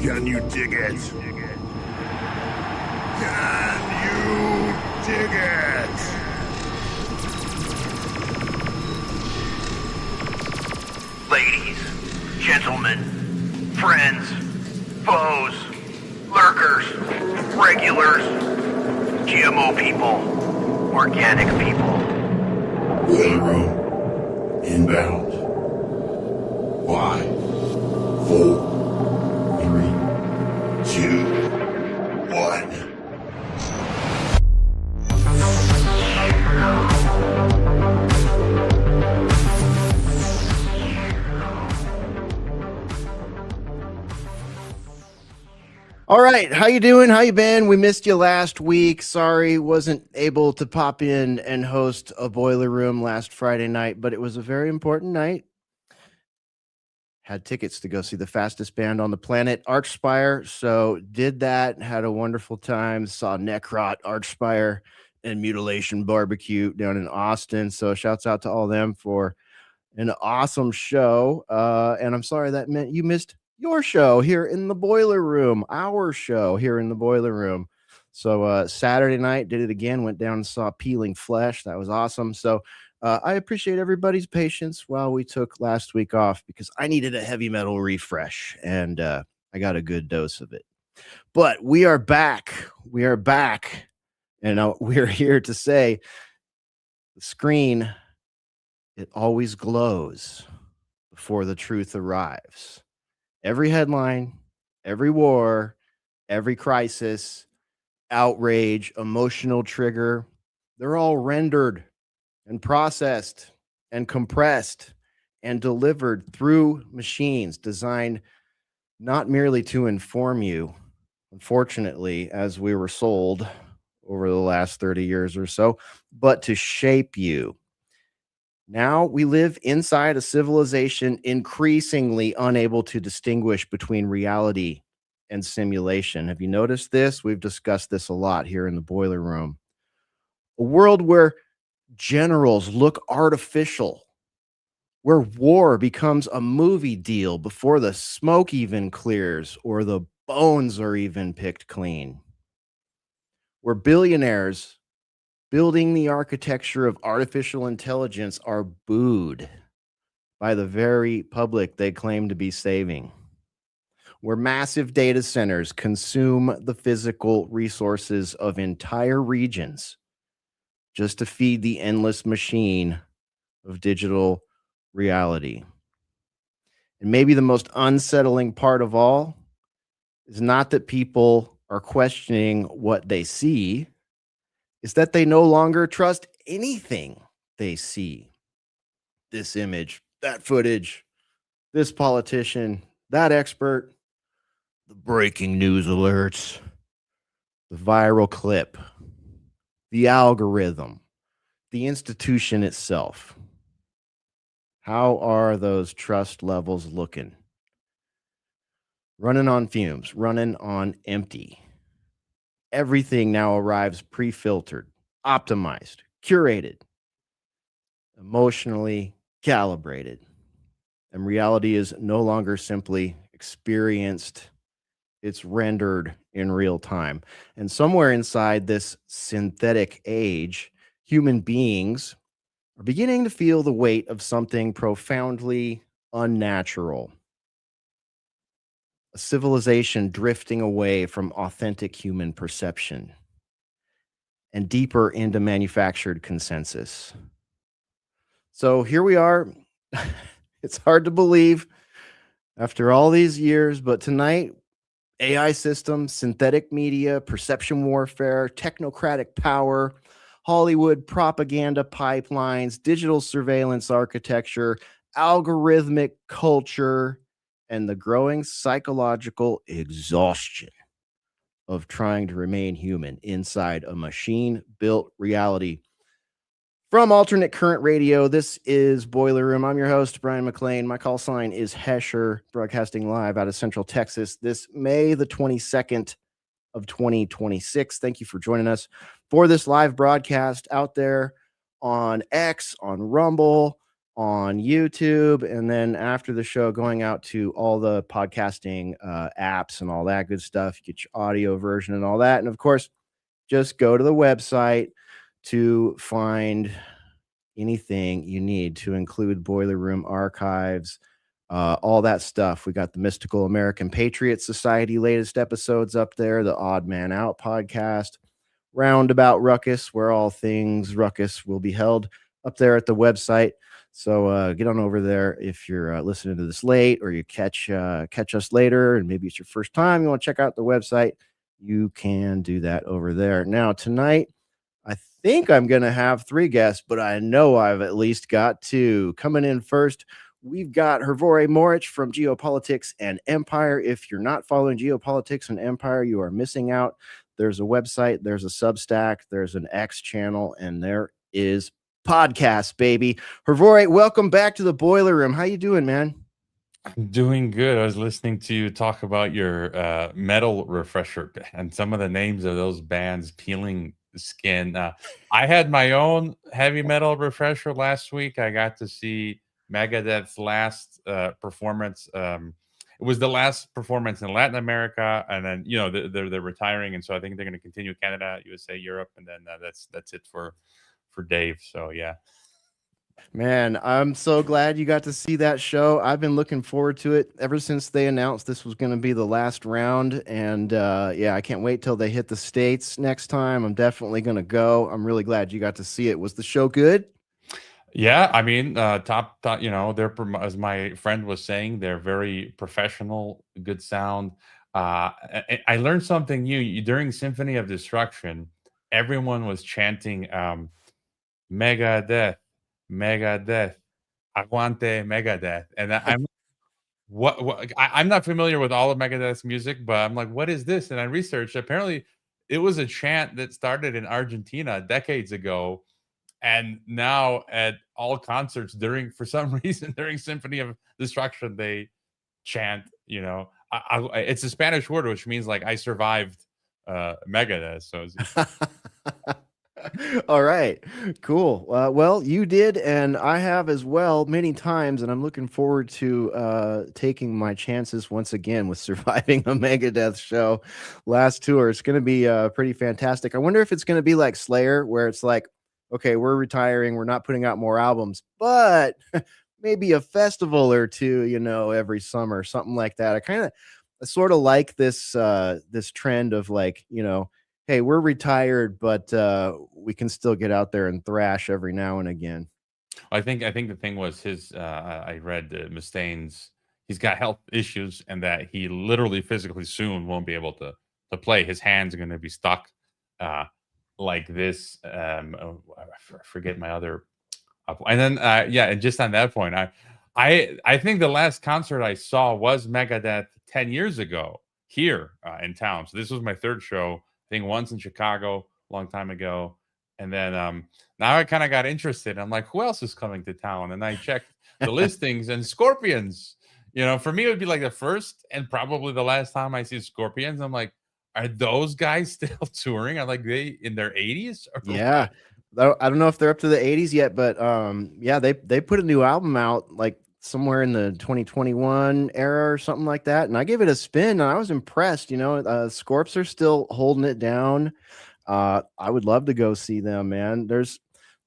Can you dig it? Can you dig it? Ladies, gentlemen, friends, foes, lurkers, regulars, GMO people, organic people. Boiler room. Inbound. 5, 4, 3, 2, 1. All right, how you doing? How you been? We missed you last week. Sorry, wasn't able to pop in and host a boiler room last Friday night, but it was a very important night. Had tickets to go see the fastest band on the planet, Archspire. So did that, had a wonderful time. Saw Necrot, Archspire, and Mutilation Barbecue down in Austin. So shouts out to all them for an awesome show. And I'm sorry that meant you missed your show here in the boiler room, our show here in the boiler room. So Saturday night, did it again, went down and saw Peeling Flesh. That was awesome. So I appreciate everybody's patience while we took last week off because I needed a heavy metal refresh and I got a good dose of it. But we are back. We are back. And we're here to say the screen, it always glows before the truth arrives. Every headline, every war, every crisis, outrage, emotional trigger, they're all rendered and processed and compressed and delivered through machines designed not merely to inform you, unfortunately, as we were sold over the last 30 years or so, but to shape you. Now we live inside a civilization increasingly unable to distinguish between reality and simulation. Have you noticed this? We've discussed this a lot here in the boiler room. A world where generals look artificial, where war becomes a movie deal before the smoke even clears or the bones are even picked clean, where billionaires building the architecture of artificial intelligence are booed by the very public they claim to be saving, where massive data centers consume the physical resources of entire regions just to feed the endless machine of digital reality. And maybe the most unsettling part of all is not that people are questioning what they see, is that they no longer trust anything they see. This image, that footage, this politician, that expert, the breaking news alerts, the viral clip, the algorithm, the institution itself. How are those trust levels looking? Running on fumes, running on empty. Everything now arrives pre-filtered, optimized, curated, emotionally calibrated. And reality is no longer simply experienced, it's rendered in real time. And somewhere inside this synthetic age, human beings are beginning to feel the weight of something profoundly unnatural. A civilization drifting away from authentic human perception and deeper into manufactured consensus. So here we are. It's hard to believe after all these years, but tonight, AI systems, synthetic media, perception warfare, technocratic power, Hollywood propaganda pipelines, digital surveillance architecture, algorithmic culture, and the growing psychological exhaustion of trying to remain human inside a machine-built reality. From Alternate Current Radio, this is Boiler Room. I'm your host, Brian McLean. My call sign is Hesher, broadcasting live out of Central Texas this May the 22nd of 2026. Thank you for joining us for this live broadcast out there on X, on Rumble, on YouTube, and then after the show, going out to all the podcasting apps and all that good stuff. You get your audio version and all that. And of course, just go to the website to find anything you need, to include Boiler Room archives, all that stuff. We got the Mystical American Patriot Society latest episodes up there, the Odd Man Out podcast, Roundabout Ruckus, where all things Ruckus will be held, up there at the website. So get on over there if you're listening to this late, or you catch us later, and maybe it's your first time, you want to check out the website. You can do that over there. Now, tonight, I think I'm going to have 3 guests, but I know I've at least got 2. Coming in first, we've got Hrvoje Morić from Geopolitics and Empire. If you're not following Geopolitics and Empire, you are missing out. There's a website, there's a Substack, there's an X channel, and there is podcast, baby. Hrvoje, welcome back to the Boiler Room. How you doing, man? I'm doing good. I was listening to you talk about your metal refresher and some of the names of those bands peeling the skin. I had my own heavy metal refresher last week. I got to see Megadeth's last performance. It was the last performance in Latin America, and then they're retiring, and so I think they're going to continue Canada, USA, Europe, and then that's it for Dave. So yeah. Man, I'm so glad you got to see that show. I've been looking forward to it ever since they announced this was going to be the last round. And I can't wait till they hit the States next time. I'm definitely going to go. I'm really glad you got to see it. Was the show good? Yeah, I mean, top, they're, as my friend was saying, they're very professional, good sound. I learned something new during Symphony of Destruction. Everyone was chanting Megadeth, Megadeth, Aguante Megadeth, and I'm not familiar with all of Megadeth's music, but I'm like, what is this? And I researched. Apparently, it was a chant that started in Argentina decades ago, and now at all concerts for some reason during Symphony of Destruction, they chant. It's a Spanish word which means like I survived Megadeth. So. All right, cool. Well, you did, and I have as well many times, and I'm looking forward to taking my chances once again with surviving a Megadeth show. Last tour, it's going to be pretty fantastic. I wonder if it's going to be like Slayer, where it's like, okay, we're retiring, we're not putting out more albums, but maybe a festival or two, every summer, something like that. I sort of like this this trend of like, hey, we're retired, but we can still get out there and thrash every now and again. I think the thing was his. I read Mustaine's. He's got health issues, and that he literally physically soon won't be able to play. His hands are going to be stuck like this. I forget my other. And then and just on that point, I think the last concert I saw was Megadeth 10 years ago here in town. So this was my 3rd show. I think once in Chicago, a long time ago. And then now I kind of got interested. I'm like, who else is coming to town? And I checked the listings, and Scorpions. For me, it would be like the first and probably the last time I see Scorpions. I'm like, are those guys still touring? Are like they in their 80s? Yeah. I don't know if they're up to the 80s yet, but they put a new album out like somewhere in the 2021 era or something like that, and I gave it a spin, and I was impressed. Scorps are still holding it down. I would love to go see them, man. There's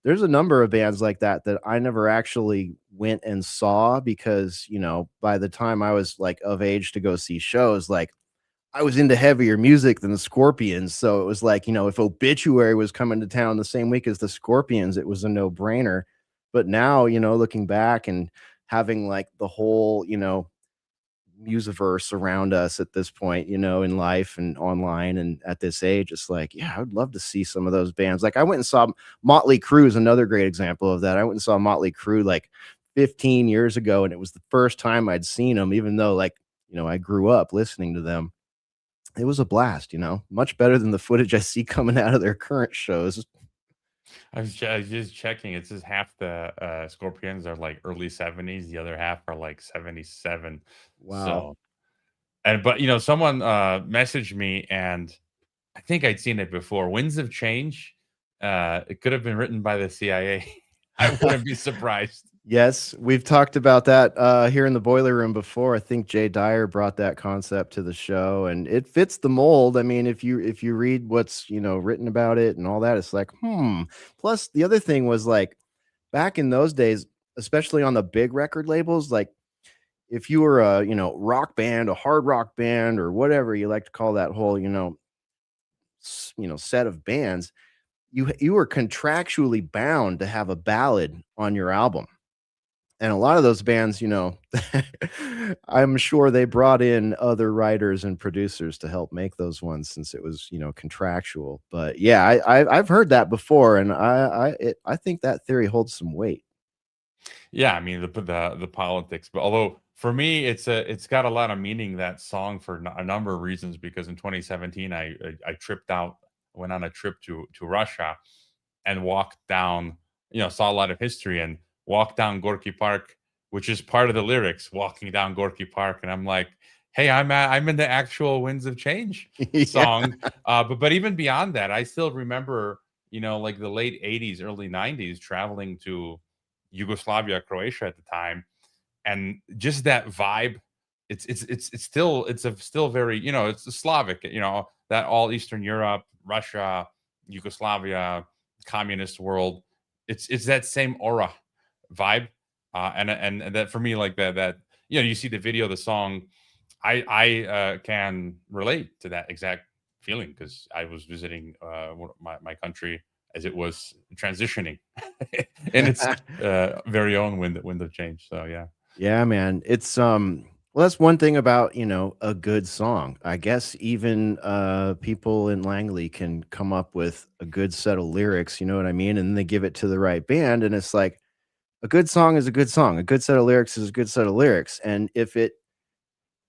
a number of bands like that I never actually went and saw because, by the time I was like of age to go see shows, like I was into heavier music than the Scorpions. So it was like, if Obituary was coming to town the same week as the Scorpions, it was a no-brainer. But now, looking back and having like the whole, musiverse around us at this point, in life and online and at this age, it's like, yeah, I would love to see some of those bands. Like I went and saw Motley Crue is another great example of that. I went and saw Motley Crue like 15 years ago, and it was the first time I'd seen them, even though like, I grew up listening to them. It was a blast, much better than the footage I see coming out of their current shows. I was just checking. It says half the Scorpions are like early 70s. The other half are like 77. Wow. So, but someone messaged me, and I think I'd seen it before. Winds of Change. It could have been written by the CIA. I wouldn't be surprised. Yes, we've talked about that here in the boiler room before. I think Jay Dyer brought that concept to the show, and it fits the mold. I mean, if you read what's written about it and all that, it's like, hmm. Plus, the other thing was like back in those days, especially on the big record labels, like if you were a rock band, a hard rock band, or whatever you like to call that whole set of bands, you were contractually bound to have a ballad on your album. And a lot of those bands, I'm sure they brought in other writers and producers to help make those ones since it was, contractual. But yeah, I've heard that before, and I think that theory holds some weight. Yeah, I mean the politics, but although for me it's got a lot of meaning, that song, for a number of reasons. Because in 2017 I tripped out, went on a trip to Russia, and walked down, saw a lot of history, and walked down Gorky Park, which is part of the lyrics, walking down Gorky Park, and I'm like, hey, I'm in the actual Winds of Change Yeah. song. But even beyond that, I still remember, like the late 80s, early 90s, traveling to Yugoslavia, Croatia at the time, and just that vibe. It's still very, it's a Slavic, that all Eastern Europe, Russia, Yugoslavia, communist world. It's that same aura, vibe, and that for me, like that you see the video, the song. I can relate to that exact feeling, because I was visiting my country as it was transitioning in its very own wind of change. So yeah. Yeah, man. It's well, that's one thing about, a good song. I guess even people in Langley can come up with a good set of lyrics, you know what I mean? And then they give it to the right band, and it's like a good song is a good song. A good set of lyrics is a good set of lyrics. And if it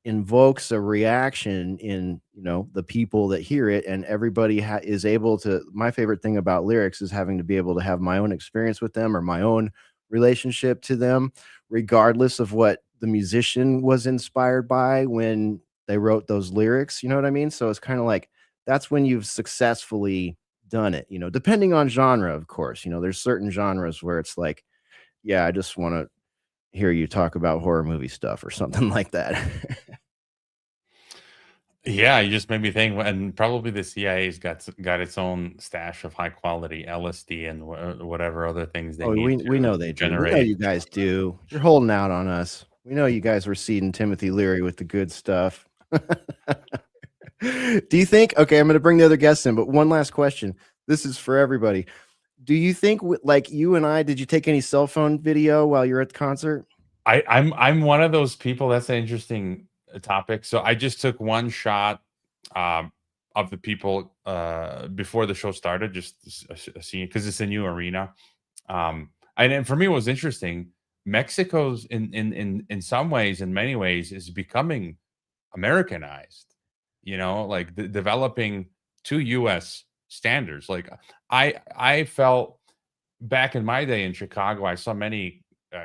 invokes a reaction in the people that hear it, and everybody is able to, my favorite thing about lyrics is having to be able to have my own experience with them or my own relationship to them, regardless of what the musician was inspired by when they wrote those lyrics, you know what I mean? So it's kind of like that's when you've successfully done it, depending on genre. Of course, there's certain genres where it's like, yeah, I just want to hear you talk about horror movie stuff or something like that. Yeah, you just made me think, and probably the CIA's got its own stash of high quality LSD and whatever other things they Oh, need we to know they do. We know generate. you guys do. You're holding out on us. We know you guys were seeding Timothy Leary with the good stuff. Do you think? Okay, I'm going to bring the other guests in, but one last question. This is for everybody. Do you think, like you and I, did you take any cell phone video while you're at the concert? I'm one of those people. That's an interesting topic. So I just took one shot of the people before the show started, just seeing, because it's a new arena. And then for me, it was interesting. Mexico's in some ways, in many ways, is becoming Americanized. Like developing to U.S. standards. Like I felt back in my day in Chicago, I saw many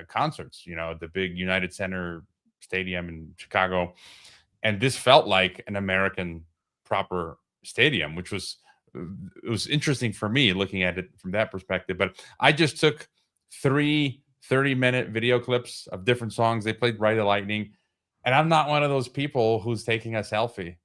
concerts. The big United Center Stadium in Chicago, and this felt like an American proper stadium, which was it was interesting for me looking at it from that perspective. But I just took 30-minute video clips of different songs. They played Ride the Lightning, and I'm not one of those people who's taking a selfie.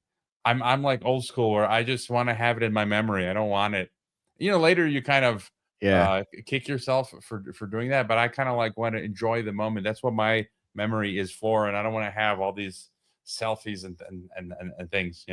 I'm like old school, where I just want to have it in my memory. I don't want it. Later you kind of Yeah. kick yourself for doing that, but I kind of like want to enjoy the moment. That's what my memory is for, and I don't want to have all these selfies and things.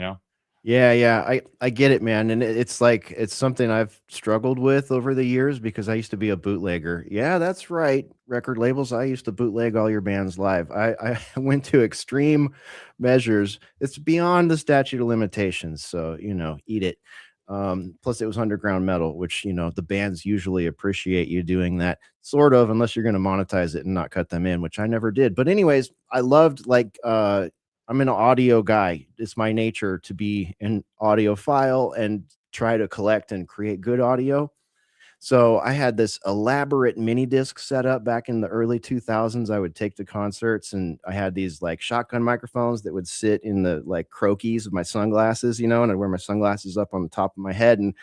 Yeah, yeah, I get it, man, and it's like it's something I've struggled with over the years because I used to be a bootlegger. Yeah, that's right, record labels. I used to bootleg all your bands live. I went to extreme measures. It's beyond the statute of limitations, so eat it. Plus, it was underground metal, which the bands usually appreciate you doing that, sort of, unless you're going to monetize it and not cut them in, which I never did. But anyways, I loved like I'm an audio guy. It's my nature to be an audiophile and try to collect and create good audio. So I had this elaborate mini disc set up back in the early 2000s. I would take to concerts, and I had these like shotgun microphones that would sit in the like croquis of my sunglasses, and I'd wear my sunglasses up on the top of my head, and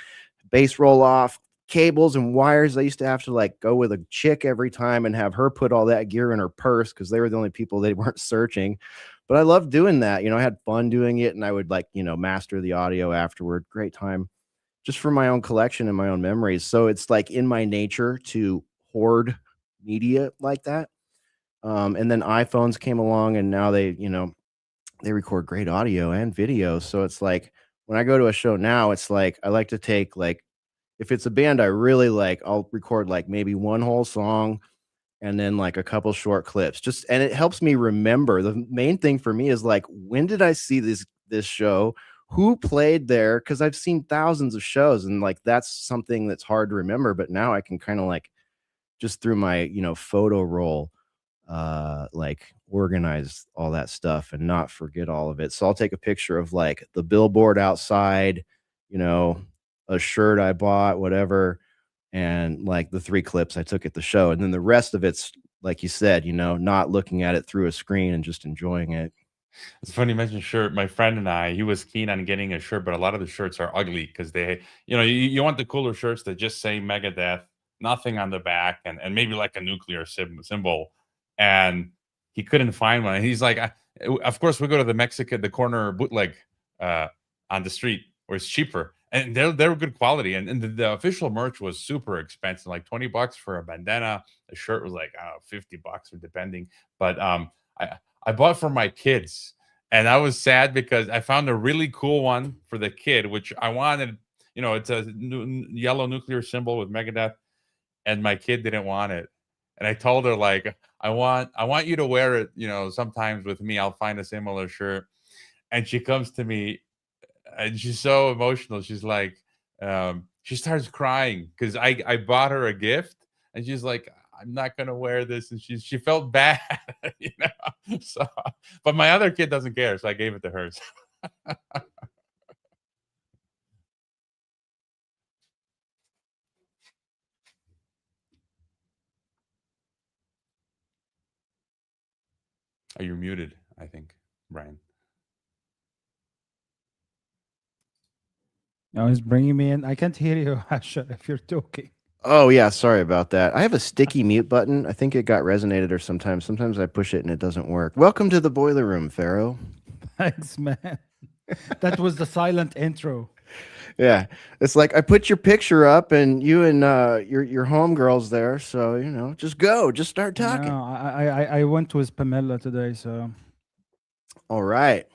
bass roll off, cables and wires. I used to have to like go with a chick every time and have her put all that gear in her purse because they were the only people they weren't searching. But I loved doing that. I had fun doing it, and I would like, master the audio afterward. Great time just for my own collection and my own memories. So it's like in my nature to hoard media like that. And then iPhones came along, and now they record great audio and video. So it's like when I go to a show now, it's like I like to take like, if it's a band I really like, I'll record like maybe one whole song and then like a couple short clips. And it helps me remember. The main thing for me is like, when did I see this show? Who played there? Because I've seen thousands of shows, and like that's something that's hard to remember. But now I can kind of like just through my photo roll like organize all that stuff and not forget all of it. So I'll take a picture of like the billboard outside, a shirt I bought, whatever, and like the 3 clips I took at the show, and then the rest of it's like you said, not looking at it through a screen and just enjoying it. It's funny you mentioned shirt. My friend and I, he was keen on getting a shirt, but a lot of the shirts are ugly because they, you want the cooler shirts that just say Megadeth, nothing on the back, and maybe like a nuclear symbol. And he couldn't find one. And he's like, of course, we go to the corner bootleg on the street where it's cheaper. And they're good quality. And the official merch was super expensive, like $20 for a bandana. The shirt was like, I don't know, $50 or depending. But I bought for my kids, and I was sad because I found a really cool one for the kid, which I wanted. It's a yellow nuclear symbol with Megadeth, and my kid didn't want it. And I told her, like, I want you to wear it, sometimes with me. I'll find a similar shirt. And she comes to me, and she's so emotional. She's like, she starts crying because I bought her a gift, and she's like, I'm not gonna wear this, and she felt bad, So, but my other kid doesn't care, so I gave it to her. Are you muted? I think, Brian. No, he's bringing me in. I can't hear you, Hesher, if you're talking. Oh yeah, sorry about that. I have a sticky mute button. I think it got resonated, or sometimes I push it and it doesn't work. Welcome to the boiler room, Pharaoh. Thanks, man. That was the silent intro. Yeah, it's like I put your picture up, and you and your homegirls there. So just start talking. No, I went with Pamela today, so. All right.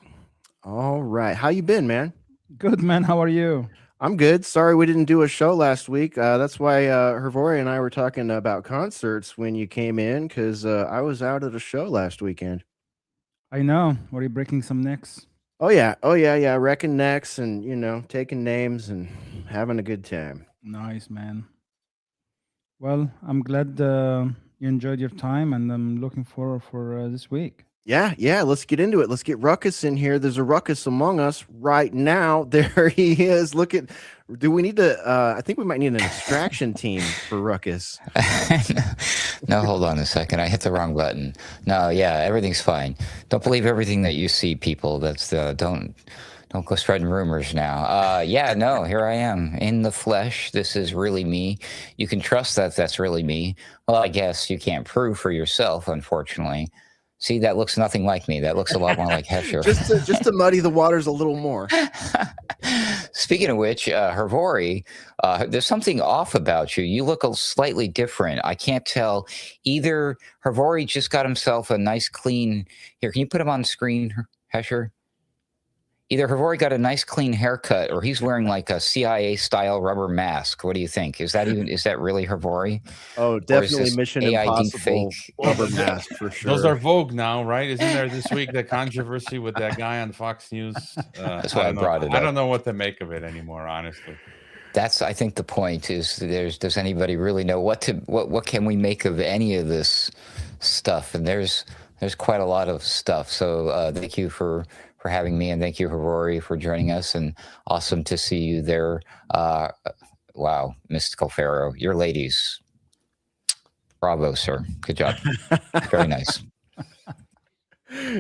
How you been, man? Good, man. How are you? I'm good. Sorry we didn't do a show last week. That's why Hrvoje and I were talking about concerts when you came in, because I was out at a show last weekend. I know. Were you breaking some necks? Oh yeah. Wrecking necks and taking names and having a good time. Nice, man. Well, I'm glad you enjoyed your time, and I'm looking forward for this week. Yeah, let's get into it. Let's get Ruckus in here. There's a Ruckus among us right now. There he is. Do we need to, I think we might need an extraction team for Ruckus. No, hold on a second. I hit the wrong button. No, yeah, everything's fine. Don't believe everything that you see, people. That's don't go spreading rumors now. Yeah, no, here I am in the flesh. This is really me. You can trust that that's really me. Well, I guess you can't prove for yourself, unfortunately. See, that looks nothing like me. That looks a lot more like Hesher. just to muddy the waters a little more. Speaking of which, Hrvoje, there's something off about you. You look slightly different. I can't tell. Either Hrvoje just got himself a nice clean... Here, can you put him on the screen, Hesher? Either Hrvoje got a nice clean haircut, or he's wearing like a CIA-style rubber mask. What do you think? Is that really Hrvoje? Oh, definitely Mission AI Impossible rubber mask for sure. Those are Vogue now, right? Isn't there this week the controversy with that guy on Fox News? That's why I brought it up. I don't know what to make of it anymore, honestly. That's, I think, the point is. Does anybody really know what can we make of any of this stuff? And there's quite a lot of stuff. So thank you for having me, and thank you, Hrvoje, for joining us, and awesome to see you there. Wow, Mystical Pharaoh, your ladies. Bravo, sir. Good job. Very nice.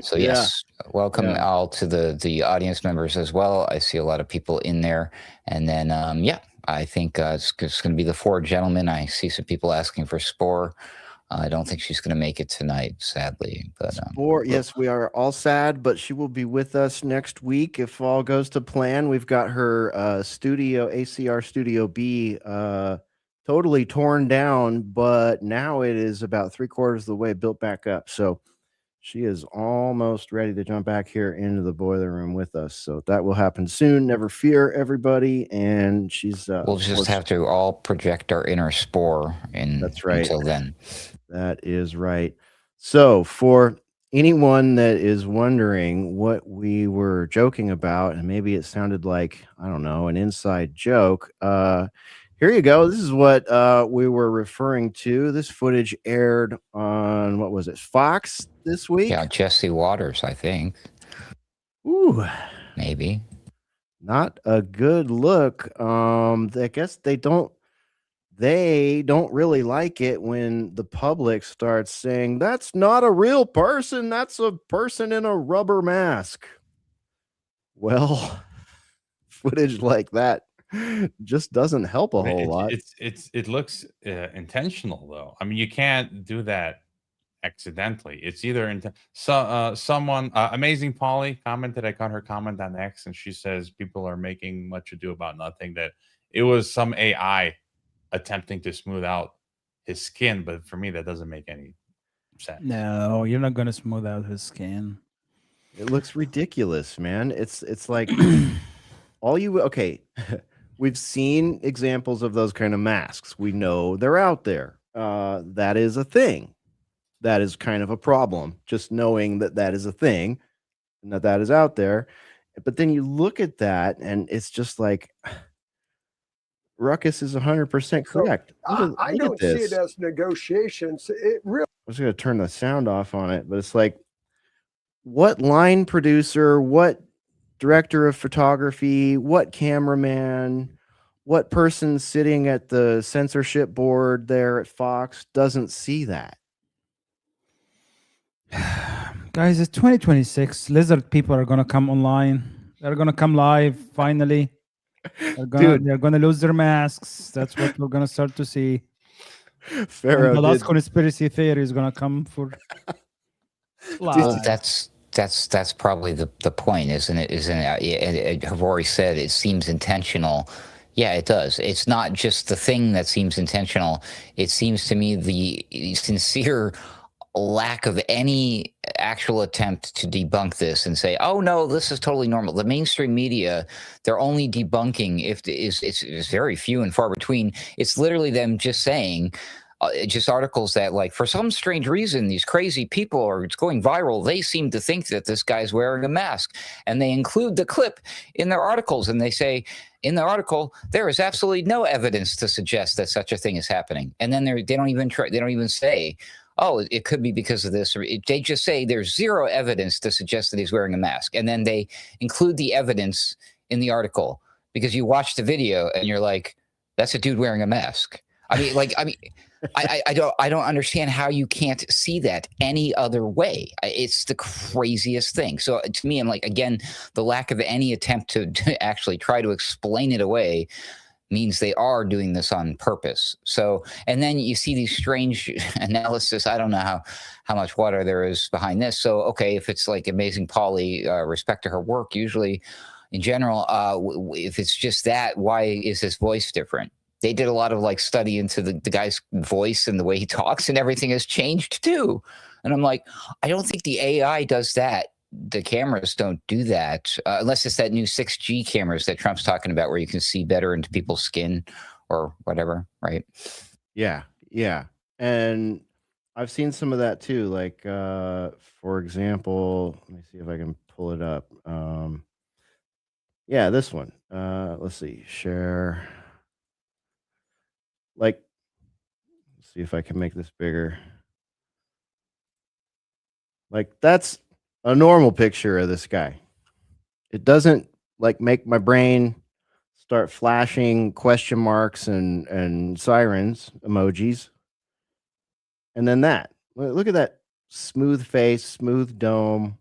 So yes, welcome all to the audience members as well. I see a lot of people in there, and then I think it's going to be the four gentlemen. I see some people asking for Spore. I don't think she's going to make it tonight, sadly. But Spore, yes, we are all sad, but she will be with us next week if all goes to plan. We've got her studio, ACR Studio B, totally torn down, but now it is about 3/4 of the way built back up. So she is almost ready to jump back here into the boiler room with us. So that will happen soon. Never fear, everybody. And she's we'll just have to all project our inner Spore That's right. until then. That is right. So for anyone that is wondering what we were joking about, and maybe it sounded like, I don't know, an inside joke, here you go. This is what we were referring to. This footage aired on, what was it, Fox this week? Yeah, Jesse Waters, I think. Ooh. Maybe. Not a good look. I guess they don't really like it when the public starts saying, that's not a real person, that's a person in a rubber mask. Well, footage like that just doesn't help a whole lot. It looks intentional, though. I mean, you can't do that accidentally. It's either someone Amazing Polly commented. I got her comment on X, and she says people are making much ado about nothing, that it was some AI attempting to smooth out his skin. But for me, that doesn't make any sense. No, you're not going to smooth out his skin. It looks ridiculous, man. It's like okay. We've seen examples of those kind of masks. We know they're out there. That is a thing. That is kind of a problem. Just knowing that is a thing and that is out there. But then you look at that and it's just like, Ruckus is 100% correct. I don't see it as negotiations. It really. I was going to turn the sound off on it, but it's like, what line producer, what director of photography, what cameraman, what person sitting at the censorship board there at Fox doesn't see that? Guys, it's 2026. Lizard people are going to come online. They're going to come live finally. They're gonna lose their masks. That's what we're gonna start to see. Pharaoh, the last conspiracy theory is gonna come for. Well, that's probably the point, isn't it? Hrvoje said it seems intentional. Yeah, it does. It's not just the thing that seems intentional. It seems to me the sincere lack of any actual attempt to debunk this and say, oh no, this is totally normal. The mainstream media, they're only debunking if it's very few and far between. It's literally them just saying, just articles that, like, for some strange reason, these crazy people are, it's going viral. They seem to think that this guy's wearing a mask, and they include the clip in their articles, and they say, in the article, there is absolutely no evidence to suggest that such a thing is happening. And then they don't even say, oh, it could be because of this, or they just say there's zero evidence to suggest that he's wearing a mask. And then they include the evidence in the article because you watch the video and you're like, that's a dude wearing a mask. I don't understand how you can't see that any other way. It's the craziest thing. So to me, I'm like, again, the lack of any attempt to actually try to explain it away means they are doing this on purpose. So, and then you see these strange analysis. I don't know how much water there is behind this. So, okay, if it's like Amazing Polly, respect to her work, usually in general, if it's just that, why is his voice different? They did a lot of like study into the guy's voice and the way he talks, and everything has changed too. And I'm like, I don't think the AI does that. The cameras don't do that unless it's that new 6G cameras that Trump's talking about where you can see better into people's skin or whatever, right? Yeah. And I've seen some of that too. Like, for example, let me see if I can pull it up. Yeah, this one. Let's see. Share. Like, let's see if I can make this bigger. Like, that's a normal picture of this guy. It doesn't like make my brain start flashing question marks and sirens emojis. And then that, look at that smooth face, smooth dome.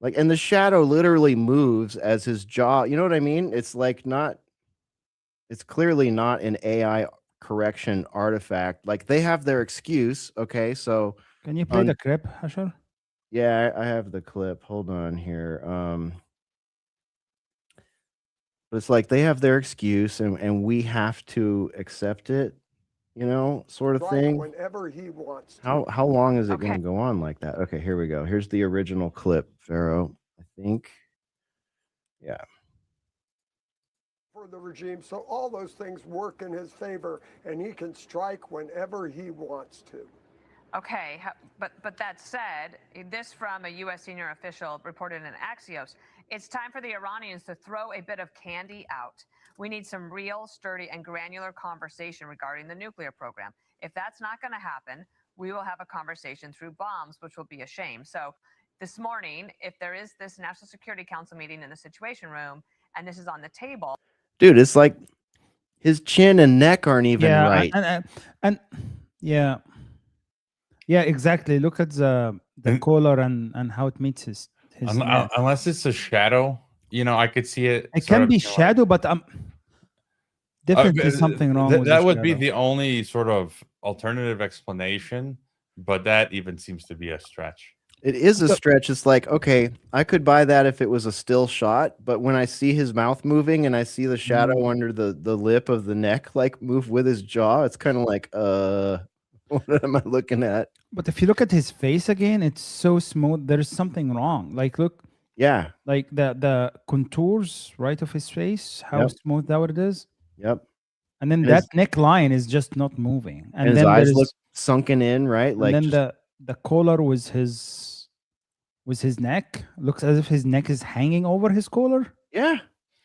Like, and the shadow literally moves as his jaw, you know what I mean? It's like not It's clearly not an AI correction artifact. Like they have their excuse. Okay, so Can you play the clip, Hesher? yeah, I have the clip. Hold on here. But it's like they have their excuse, and we have to accept it. Sort of Strike thing. whenever he wants to. How long is it going to go on like that? Okay, here we go. Here's the original clip, Pharaoh. I think. Yeah. For the regime, so all those things work in his favor, and he can strike whenever he wants to. Okay, but that said, this from a U.S. senior official reported in Axios, it's time for the Iranians to throw a bit of candy out. We need some real, sturdy, and granular conversation regarding the nuclear program. If that's not going to happen, we will have a conversation through bombs, which will be a shame. So this morning, if there is this National Security Council meeting in the Situation Room, and this is on the table... Dude, it's like his chin and neck aren't even right. And yeah. Yeah, exactly. Look at the collar and how it meets his neck. Unless it's a shadow, I could see it. It can be shadow, but definitely something wrong with that the would be shadow. the only sort of alternative explanation, but that even seems to be a stretch. It is a stretch. It's like, okay, I could buy that if it was a still shot, but when I see his mouth moving and I see the shadow under the lip of the neck like move with his jaw, it's kind of like, what am I looking at? But if you look at his face again, it's so smooth. There's something wrong. Like, look. Yeah. Like the contours, right, of his face, how smooth that it is. Yep. And then that neckline is just not moving. And his then eyes look sunken in, right? And like then the collar was his neck. Looks as if his neck is hanging over his collar. Yeah.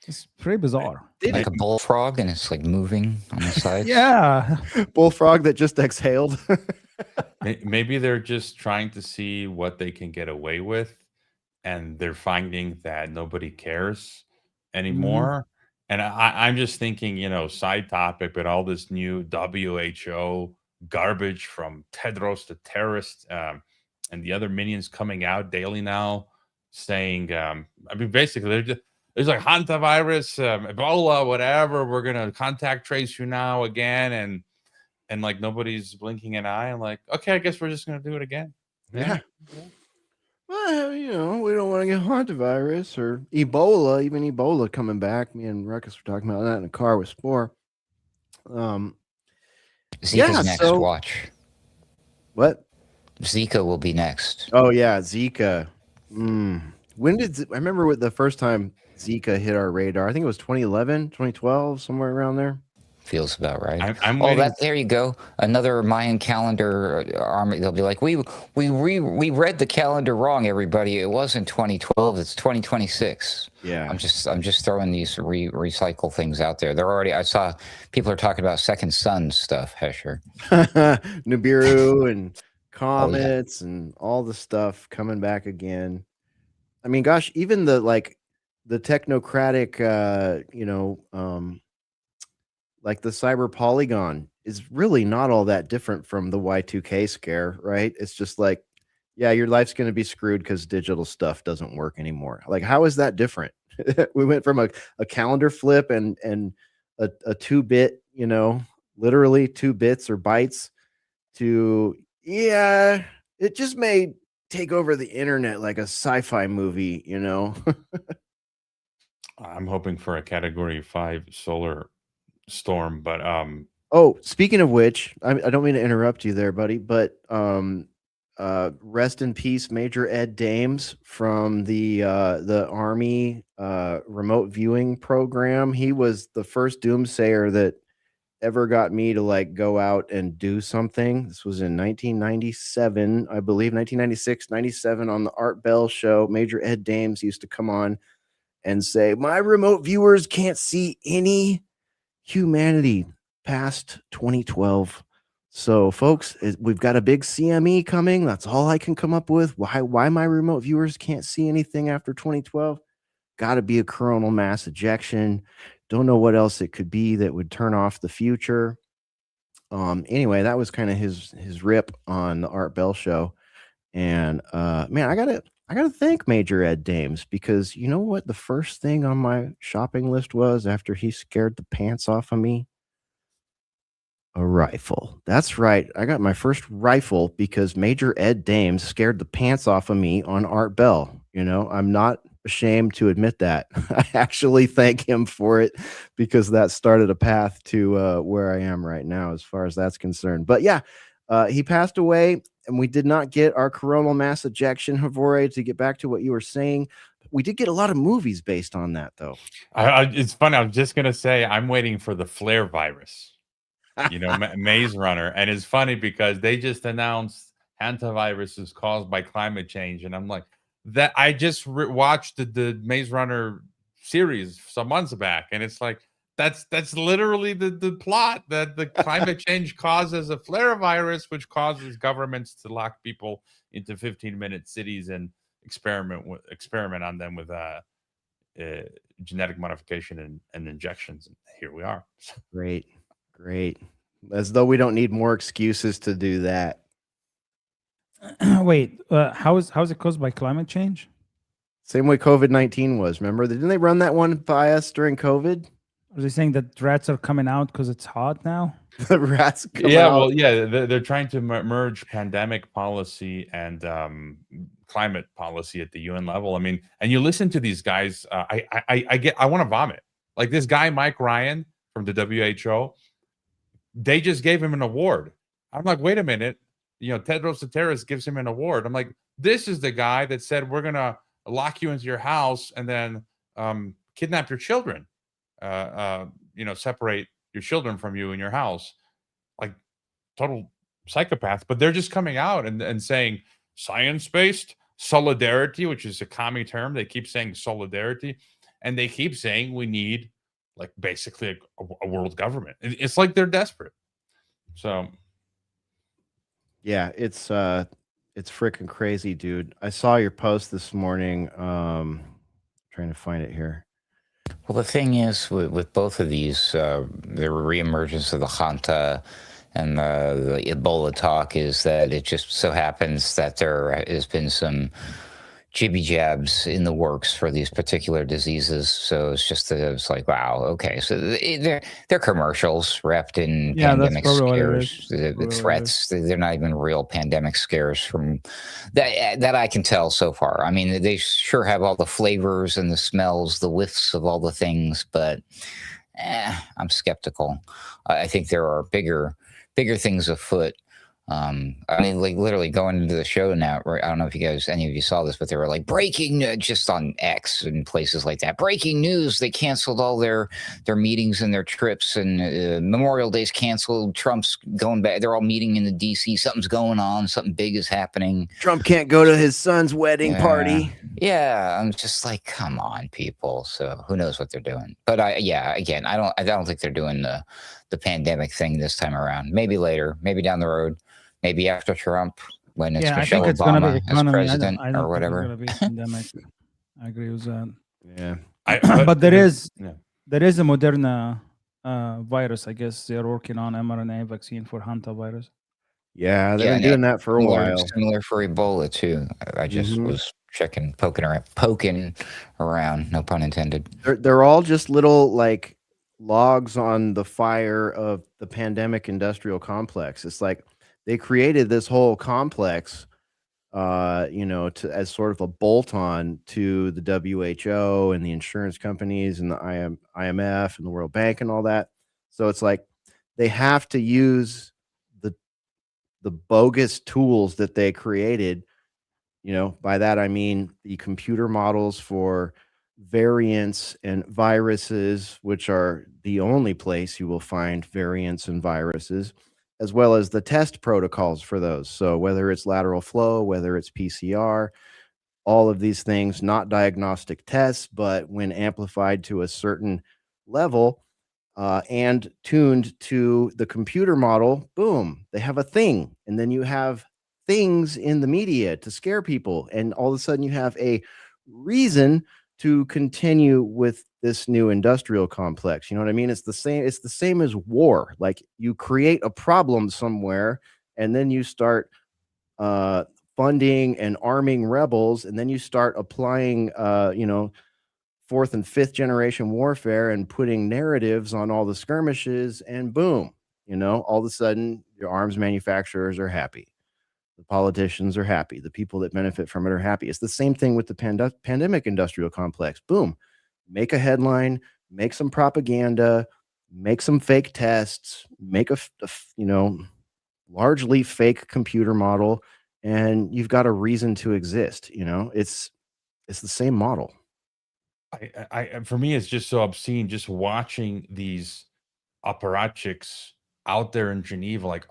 It's pretty bizarre. Like a bullfrog, and it's like moving on the sides. Yeah. Bullfrog that just exhaled. Maybe they're just trying to see what they can get away with, and they're finding that nobody cares anymore. And I'm just thinking, side topic, but all this new WHO garbage from Tedros the terrorist and the other minions coming out daily now saying, basically, there's like hantavirus, Ebola, whatever. We're going to contact trace you now again. And like nobody's blinking an eye. I'm like, okay, I guess we're just going to do it again. Yeah. Well, we don't want to get hantavirus or Ebola, even Ebola coming back. Me and Ruckus were talking about that in a car with Spore. Zika's next, watch. What? Zika will be next. Oh, yeah, Zika. When did I remember what the first time Zika hit our radar? I think it was 2011, 2012, somewhere around there. Feels about right. I'm there you go. Another Mayan calendar army. They'll be like, we read the calendar wrong, everybody. It wasn't 2012. It's 2026. Yeah. I'm just throwing these recycle things out there. They're already. I saw people are talking about second sun stuff. Hesher, Nibiru and comets and all the stuff coming back again. I mean, gosh, even the technocratic, like the cyber polygon is really not all that different from the Y2K scare, right? It's just like, yeah, your life's going to be screwed because digital stuff doesn't work anymore. Like, how is that different? We went from a calendar flip and a 2-bit, literally 2 bits or bytes to, it just may take over the internet like a sci-fi movie, I'm hoping for a Category 5 solar storm, but speaking of which, I don't mean to interrupt you there, buddy, but rest in peace, Major Ed Dames from the Army remote viewing program. He was the first doomsayer that ever got me to go out and do something. This was in 1997, I believe, 1996, 97 on the Art Bell show. Major Ed Dames used to come on and say, my remote viewers can't see any humanity past 2012. So folks, we've got a big CME coming. That's all I can come up with. Why my remote viewers can't see anything after 2012? Got to be a coronal mass ejection. Don't know what else it could be that would turn off the future. Anyway, that was kind of his rip on the Art Bell show. And man, I I got to thank Major Ed Dames, because you know what the first thing on my shopping list was after he scared the pants off of me? A rifle. That's right. I got my first rifle because Major Ed Dames scared the pants off of me on Art Bell. You know, I'm not ashamed to admit that. I actually thank him for it, because that started a path to where I am right now, as far as that's concerned. But yeah, he passed away, and we did not get our coronal mass ejection, Hrvoje, to get back to what you were saying. We did get a lot of movies based on that, though. It's funny. I'm just going to say I'm waiting for the flare virus. You know, Maze Runner. And it's funny because they just announced hantavirus is caused by climate change. And I'm like, that I just watched the Maze Runner series some months back. And it's like, that's literally the plot, that the climate change causes a flare virus, which causes governments to lock people into 15-minute cities and experiment on them with genetic modification and injections. And here we are. Great. As though we don't need more excuses to do that. Wait, how is it caused by climate change? Same way COVID-19 was. Remember, didn't they run that one by us during COVID? Are they saying that rats are coming out because it's hot now? The rats come yeah, out. well, yeah, they're trying to merge pandemic policy and climate policy at the UN level. I mean, and you listen to these guys, I want to vomit. Like this guy, Mike Ryan from the WHO, they just gave him an award. I'm like, wait a minute. You know, Tedros Adhanom gives him an award. I'm like, this is the guy that said we're going to lock you into your house and then kidnap your children, you know, separate your children from you in your house. Like total psychopath. But they're just coming out and saying science-based solidarity, which is a commie term. They keep saying solidarity. And they keep saying we need like basically a world government. It's like they're desperate. So yeah, it's freaking crazy, dude. I saw your post this morning. Trying to find it here. Well, the thing is, with both of these, the reemergence of the Hanta and the Ebola talk, is that it just so happens that there has been some jibby jabs in the works for these particular diseases. So it's just that it's like, wow, okay. So they're commercials wrapped in pandemic scares, the threats. They're not even real pandemic scares from that I can tell so far. I mean, they sure have all the flavors and the smells, the whiffs of all the things, but I'm skeptical. I think there are bigger things afoot. I mean, like literally going into the show now, right? I don't know if any of you saw this, but they were like breaking just on X and places like that. Breaking news: they canceled all their meetings and their trips, and Memorial Day's canceled. Trump's going back. They're all meeting in the DC. Something's going on. Something big is happening. Trump can't go to his son's wedding party. Yeah, I'm just like, come on, people. So who knows what they're doing? But I don't think they're doing the pandemic thing this time around. Maybe later. Maybe down the road. Maybe after Trump, when it's Michelle Obama as president or whatever. It's gonna be pandemic. I agree with that. Yeah, but there is a Moderna virus. I guess they're working on mRNA vaccine for hantavirus. Yeah, they've been doing that for a while. Similar for Ebola too. I just was checking, poking around. No pun intended. They're all just little like logs on the fire of the pandemic industrial complex. It's like they created this whole complex, as sort of a bolt-on to the WHO and the insurance companies and the IMF and the World Bank and all that. So it's like they have to use the bogus tools that they created. By that I mean the computer models for variants and viruses, which are the only place you will find variants and viruses, as well as the test protocols for those. So whether it's lateral flow, whether it's PCR, all of these things, not diagnostic tests, but when amplified to a certain level and tuned to the computer model, boom, they have a thing. And then you have things in the media to scare people. And all of a sudden you have a reason to continue with this new industrial complex. You know what I mean? It's the same as war. Like you create a problem somewhere and then you start funding and arming rebels, and then you start applying, fourth and fifth generation warfare and putting narratives on all the skirmishes, and boom, all of a sudden your arms manufacturers are happy. The politicians are happy. The people that benefit from it are happy. It's the same thing with the pandemic industrial complex. Boom, make a headline, make some propaganda, make some fake tests, make a largely fake computer model, and you've got a reason to exist. It's the same model. For me, it's just so obscene just watching these apparatchiks out there in Geneva, like,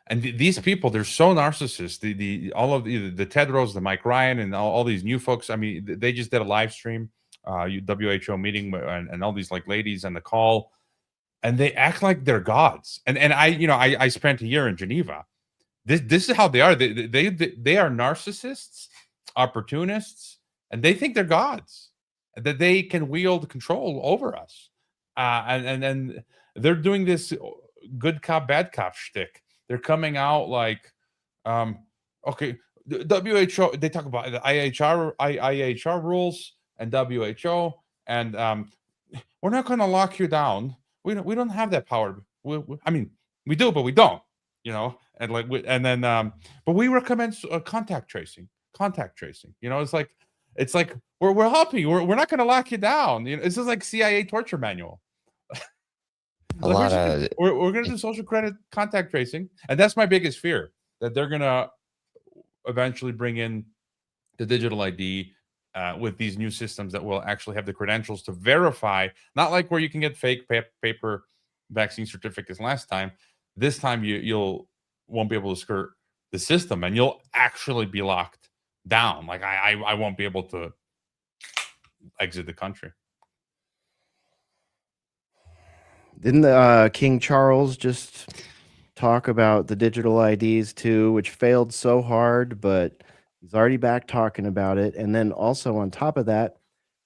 and these people, they're so narcissist. All of the Tedros, the Mike Ryan, and all these new folks. I mean, they just did a live stream, WHO meeting, and all these like ladies on the call, and they act like they're gods. And I spent a year in Geneva. This is how they are. They are narcissists, opportunists, and they think they're gods, that they can wield control over us. And they're doing this good cop, bad cop shtick. They're coming out like, okay, the WHO, they talk about the IHR rules and WHO, and we're not going to lock you down. We don't have that power. I mean, we do, but we don't. And like, but we recommend contact tracing. It's like we're helping you. We're not going to lock you down. It's just like CIA torture manual. We're going to do social credit contact tracing, and that's my biggest fear, that they're going to eventually bring in the digital ID with these new systems that will actually have the credentials to verify. Not like where you can get fake paper vaccine certificates last time. This time you'll won't be able to skirt the system, and you'll actually be locked down. Like I won't be able to exit the country. Didn't King Charles just talk about the digital IDs too, which failed so hard, but he's already back talking about it. And then also on top of that,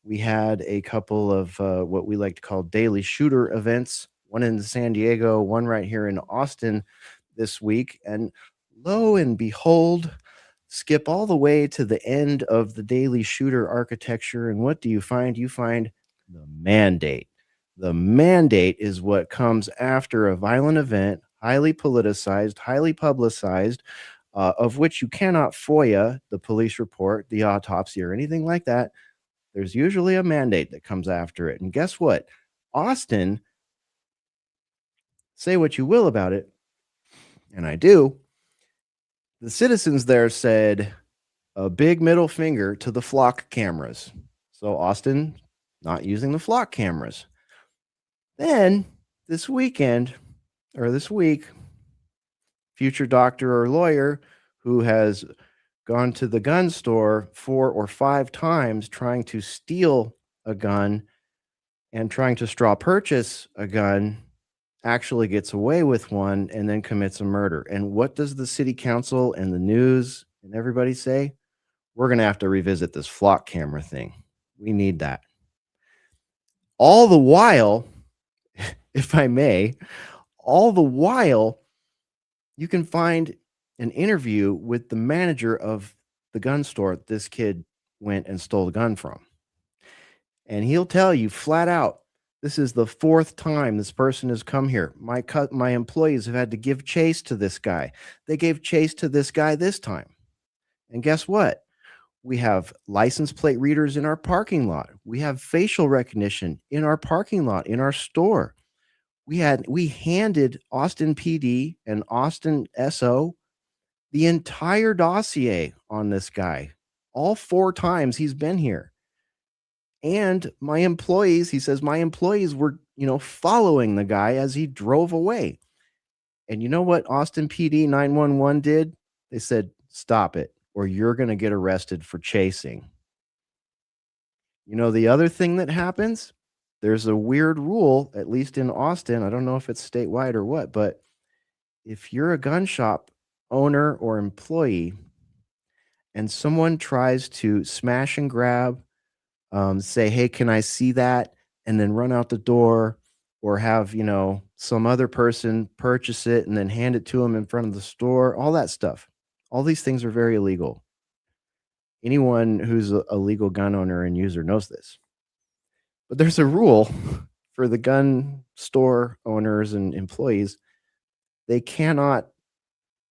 we had a couple of what we like to call daily shooter events, one in San Diego, one right here in Austin this week. And lo and behold, skip all the way to the end of the daily shooter architecture. And what do you find? You find the mandate. The mandate is what comes after a violent event, highly politicized, highly publicized, of which you cannot FOIA the police report, the autopsy, or anything like that. There's usually a mandate that comes after it. And guess what? Austin, say what you will about it, and I do, the citizens there said a big middle finger to the flock cameras. So Austin not using the flock cameras. Then this week, future doctor or lawyer who has gone to the gun store 4 or 5 times trying to steal a gun and trying to straw purchase a gun actually gets away with one and then commits a murder. And what does the city council and the news and everybody say? We're going to have to revisit this flock camera thing. We need that. All the while, if I may, you can find an interview with the manager of the gun store this kid went and stole the gun from. And he'll tell you flat out, this is the 4th time this person has come here. My employees have had to give chase to this guy. They gave chase to this guy this time. And guess what? We have license plate readers in our parking lot. We have facial recognition in our parking lot, in our store. We handed Austin PD and Austin SO the entire dossier on this guy. All 4 times he's been here. And my employees, he says, my employees were, following the guy as he drove away. And you know what Austin PD 911 did? They said, stop it, or you're going to get arrested for chasing. The other thing that happens, there's a weird rule, at least in Austin. I don't know if it's statewide or what, but if you're a gun shop owner or employee and someone tries to smash and grab, say, hey, can I see that? And then run out the door, or have, some other person purchase it and then hand it to them in front of the store, all that stuff. All these things are very illegal. Anyone who's a legal gun owner and user knows this. But there's a rule for the gun store owners and employees. They cannot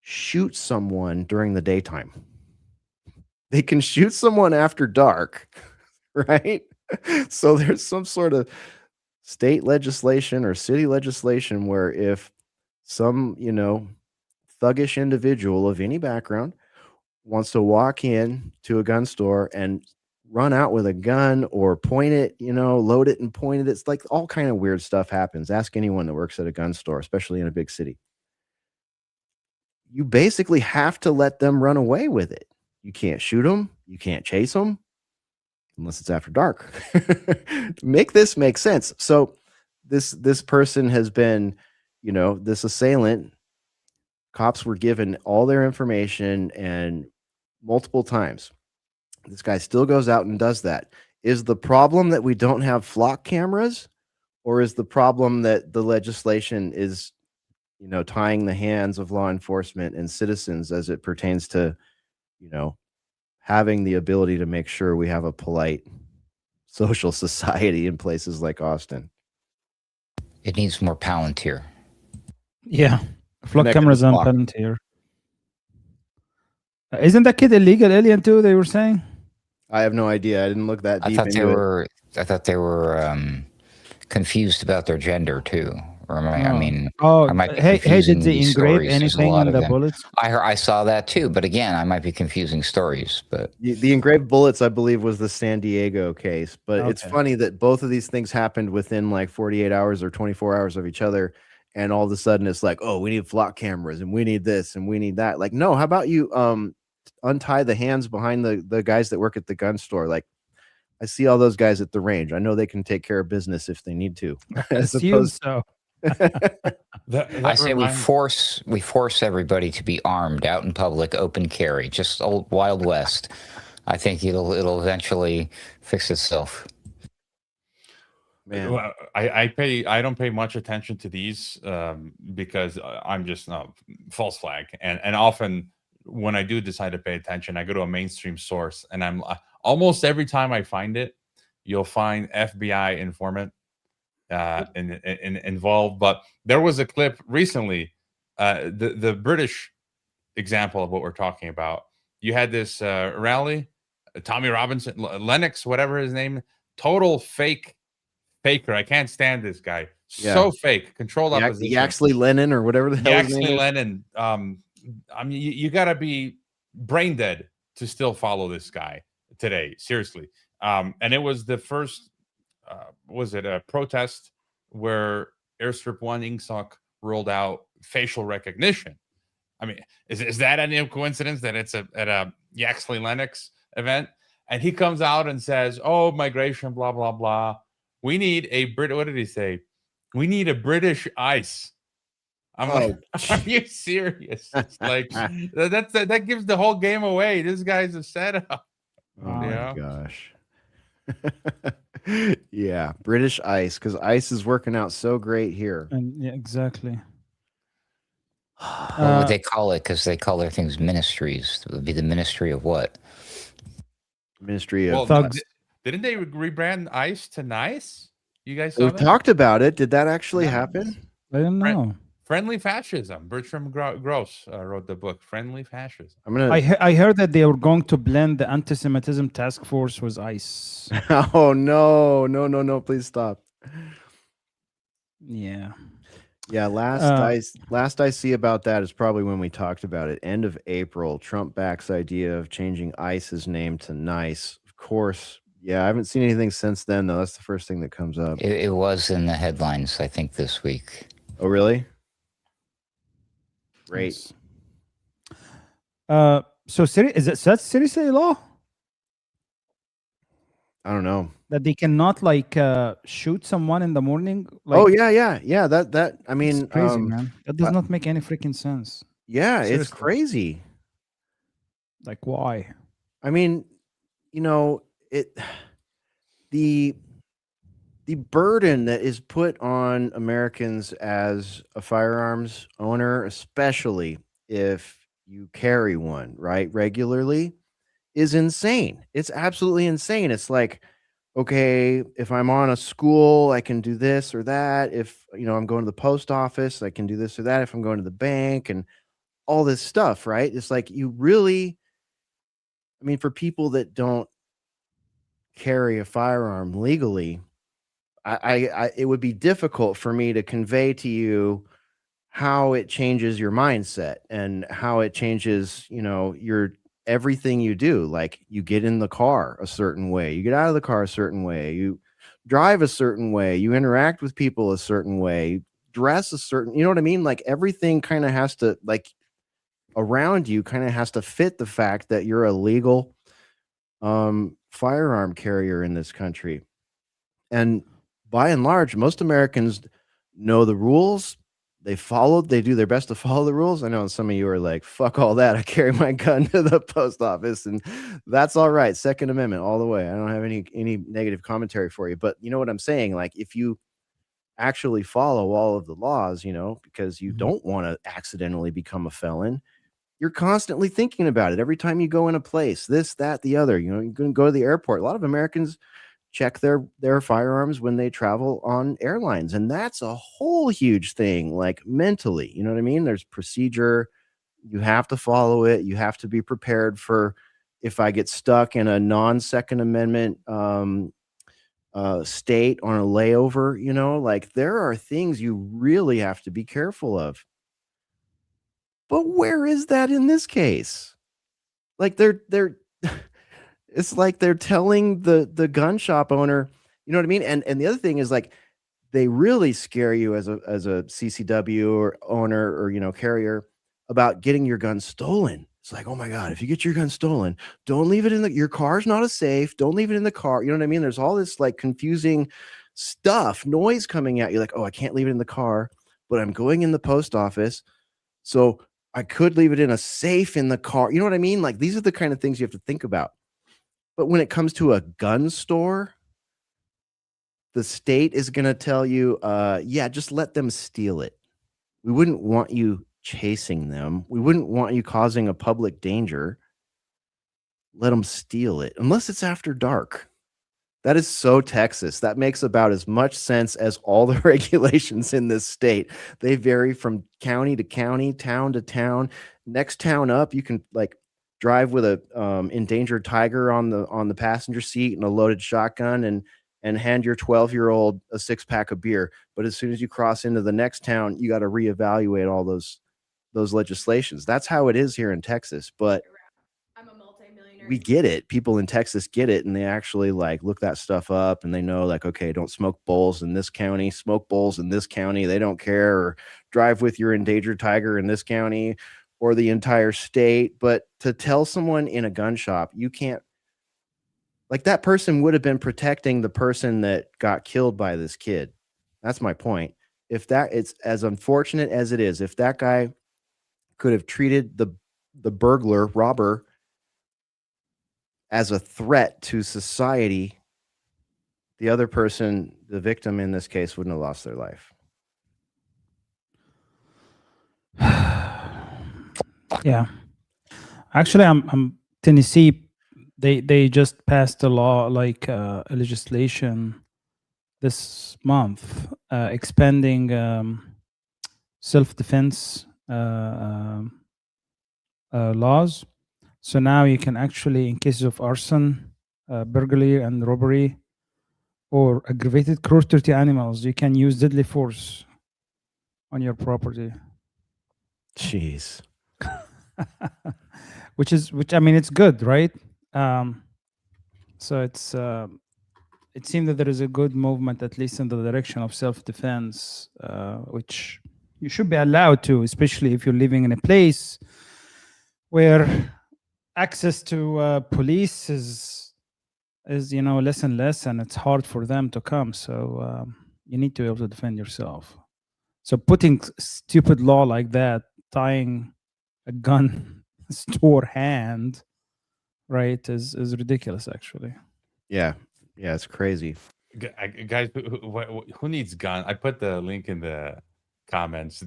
shoot someone during the daytime. They can shoot someone after dark, right? So there's some sort of state legislation or city legislation where if some, thuggish individual of any background wants to walk in to a gun store and run out with a gun or point it, load it and point it, it's like all kind of weird stuff happens. Ask anyone that works at a gun store, especially in a big city. You basically have to let them run away with it. You can't shoot them. You can't chase them unless it's after dark. Make this make sense. So this person has been, this assailant, cops were given all their information and multiple times. This guy still goes out and does that. Is the problem that we don't have flock cameras, or is the problem that the legislation is, tying the hands of law enforcement and citizens as it pertains to, having the ability to make sure we have a polite social society in places like Austin? It needs more Palantir. Yeah. Flock Connected cameras to on flock. Palantir. Isn't that kid illegal alien too, they were saying? I have no idea. I didn't look that I deep thought into it. I thought they were confused about their gender too. Or I mean, I might be hey, confusing did they these engrave stories. There's a anything lot in of the them. bullets? I saw that too, but again, I might be confusing stories. But The engraved bullets, I believe, was the San Diego case. But it's Okay. funny that both of these things happened within like 48 hours or 24 hours of each other. And all of a sudden it's like, oh, we need flock cameras and we need this and we need that. Like, no, how about you untie the hands behind the guys that work at the gun store? Like, I see all those guys at the range. I know they can take care of business if they need to. As Assume opposed so. I say we force everybody to be armed out in public, open carry, just old Wild West. I think it'll eventually fix itself. Man. Well, I don't pay much attention to these because I'm just false flag, and often when I do decide to pay attention, I go to a mainstream source, and I'm almost every time I find it, you'll find FBI informant involved. But there was a clip recently, the British example of what we're talking about. You had this rally, Tommy Robinson, Lennox, whatever his name, total faker. I can't stand this guy. Yeah. So fake. Controlled opposition. Yaxley Lennon or whatever the hell his name Yaxley is. Lennon. I mean, you got to be brain dead to still follow this guy today. Seriously. And it was the first, was it a protest where Airstrip 1 Ingsoc rolled out facial recognition? I mean, is that any coincidence that it's at a Yaxley Lennox event? And he comes out and says, oh, migration, blah, blah, blah. We need a what did he say? We need a British ICE. I'm like, are you serious? It's like that gives the whole game away. This guy's a setup. Oh my gosh. Yeah, British ICE, because ICE is working out so great here. And yeah, exactly. What would they call it? Because they call their things ministries. It would be the ministry of what? Ministry of thugs. Didn't they rebrand ICE to NICE? You guys saw We've that? talked about it. Did that actually happen? I don't know. Friendly Fascism. Bertram Gross wrote the book Friendly Fascism. I heard that they were going to blend the anti-Semitism task force with ICE. Oh no! Please stop. Yeah. Yeah, last I see about that is probably when we talked about it. End of April, Trump backs idea of changing ICE's name to NICE. Of course. Yeah, I haven't seen anything since then, though. That's the first thing that comes up. It was in the headlines, I think, this week. Oh, really? Great. So is that seriously law? I don't know. That they cannot shoot someone in the morning? Oh yeah. That I mean, it's crazy, man. That does not make any freaking sense. Yeah, Seriously. it's crazy. Like, why? I mean, the burden that is put on Americans as a firearms owner, especially if you carry one, right, regularly, is insane. It's absolutely insane. It's like, okay, if I'm on a school, I can do this or that. If, I'm going to the post office, I can do this or that. If I'm going to the bank and all this stuff, right? It's like you really, for people that don't carry a firearm legally, it would be difficult for me to convey to you how it changes your mindset and how it changes, your everything you do. Like, you get in the car a certain way, you get out of the car a certain way, you drive a certain way, you interact with people a certain way, you dress a certain, you know what I mean? Like, everything kind of has to, like, around you kind of has to fit the fact that you're a legal firearm carrier in this country. And by and large, most Americans know the rules. They do their best to follow the rules. I know some of you are like, fuck all that. I carry my gun to the post office, and that's all right. Second Amendment all the way. I don't have any negative commentary for you. But you know what I'm saying? Like, if you actually follow all of the laws, because you don't want to accidentally become a felon, you're constantly thinking about it every time you go in a place, this, that, the other. You're going to go to the airport. A lot of Americans check their firearms when they travel on airlines, and that's a whole huge thing, like, mentally. You know what I mean? There's procedure. You have to follow it. You have to be prepared for if I get stuck in a non-Second Amendment state on a layover, like, there are things you really have to be careful of. But where is that in this case? Like, they're it's like they're telling the gun shop owner, you know what I mean? And the other thing is, like, they really scare you as a CCW or owner or, carrier about getting your gun stolen. It's like, oh my God, if you get your gun stolen, don't leave it in your car's not a safe. Don't leave it in the car. You know what I mean? There's all this, like, confusing stuff, noise coming at you. Like, oh, I can't leave it in the car, but I'm going in the post office, so I could leave it in a safe in the car. You know what I mean? Like, these are the kind of things you have to think about. But when it comes to a gun store, the state is going to tell you, yeah, just let them steal it. We wouldn't want you chasing them. We wouldn't want you causing a public danger. Let them steal it, unless it's after dark. That is so Texas. That makes about as much sense as all the regulations in this state. They vary from county to county, town to town. Next town up, you can, like, drive with a endangered tiger on the passenger seat and a loaded shotgun and hand your 12-year-old a 6-pack of beer. But as soon as you cross into the next town, you got to reevaluate all those legislations. That's how it is here in Texas. But we get it. People in Texas get it, and they actually, like, look that stuff up, and they know, like, okay, don't smoke bowls in this county, smoke bowls in this county. They don't care. Or drive with your endangered tiger in this county or the entire state. But to tell someone in a gun shop, you can't, like, that person would have been protecting the person that got killed by this kid. That's my point. It's as unfortunate as it is, if that guy could have treated the robber as a threat to society, the other person, the victim in this case, wouldn't have lost their life. Yeah. Actually, I'm Tennessee. They just passed a law, like a legislation this month, expanding self-defense laws. So now you can actually, in cases of arson, burglary, and robbery, or aggravated cruelty to animals, you can use deadly force on your property. Jeez. which it's good, right? So it's it seems that there is a good movement, at least in the direction of self-defense, which you should be allowed to, especially if you're living in a place where access to police is less and less, and it's hard for them to come. So you need to be able to defend yourself. So putting stupid law like that, tying a gun store hand, right, is ridiculous, actually. Yeah, it's crazy. Guys, who needs gun? I put the link in the comments.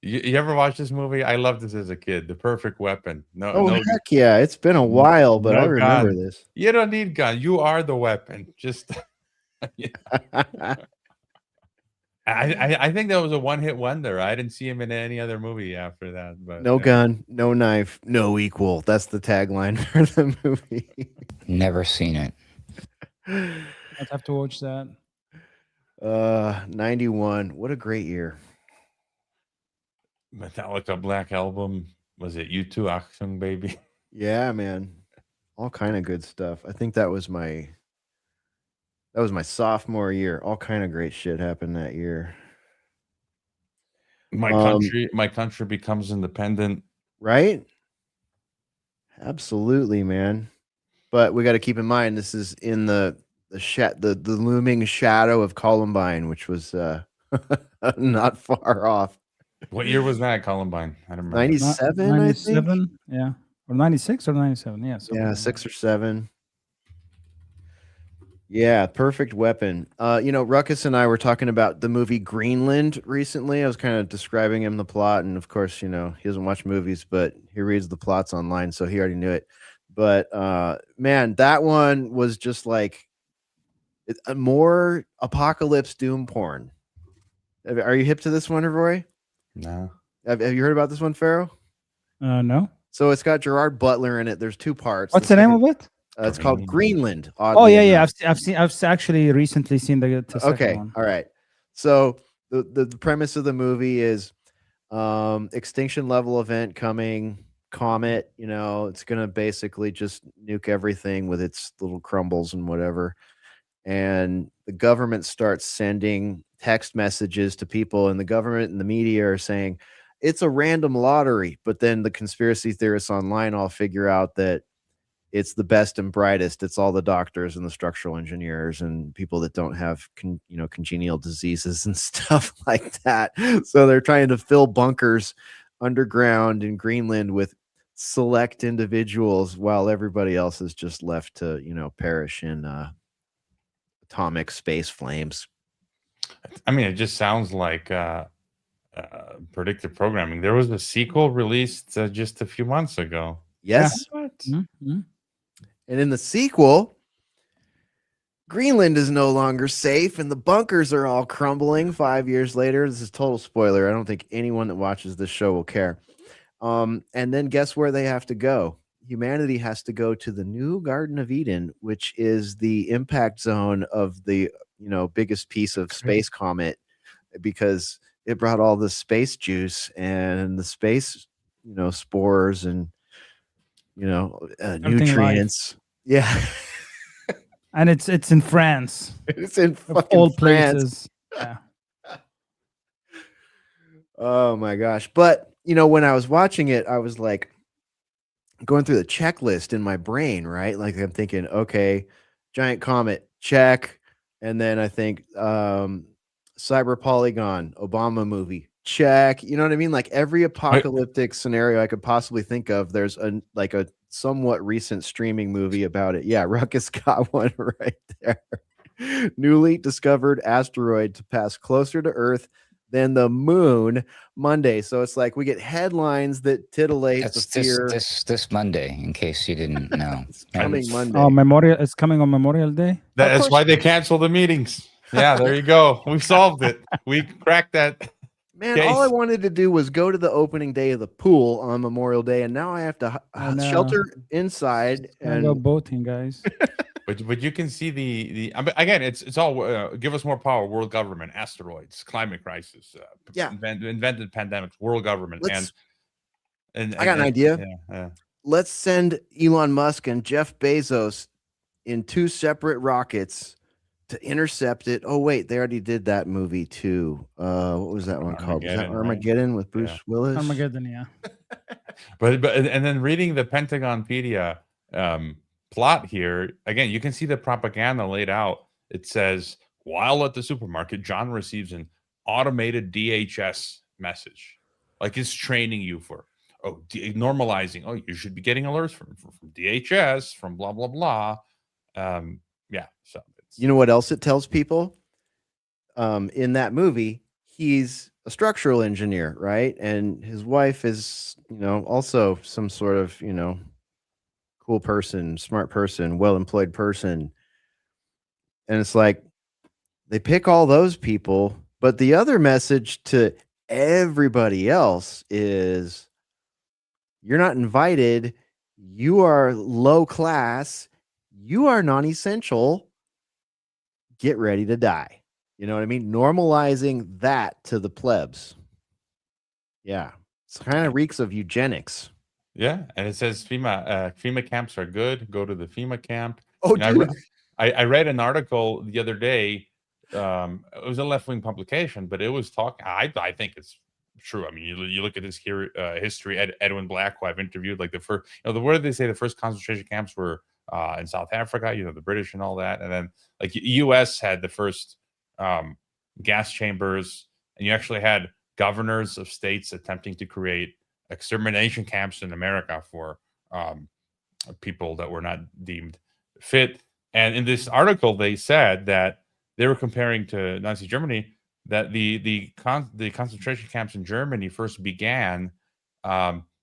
You ever watch this movie? I loved this as a kid. The Perfect Weapon. No, Oh no, heck yeah! It's been a while, but I no remember gun. this. You don't need gun. You are the weapon. Just I think that was a one-hit wonder. I didn't see him in any other movie after that. But No gun, no knife, no equal. That's the tagline for the movie. Never seen it. I'd have to watch that. 91. What a great year. Metallica Black Album. Was it U2 Achtung Baby? Yeah, man. All kind of good stuff. I think that was my sophomore year. All kind of great shit happened that year. My country becomes independent. Right? Absolutely, man. But we got to keep in mind this is in the looming shadow of Columbine, which was not far off. What year was that, Columbine? I don't remember. 97, 97, I think. yeah. Or 96 or 97, yeah. Yeah, 6 or 7. Yeah, Perfect Weapon. Ruckus and I were talking about the movie Greenland recently. I was kind of describing him the plot, and of course, he doesn't watch movies, but he reads the plots online, so he already knew it. But man, that one was just like a more apocalypse doom porn. Are you hip to this one, Roy? No. Have you heard about this one, Pharaoh? No. So it's got Gerard Butler in it. There's 2 parts. What's the name of it? It's called Greenland. Oh yeah. I've actually recently seen the second one. All right. So the premise of the movie is extinction level event coming, comet. It's gonna basically just nuke everything with its little crumbles and whatever. And the government starts sending text messages to people, and the government and the media are saying it's a random lottery. But then the conspiracy theorists online all figure out that it's the best and brightest. It's all the doctors and the structural engineers and people that don't have congenial diseases and stuff like that. So they're trying to fill bunkers underground in Greenland with select individuals while everybody else is just left to perish in atomic space flames. I mean, it just sounds like predictive programming. There was a sequel released just a few months ago. Yes. Yeah. Mm-hmm. And in the sequel, Greenland is no longer safe and the bunkers are all crumbling 5 years later. This is total spoiler. I don't think anyone that watches this show will care. And then guess where they have to go? Humanity has to go to the new Garden of Eden, which is the impact zone of the biggest piece of space comet, because it brought all the space juice and the space spores and nutrients. Yeah. And it's in France. It's in Of all France. places. Yeah. Oh my gosh. But when I was watching it, I was like going through the checklist in my brain, right? Like I'm thinking, okay, giant comet, check. And then I think cyber polygon, Obama movie, check. You know what I mean? Like every apocalyptic scenario I could possibly think of, there's a somewhat recent streaming movie about it. Yeah, Ruckus got one right there. Newly discovered asteroid to pass closer to Earth than the moon Monday. So it's like we get headlines that titillate the fear. This Monday, in case you didn't know. It's coming Monday. Oh, it's coming on Memorial Day. That's why they cancel the meetings. Yeah, there you go. We solved it. We cracked that. Man, all I wanted to do was go to the opening day of the pool on Memorial Day, and now I have to shelter inside and go boating, guys. But you can see the again, it's all give us more power. World government, asteroids, climate crisis, invented pandemics, world government, and I got an idea. Yeah. Let's send Elon Musk and Jeff Bezos in 2 separate rockets to intercept it. Oh wait, they already did that movie too. What was that one called? Was that Armageddon with Bruce Willis? Armageddon, yeah. but and then reading the Pentagonpedia plot here again, you can see the propaganda laid out. It says, while at the supermarket, John receives an automated DHS message, like it's training you for normalizing. Oh, you should be getting alerts from DHS, from blah blah blah. So you know what else it tells people? In that movie, he's a structural engineer, right? And his wife is, also some sort of, cool person, smart person, well-employed person. And it's like they pick all those people, but the other message to everybody else is you're not invited, you are low class, you are non-essential, get ready to die. You know what I mean? Normalizing that to the plebs. Yeah. It's kind of reeks of eugenics. Yeah, and it says FEMA camps are good. Go to the FEMA camp. Oh, You know, dude. I read an article the other day. It was a left-wing publication, but it was talking. I think it's true. I mean, you look at this history. Edwin Black, who I've interviewed, like the first, where did they say the first concentration camps were in South Africa? The British and all that, and then like U.S. had the first gas chambers, and you actually had governors of states attempting to create extermination camps in America for people that were not deemed fit. And in this article, they said that they were comparing to Nazi Germany, that the concentration camps in Germany first began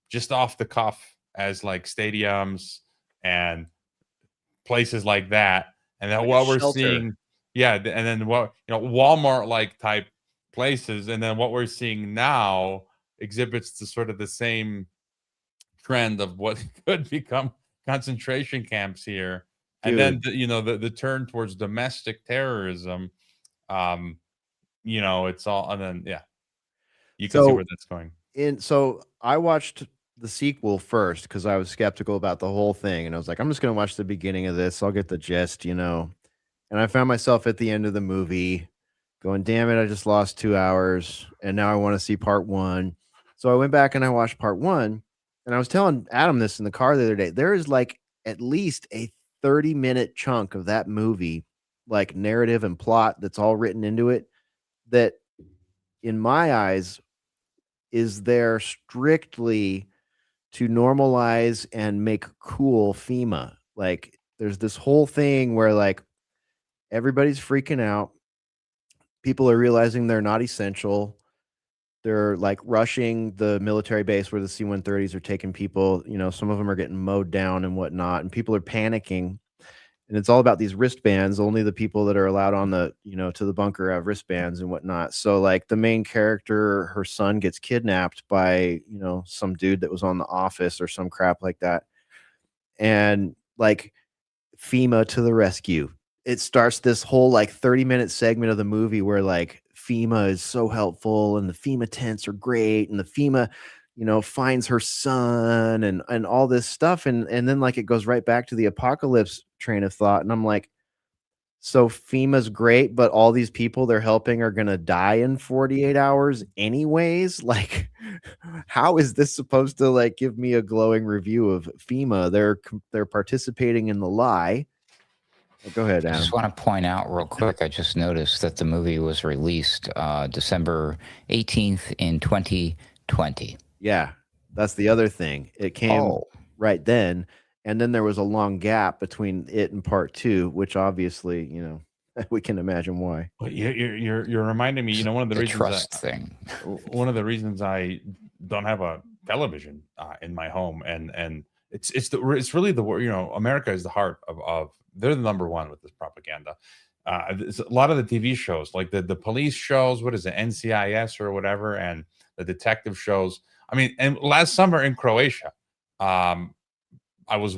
just off the cuff as like stadiums and places like that, and then Like what a we're shelter. seeing, and then what Walmart like type places, and then what we're seeing now exhibits the sort of the same trend of what could become concentration camps here. And then the turn towards domestic terrorism, it's all, and then you can see where that's going. So I watched the sequel first because I was skeptical about the whole thing, and I was like, I'm just gonna watch the beginning of this. I'll get the gist, And I found myself at the end of the movie going, damn it, I just lost 2 hours, and now I want to see part one. So I went back and I watched part one, and I was telling Adam this in the car the other day. There is like at least a 30-minute chunk of that movie, like narrative and plot that's all written into it, that in my eyes is there strictly to normalize and make cool FEMA. Like there's this whole thing where like everybody's freaking out. People are realizing they're not essential. They're like rushing the military base where the C-130s are taking people. Some of them are getting mowed down and whatnot, and people are panicking. And it's all about these wristbands. Only the people that are allowed on the, to the bunker have wristbands and whatnot. So like the main character, her son gets kidnapped by, some dude that was on The Office or some crap like that. And like FEMA to the rescue. It starts this whole like 30-minute segment of the movie where like FEMA is so helpful and the FEMA tents are great and the FEMA, finds her son and all this stuff. And then like it goes right back to the apocalypse train of thought. And I'm like, so FEMA's great, but all these people they're helping are going to die in 48 hours anyways. Like, how is this supposed to like give me a glowing review of FEMA? They're participating in the lie. Go ahead, Adam. I just want to point out real quick, I just noticed that the movie was released December 18th in 2020. Yeah, that's the other thing. It came right then, and then there was a long gap between it and part two, which obviously, we can imagine why. But you're reminding me, one of the reasons trust thing. One of the reasons I don't have a television in my home, and it's really the America is the heart of they're the number one with this propaganda. It's a lot of the TV shows, like the police shows, what is it, NCIS or whatever, and the detective shows. I mean, and last summer in Croatia, I was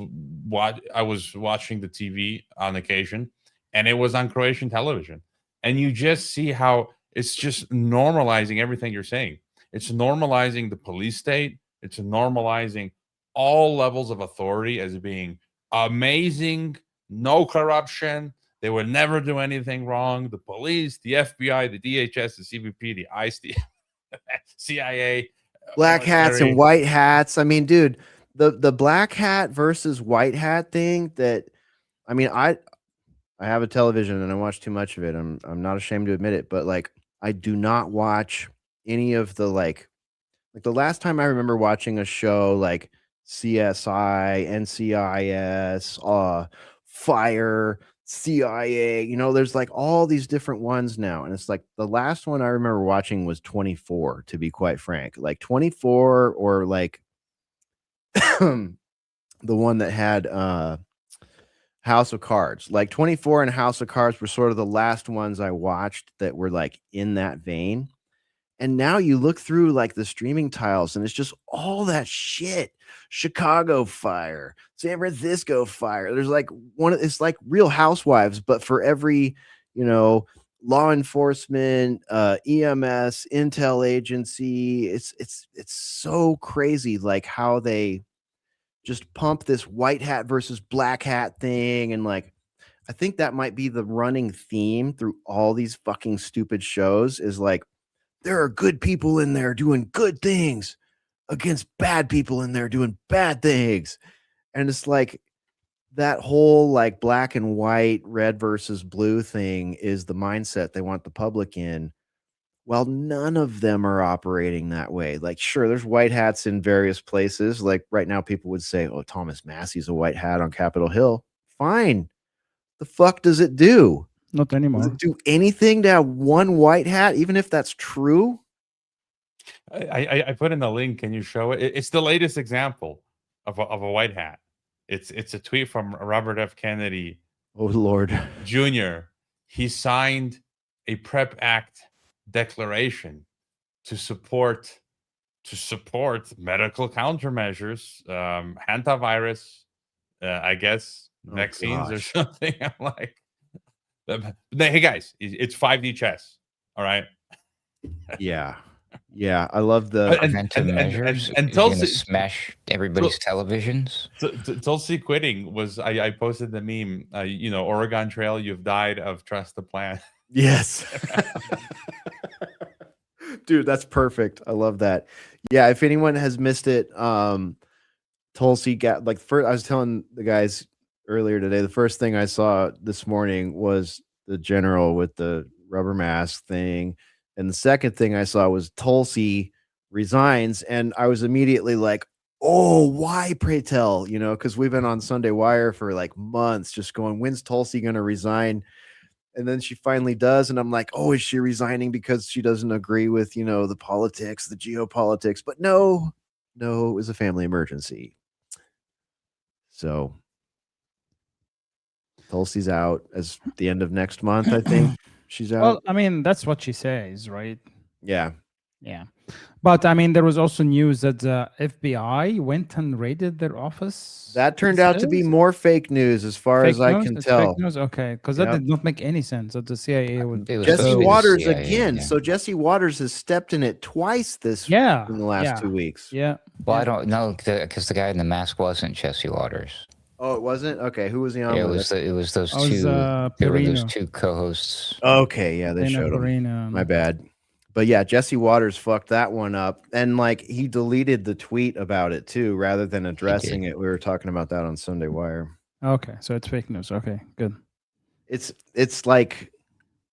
watching the TV on occasion, and it was on Croatian television, and you just see how it's just normalizing everything you're saying. It's normalizing the police state. It's normalizing all levels of authority as being amazing, no corruption. They would never do anything wrong. The police, the FBI, the DHS, the CBP, the ICE, the CIA, black hats and white hats. I mean, dude, the black hat versus white hat thing. That, I mean, I have a television and I watch too much of it. I'm not ashamed to admit it, but like I do not watch any of the like the last time I remember watching a show like CSI, NCIS, Fire, CIA. There's like all these different ones now, and it's like the last one I remember watching was 24. To be quite frank, like 24, or like the one that had House of Cards. Like 24 and House of Cards were sort of the last ones I watched that were like in that vein. And now you look through like the streaming tiles and it's just all that shit. Chicago fire, San Francisco fire. There's like it's like Real Housewives, but for every, law enforcement, EMS, intel agency. It's so crazy like how they just pump this white hat versus black hat thing. And like, I think that might be the running theme through all these fucking stupid shows is like, there are good people in there doing good things against bad people in there doing bad things. And it's like that whole like black and white, red versus blue thing is the mindset they want the public in. Well, none of them are operating that way. Like, sure, there's white hats in various places. Like right now, people would say, oh, Thomas Massey's a white hat on Capitol Hill. Fine. The fuck does it do? Not Does anymore. it do anything to have one white hat, even if that's true? I put in the link. Can you show it? It's the latest example of a white hat. It's a tweet from Robert F. Kennedy. Oh, Lord. Jr. He signed a PrEP Act declaration to support medical countermeasures, hantavirus, I guess vaccines or something. I'm like, hey guys, it's 5D chess. All right. Yeah. I love the preventive measures. And You're gonna Tulsi smash everybody's televisions. Tulsi quitting was I posted the meme. Oregon Trail, you've died of trust the plan. Yes. Dude, that's perfect. I love that. Yeah, if anyone has missed it, Tulsi got like first. I was telling the guys earlier today, the first thing I saw this morning was the general with the rubber mask thing. And the second thing I saw was Tulsi resigns. And I was immediately like, oh, why, pray tell? Because we've been on Sunday Wire for like months just going, when's Tulsi going to resign? And then she finally does. And I'm like, oh, is she resigning because she doesn't agree with, the politics, the geopolitics? But no, it was a family emergency. So Tulsi's out as the end of next month, I think. She's out. Well, I mean, that's what she says, right? Yeah. But I mean, there was also news that the FBI went and raided their office. That turned out to be more fake news as far as I can tell. Fake news? Okay, because that did not make any sense that the CIA would. Jesse Waters again. So Jesse Waters has stepped in it twice in the last 2 weeks. Yeah. Well, I don't know because the guy in the mask wasn't Jesse Waters. Oh, it wasn't? Okay, who was he on? Yeah, it was those two. There were those two co-hosts. Okay, yeah, they showed him. My bad. But yeah, Jesse Waters fucked that one up, and like he deleted the tweet about it too, rather than addressing it. We were talking about that on Sunday Wire. Okay, so it's fake news. Okay, good. It's like,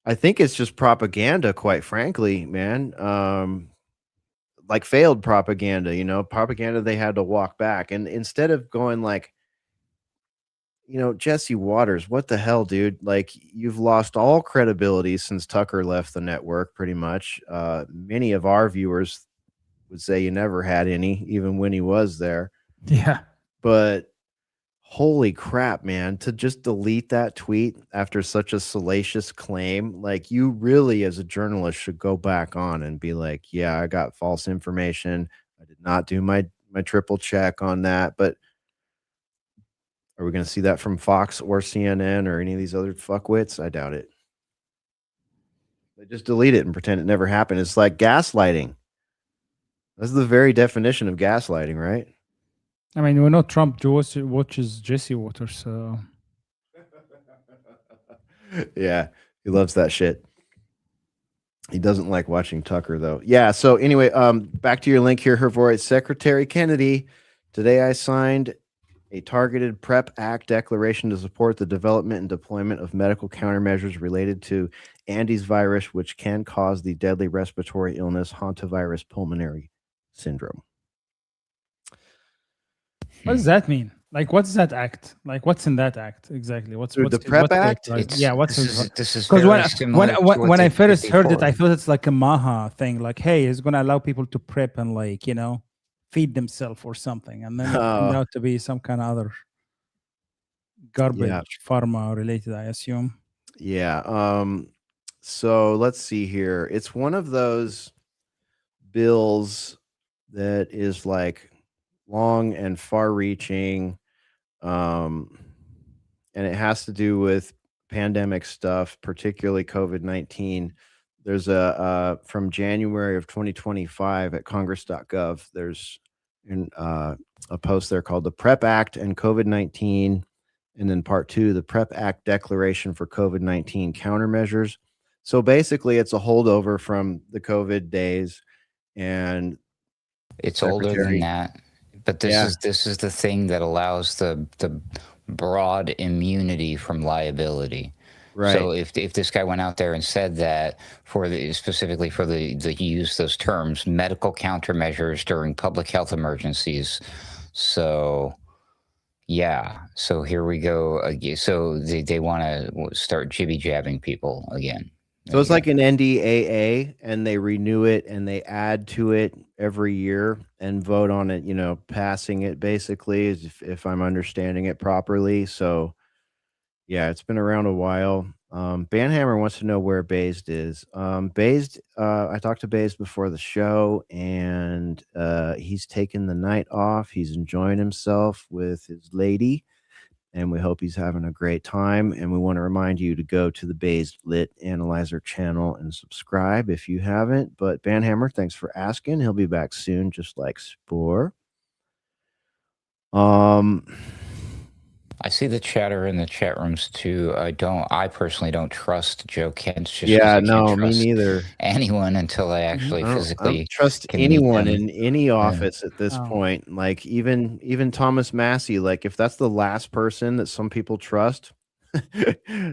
I think it's just propaganda, quite frankly, man. Like failed propaganda, propaganda they had to walk back, and instead of going like, Jesse Waters, what the hell, dude? Like, you've lost all credibility since Tucker left the network, pretty much. Many of our viewers would say you never had any, even when he was there. Yeah. But holy crap, man, to just delete that tweet after such a salacious claim, like, you really, as a journalist, should go back on and be like, yeah, I got false information. I did not do my triple check on that. But are we going to see that from Fox or CNN or any of these other fuckwits? I doubt it. They just delete it and pretend it never happened. It's like gaslighting. That's the very definition of gaslighting, right? I mean, we know Trump watches Jesse Waters, so. Yeah, he loves that shit. He doesn't like watching Tucker, though. Yeah, so anyway, back to your link here, Hrvoje. Secretary Kennedy, today I signed a targeted PrEP Act declaration to support the development and deployment of medical countermeasures related to Andes virus, which can cause the deadly respiratory illness hantavirus pulmonary syndrome. What does that mean? Like, what's that act? Like, what's in that act exactly? What's Dude, what's the PrEP what's it, Act? like, It's yeah, what's this is because very similar to what when I they first did heard it, before. I thought it's like a Maha thing. Like, hey, it's gonna allow people to prep and, like, feed themselves or something, and then it turned out to be some kind of other garbage, pharma related, I assume. Yeah. So let's see here. It's one of those bills that is like long and far reaching. And it has to do with pandemic stuff, particularly COVID-19. There's from January of 2025 at congress.gov, there's a post there called the PrEP Act and COVID-19. And then part 2, the PrEP Act Declaration for COVID-19 Countermeasures. So basically, it's a holdover from the COVID days, and it's older than that. But this is the thing that allows the broad immunity from liability. Right. So if this guy went out there and said that specifically for the he used those terms, medical countermeasures during public health emergencies. So yeah, so here we go again. So they want to start jibby jabbing people again. So it's like an NDAA, and they renew it and they add to it every year and vote on it, passing it basically, if I'm understanding it properly. So yeah, it's been around a while. Banhammer wants to know where Based is. Based, I talked to Based before the show, and he's taken the night off. He's enjoying himself with his lady, and we hope he's having a great time. And we want to remind you to go to the Based Lit Analyzer channel and subscribe if you haven't. But Banhammer, thanks for asking. He'll be back soon, just like Spore. I see the chatter in the chat rooms too. I personally don't trust Joe Kent. No, me neither. Anyone until I actually physically I don't trust anyone in any office at this point. Like even Thomas Massey. Like, if that's the last person that some people trust,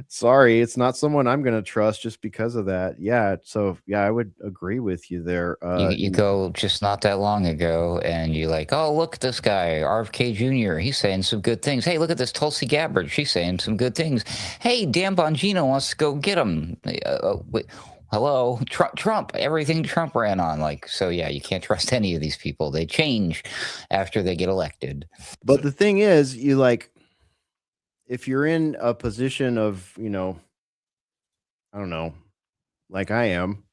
sorry, it's not someone I'm going to trust just because of that. Yeah. So yeah, I would agree with you there. You go just not that long ago, and you're like, oh, look at this guy, RFK Jr. He's saying some good things. Hey, look at this Tulsi Gabbard. She's saying some good things. Hey, Dan Bongino wants to go get him. Hello, Trump. Everything Trump ran on. Like, so yeah, you can't trust any of these people. They change after they get elected. But the thing is, if you're in a position of, I don't know, like I am,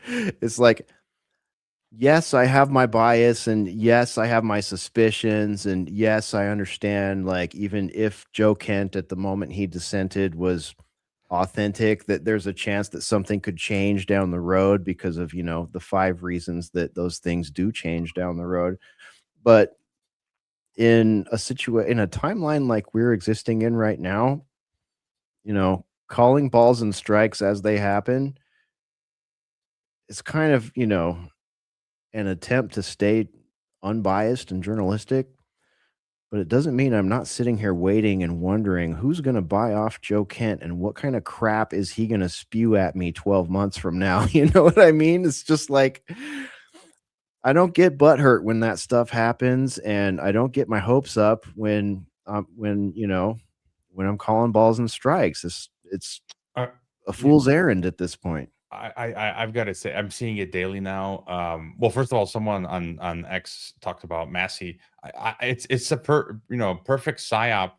it's like, yes, I have my bias, and yes, I have my suspicions, and yes, I understand, like, even if Joe Kent at the moment he dissented was authentic, that there's a chance that something could change down the road because of, the 5 reasons that those things do change down the road. But in a timeline like we're existing in right now, calling balls and strikes as they happen, it's kind of, an attempt to stay unbiased and journalistic, but it doesn't mean I'm not sitting here waiting and wondering who's going to buy off Joe Kent and what kind of crap is he going to spew at me 12 months from now. You know what I mean? It's just like, I don't get butthurt when that stuff happens, and I don't get my hopes up when I'm calling balls and strikes. It's a fool's errand at this point. I've got to say, I'm seeing it daily now. Well, first of all, someone on X talked about Massey. It's a perfect psyop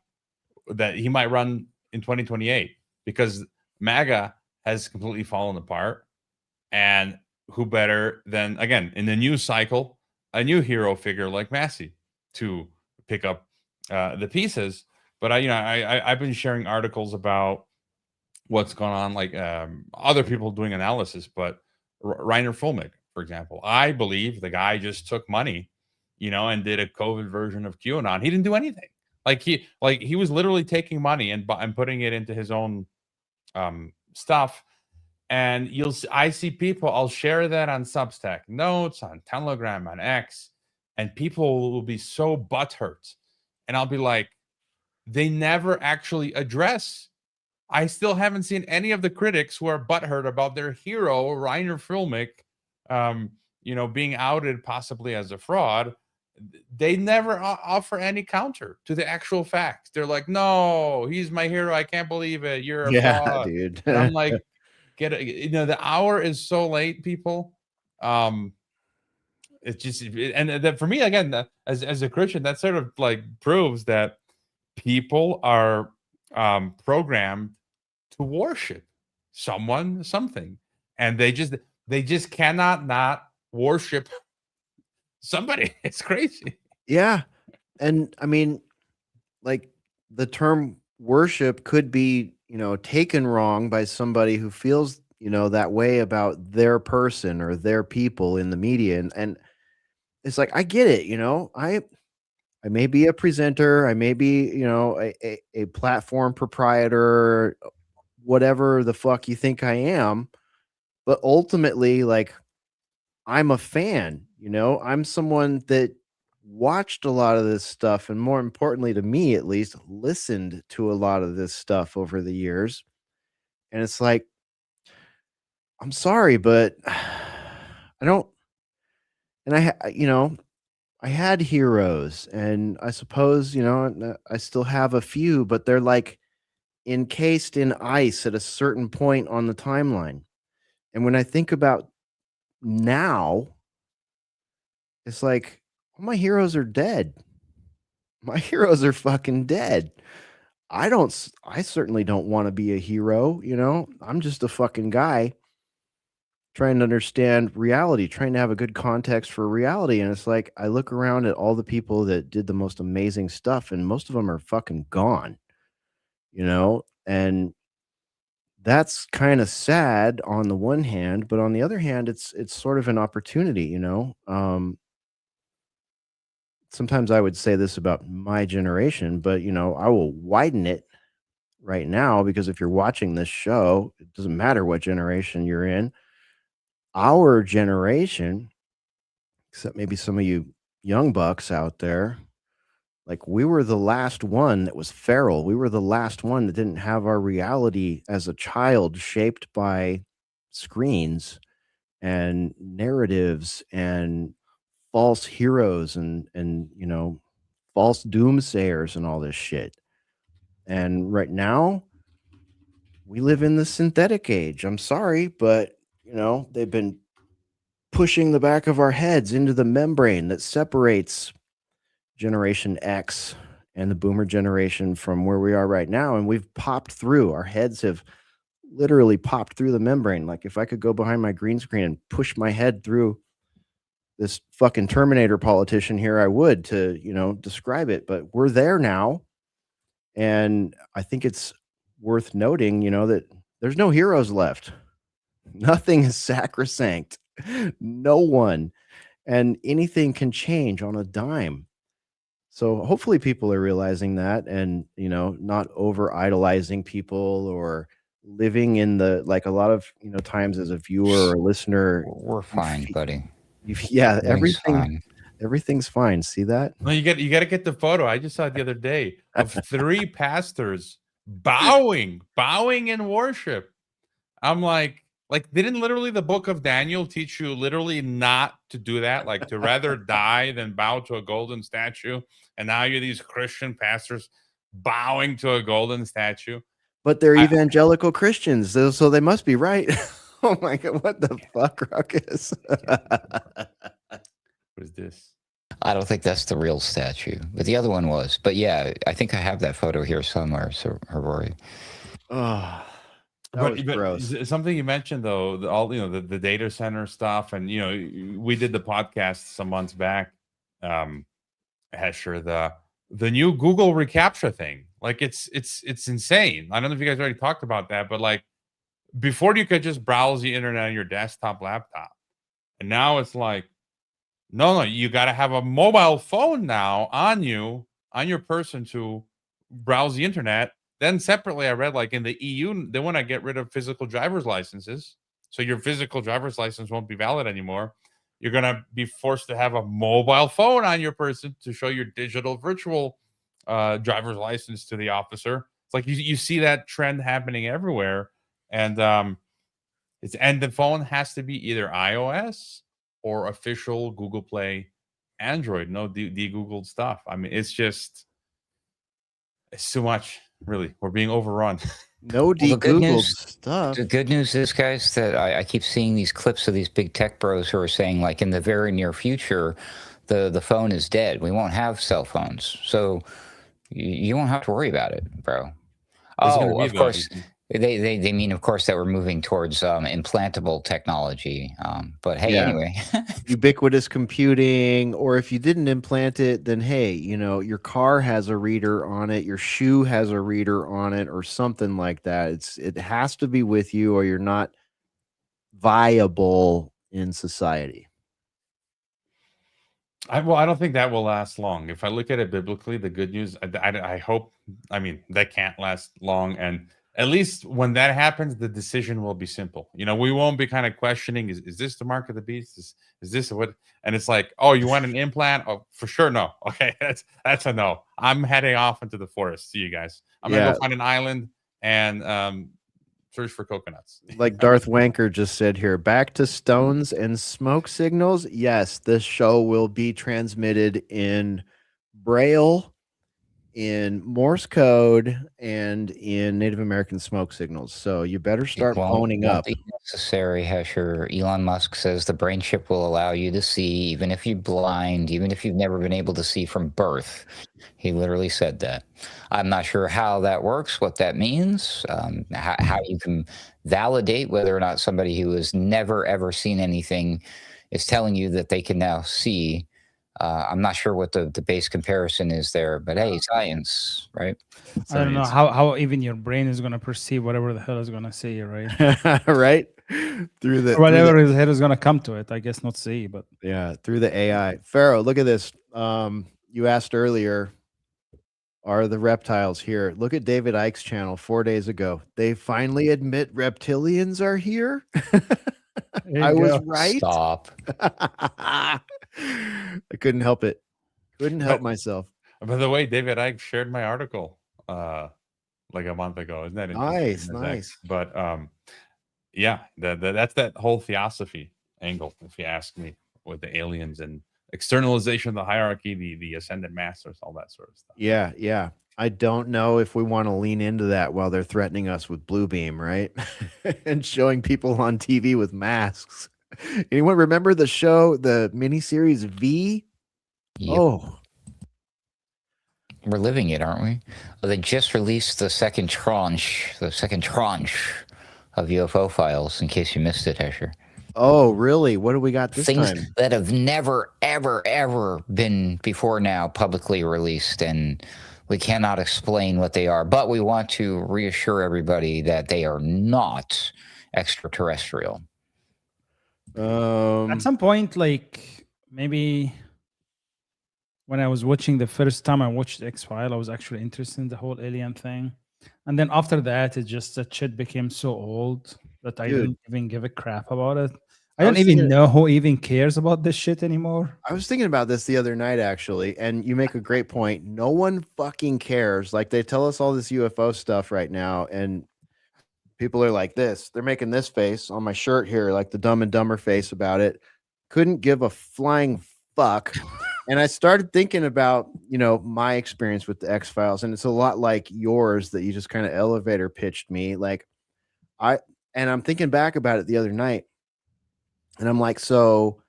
that he might run in 2028, because MAGA has completely fallen apart, and who better than, again, in the news cycle, a new hero figure like Massey to pick up the pieces. But I've been sharing articles about what's going on, like other people doing analysis, but Reiner Fulmick, for example, I believe the guy just took money, and did a COVID version of QAnon. He didn't do anything. He was literally taking money and putting it into his own stuff. And I see people, I'll share that on Substack notes, on Telegram, on X, and people will be so butthurt. And I'll be like, they never actually address. I still haven't seen any of the critics who are butthurt about their hero, Reiner Fulmick, being outed possibly as a fraud. they never offer any counter to the actual facts. They're like, no, he's my hero. I can't believe it. You're a fraud. dude. And I'm like, the hour is so late, people. It's just, and that for me, again, as a Christian, that sort of like proves that people are programmed to worship someone, something, and they just cannot not worship somebody. It's crazy. Yeah. And I mean, like, the term worship could be, taken wrong by somebody who feels, that way about their person or their people in the media. And it's like, I get it, I may be a presenter, I may be, a platform proprietor, whatever the fuck you think I am, but ultimately, like, I'm a fan, I'm someone that watched a lot of this stuff, and more importantly to me, at least, listened to a lot of this stuff over the years. And it's like, I'm sorry, but I don't, and I had heroes, and I suppose, I still have a few, but they're like encased in ice at a certain point on the timeline. And when I think about now, it's like, all my heroes are dead. My heroes are fucking dead. I certainly don't want to be a hero, I'm just a fucking guy trying to understand reality, trying to have a good context for reality. And it's like, I look around at all the people that did the most amazing stuff, and most of them are fucking gone, and that's kind of sad on the one hand, but on the other hand, it's sort of an opportunity, sometimes I would say this about my generation, but I will widen it right now, because if you're watching this show, it doesn't matter what generation you're in. Our generation, except maybe some of you young bucks out there, like, we were the last one that was feral. We were the last one that didn't have our reality as a child shaped by screens and narratives and false heroes and false doomsayers and all this shit. And right now, we live in the synthetic age. I'm sorry, but they've been pushing the back of our heads into the membrane that separates Generation X and the boomer generation from where we are right now. And we've popped through. Our heads have literally popped through the membrane. Like, if I could go behind my green screen and push my head through this fucking Terminator politician here, I would, to, describe it. But we're there now. And I think it's worth noting, that there's no heroes left. Nothing is sacrosanct. No one. And anything can change on a dime. So hopefully people are realizing that, and, not over idolizing people or living in the, like, a lot of, times as a viewer or listener. We're fine, buddy. Yeah, Everything's fine. Everything's fine. See that? No, you got to get the photo. I just saw it the other day of 3 pastors bowing in worship. I'm like, didn't literally the book of Daniel teach you literally not to do that? Like, to rather die than bow to a golden statue? And now you're these Christian pastors bowing to a golden statue. But they're evangelical Christians, so they must be right. Oh my God, what the fuck, Ruckus? What is this? I don't think that's the real statue, but the other one was. But yeah, I think I have that photo here somewhere, so Hrvoje. Oh, that was gross. Something you mentioned though, the data center stuff, and we did the podcast some months back. Hesher, the new Google reCAPTCHA thing, like, it's insane. I don't know if you guys already talked about that, but like, before you could just browse the internet on your desktop laptop, and now it's like, no, you got to have a mobile phone now on your person to browse the internet. Then separately, I read, like, in the EU, they want to get rid of physical driver's licenses, so your physical driver's license won't be valid anymore. You're going to be forced to have a mobile phone on your person to show your digital virtual driver's license to the officer. It's like you see that trend happening everywhere. And the phone has to be either iOS or official Google Play Android, no de-Googled stuff. I mean, it's too much. Really, we're being overrun. No the good de-Googled news- stuff. The good news is, guys, that I keep seeing these clips of these big tech bros who are saying, like, in the very near future, the phone is dead. We won't have cell phones. So you won't have to worry about it, bro. Of course. They mean, of course, that we're moving towards implantable technology. But hey, anyway. Ubiquitous computing, or if you didn't implant it, then hey, your car has a reader on it, your shoe has a reader on it, or something like that. It has to be with you, or you're not viable in society. I don't think that will last long. If I look at it biblically, the good news, I hope, I mean, that can't last long. And at least when that happens, the decision will be simple. We won't be kind of questioning, is this the mark of the beast? Is this what? And it's like, oh, you want an implant? Oh, for sure, no. Okay, that's a no. I'm heading off into the forest. See you guys. I'm going to go find an island and search for coconuts. Like Darth Wanker just said here, back to stones and smoke signals. Yes, this show will be transmitted in Braille, in Morse code, and in Native American smoke signals. So you better start phoning up. Be necessary, Hesher. Elon Musk says the brain chip will allow you to see, even if you're blind, even if you've never been able to see from birth. He literally said that. I'm not sure how that works, what that means, how you can validate whether or not somebody who has never, ever seen anything is telling you that they can now see. I'm not sure what the base comparison is there, but hey, science, right? I don't know how even your brain is going to perceive whatever the hell is going to see, right? Right? Through the whatever the hell is going to come to it, I guess not see, but through the AI. Pharaoh, look at this. You asked earlier, are the reptiles here? Look at David Icke's channel 4 days ago. They finally admit reptilians are here. I was right. Stop. I couldn't help it. Couldn't help myself. By the way, David Icke shared my article like a month ago. Isn't that interesting? Nice. But yeah, that's that whole theosophy angle, if you ask me, with the aliens and externalization of the hierarchy, the ascended masters, all that sort of stuff. Yeah. I don't know if we want to lean into that while they're threatening us with blue beam, right? And showing people on TV with masks. Anyone remember the show, the miniseries V? Yep. Oh, we're living it, aren't we? Well, they just released the second tranche of UFO files, in case you missed it, Hesher. Oh, really? What do we got this Things time? that have never, ever been before now publicly released, and we cannot explain what they are, but we want to reassure everybody that they are not extraterrestrial. At some point, like maybe when I was watching the first time I watched X-Files, I was actually interested in the whole alien thing. And then after that, it just that shit became so old that I didn't even give a crap about it. I don't even know who even cares about this shit anymore. I was thinking about this the other night, actually, and you make a great point. No one fucking cares. Like, they tell us all this UFO stuff right now, and people are like this. They're making this face on my shirt here, like the Dumb and Dumber face about it. Couldn't give a flying fuck. And I started thinking about, my experience with the X-Files, and it's a lot like yours that you just kind of elevator pitched me. Like, I'm thinking back about it the other night, and I'm like, so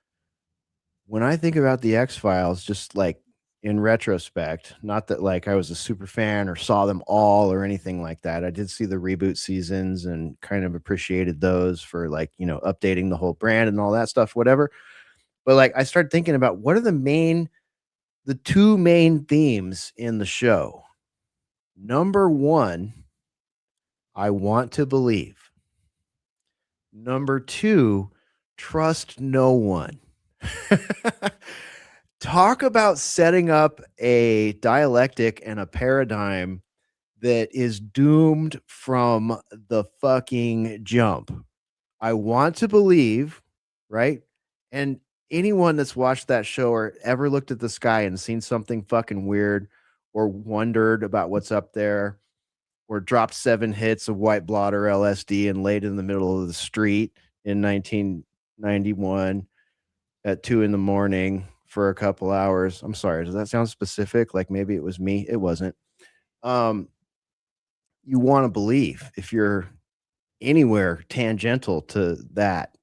when I think about the X-Files, just like in retrospect, not that like I was a super fan or saw them all or anything like that. I did see the reboot seasons and kind of appreciated those for like, updating the whole brand and all that stuff, whatever. But like, I started thinking about what are the two main themes in the show. Number one, I want to believe. Number two, trust no one. Talk about setting up a dialectic and a paradigm that is doomed from the fucking jump. I want to believe, right? And anyone that's watched that show or ever looked at the sky and seen something fucking weird or wondered about what's up there or dropped 7 hits of white blotter LSD and laid in the middle of the street in 1991 at 2 a.m, for a couple hours. I'm sorry, does that sound specific? Like maybe it was me. It wasn't. You want to believe if you're anywhere tangential to that,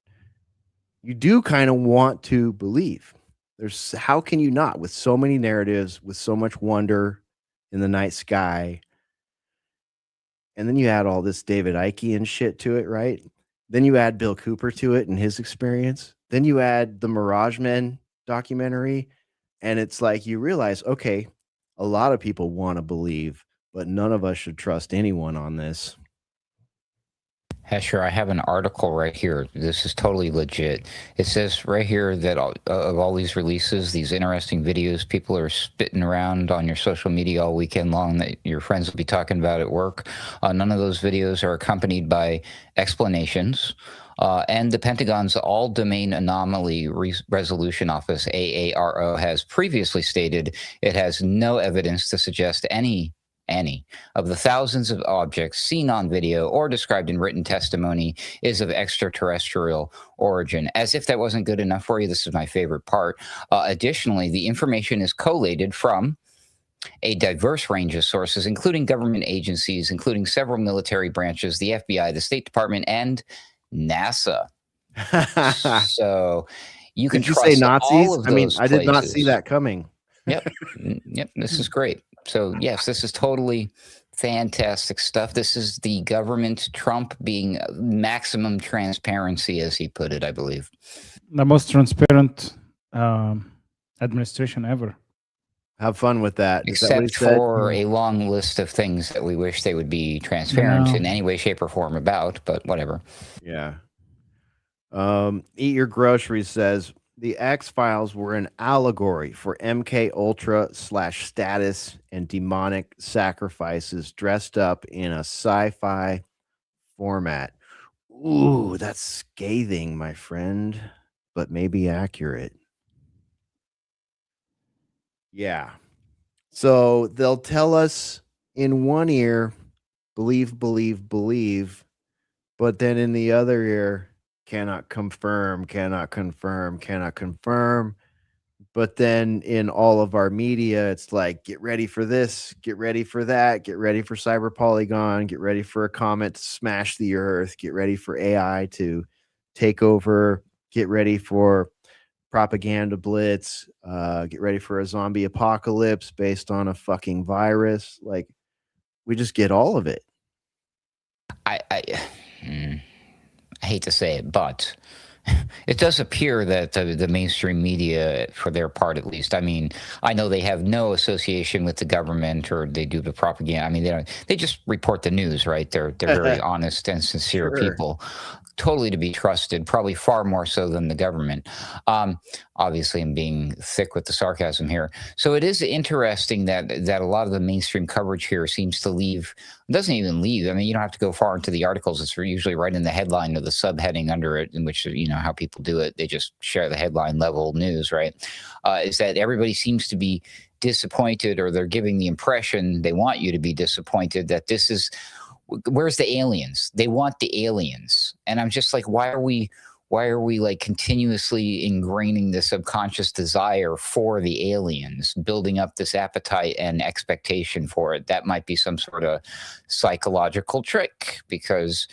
you do kind of want to believe. There's how can you not with so many narratives, with so much wonder in the night sky? And then you add all this David Icke and shit to it, right? Then you add Bill Cooper to it and his experience. Then you add the Mirage Men documentary, and it's like you realize, okay, a lot of people want to believe, but none of us should trust anyone on this. Hesher, I have an article right here. This is totally legit. It says right here that of all these releases, these interesting videos people are spitting around on your social media all weekend long that your friends will be talking about at work, none of those videos are accompanied by explanations. And the Pentagon's All-Domain Anomaly Resolution Office, AARO, has previously stated it has no evidence to suggest any of the thousands of objects seen on video or described in written testimony is of extraterrestrial origin. As if that wasn't good enough for you, this is my favorite part. Additionally, the information is collated from a diverse range of sources, including government agencies, including several military branches, the FBI, the State Department, and NASA. So you can Did you trust say Nazis? all of I mean, those I did not see places. that coming. Yep. This is great. So yes, this is totally fantastic stuff. This is the government, Trump being maximum transparency, as he put it, I believe. The most transparent administration ever. Have fun with that. Is that what he Except said? for a long list of things that we wish they would be transparent in any way, shape, or form about, but whatever. Yeah. Eat Your Groceries says the X-Files were an allegory for MK Ultra / status and demonic sacrifices dressed up in a sci-fi format. Ooh, that's scathing, my friend, but maybe accurate. Yeah. So they'll tell us in one ear, believe, believe, believe, but then in the other ear, cannot confirm, cannot confirm, cannot confirm. But then in all of our media, it's like, get ready for this, get ready for that, get ready for Cyber Polygon, get ready for a comet to smash the earth, get ready for AI to take over, get ready for propaganda blitz, get ready for a zombie apocalypse based on a fucking virus. Like, we just get all of it. I hate to say it, but it does appear that the mainstream media, for their part at least, I mean, I know they have no association with the government or they do the propaganda. I mean, they just report the news, right? They're very honest and sincere people. Totally to be trusted, probably far more so than the government. Obviously, I'm being thick with the sarcasm here. So it is interesting that a lot of the mainstream coverage here seems to doesn't even leave. I mean, you don't have to go far into the articles. It's usually right in the headline or the subheading under it, in which, you know, how people do it. They just share the headline level news, right? Is that everybody seems to be disappointed, or they're giving the impression they want you to be disappointed that this is, where's the aliens? They want the aliens. And I'm just like, why are we like continuously ingraining the subconscious desire for the aliens, building up this appetite and expectation for it? That might be some sort of psychological trick, because,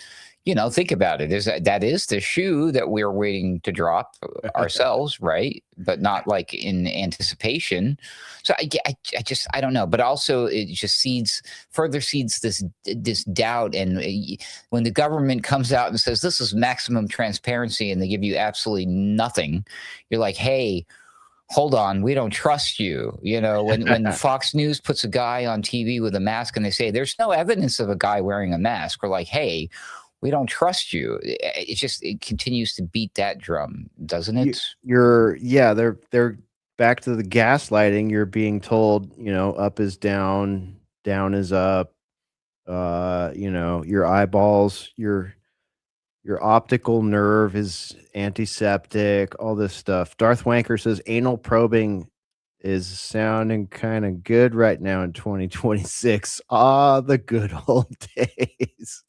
you know, think about it. That is the shoe that we're waiting to drop ourselves, right? But not like in anticipation. So I don't know. But also it just further seeds this doubt. And when the government comes out and says this is maximum transparency, and they give you absolutely nothing, you're like, hey, hold on, we don't trust you. You know, when Fox News puts a guy on TV with a mask and they say there's no evidence of a guy wearing a mask, we're like, hey, we don't trust you. It continues to beat that drum, doesn't it? They're back to the gaslighting. You're being told, you know, up is down, down is up. You know, your eyeballs, your optical nerve is antiseptic, all this stuff. Darth Wanker says anal probing is sounding kind of good right now in 2026. Ah, the good old days.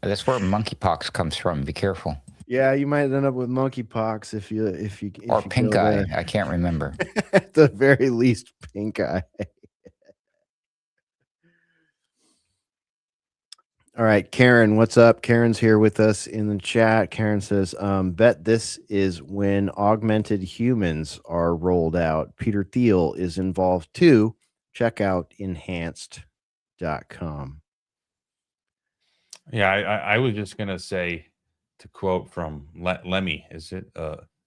That's where monkeypox comes from. Be careful. Yeah, you might end up with monkeypox if you Or you pink go eye. there. I can't remember. At the very least, pink eye. All right, Karen, what's up? Karen's here with us in the chat. Karen says, bet this is when augmented humans are rolled out. Peter Thiel is involved too. Check out enhanced.com. Yeah, I was just gonna say, to quote from Lemmy, is it?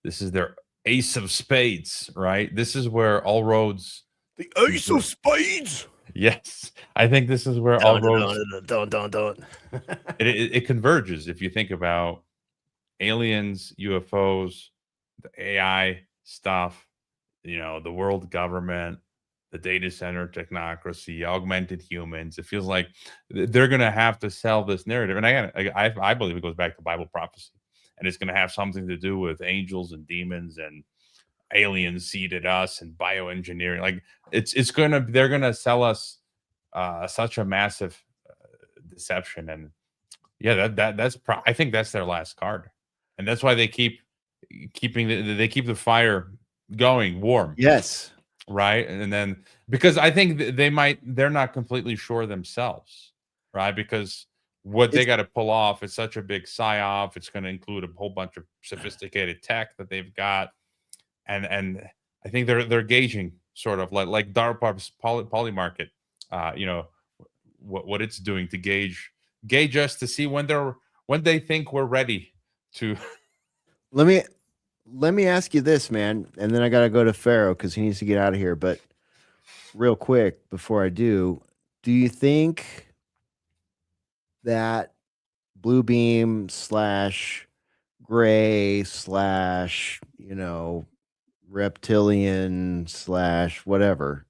This is their ace of spades, right? This is where all roads. The Ace of Spades. Yes, I think this is where all roads Don't. it converges. If you think about aliens, UFOs, the AI stuff, the world government, the data center technocracy, augmented humans. It feels like they're going to have to sell this narrative. And I believe it goes back to Bible prophecy, and it's going to have something to do with angels and demons and aliens seeded us and bioengineering. Like they're going to sell us such a massive deception. And yeah, I think that's their last card, and that's why they keep the fire going warm. Yes. Right. And then because I think they're not completely sure themselves, right? Because what they got to pull off is such a big psyop. It's going to include a whole bunch of sophisticated tech that they've got. And I think they're gauging sort of like DARPA's poly market, what it's doing to gauge us to see when they think we're ready to. Let me ask you this, man, and then I got to go to Pharaoh because he needs to get out of here. But real quick, before I do you think that blue beam / gray / reptilian / whatever,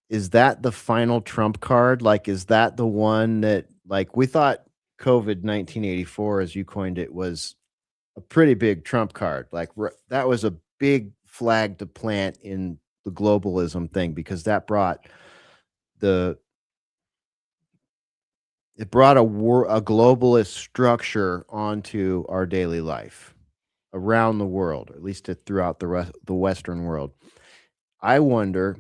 is that the final trump card? Like, is that the one that, like, we thought COVID 1984, as you coined it, was a pretty big trump card. Like, that was a big flag to plant in the globalism thing, because that brought a globalist structure onto our daily life around the world, at least throughout the Western world. I wonder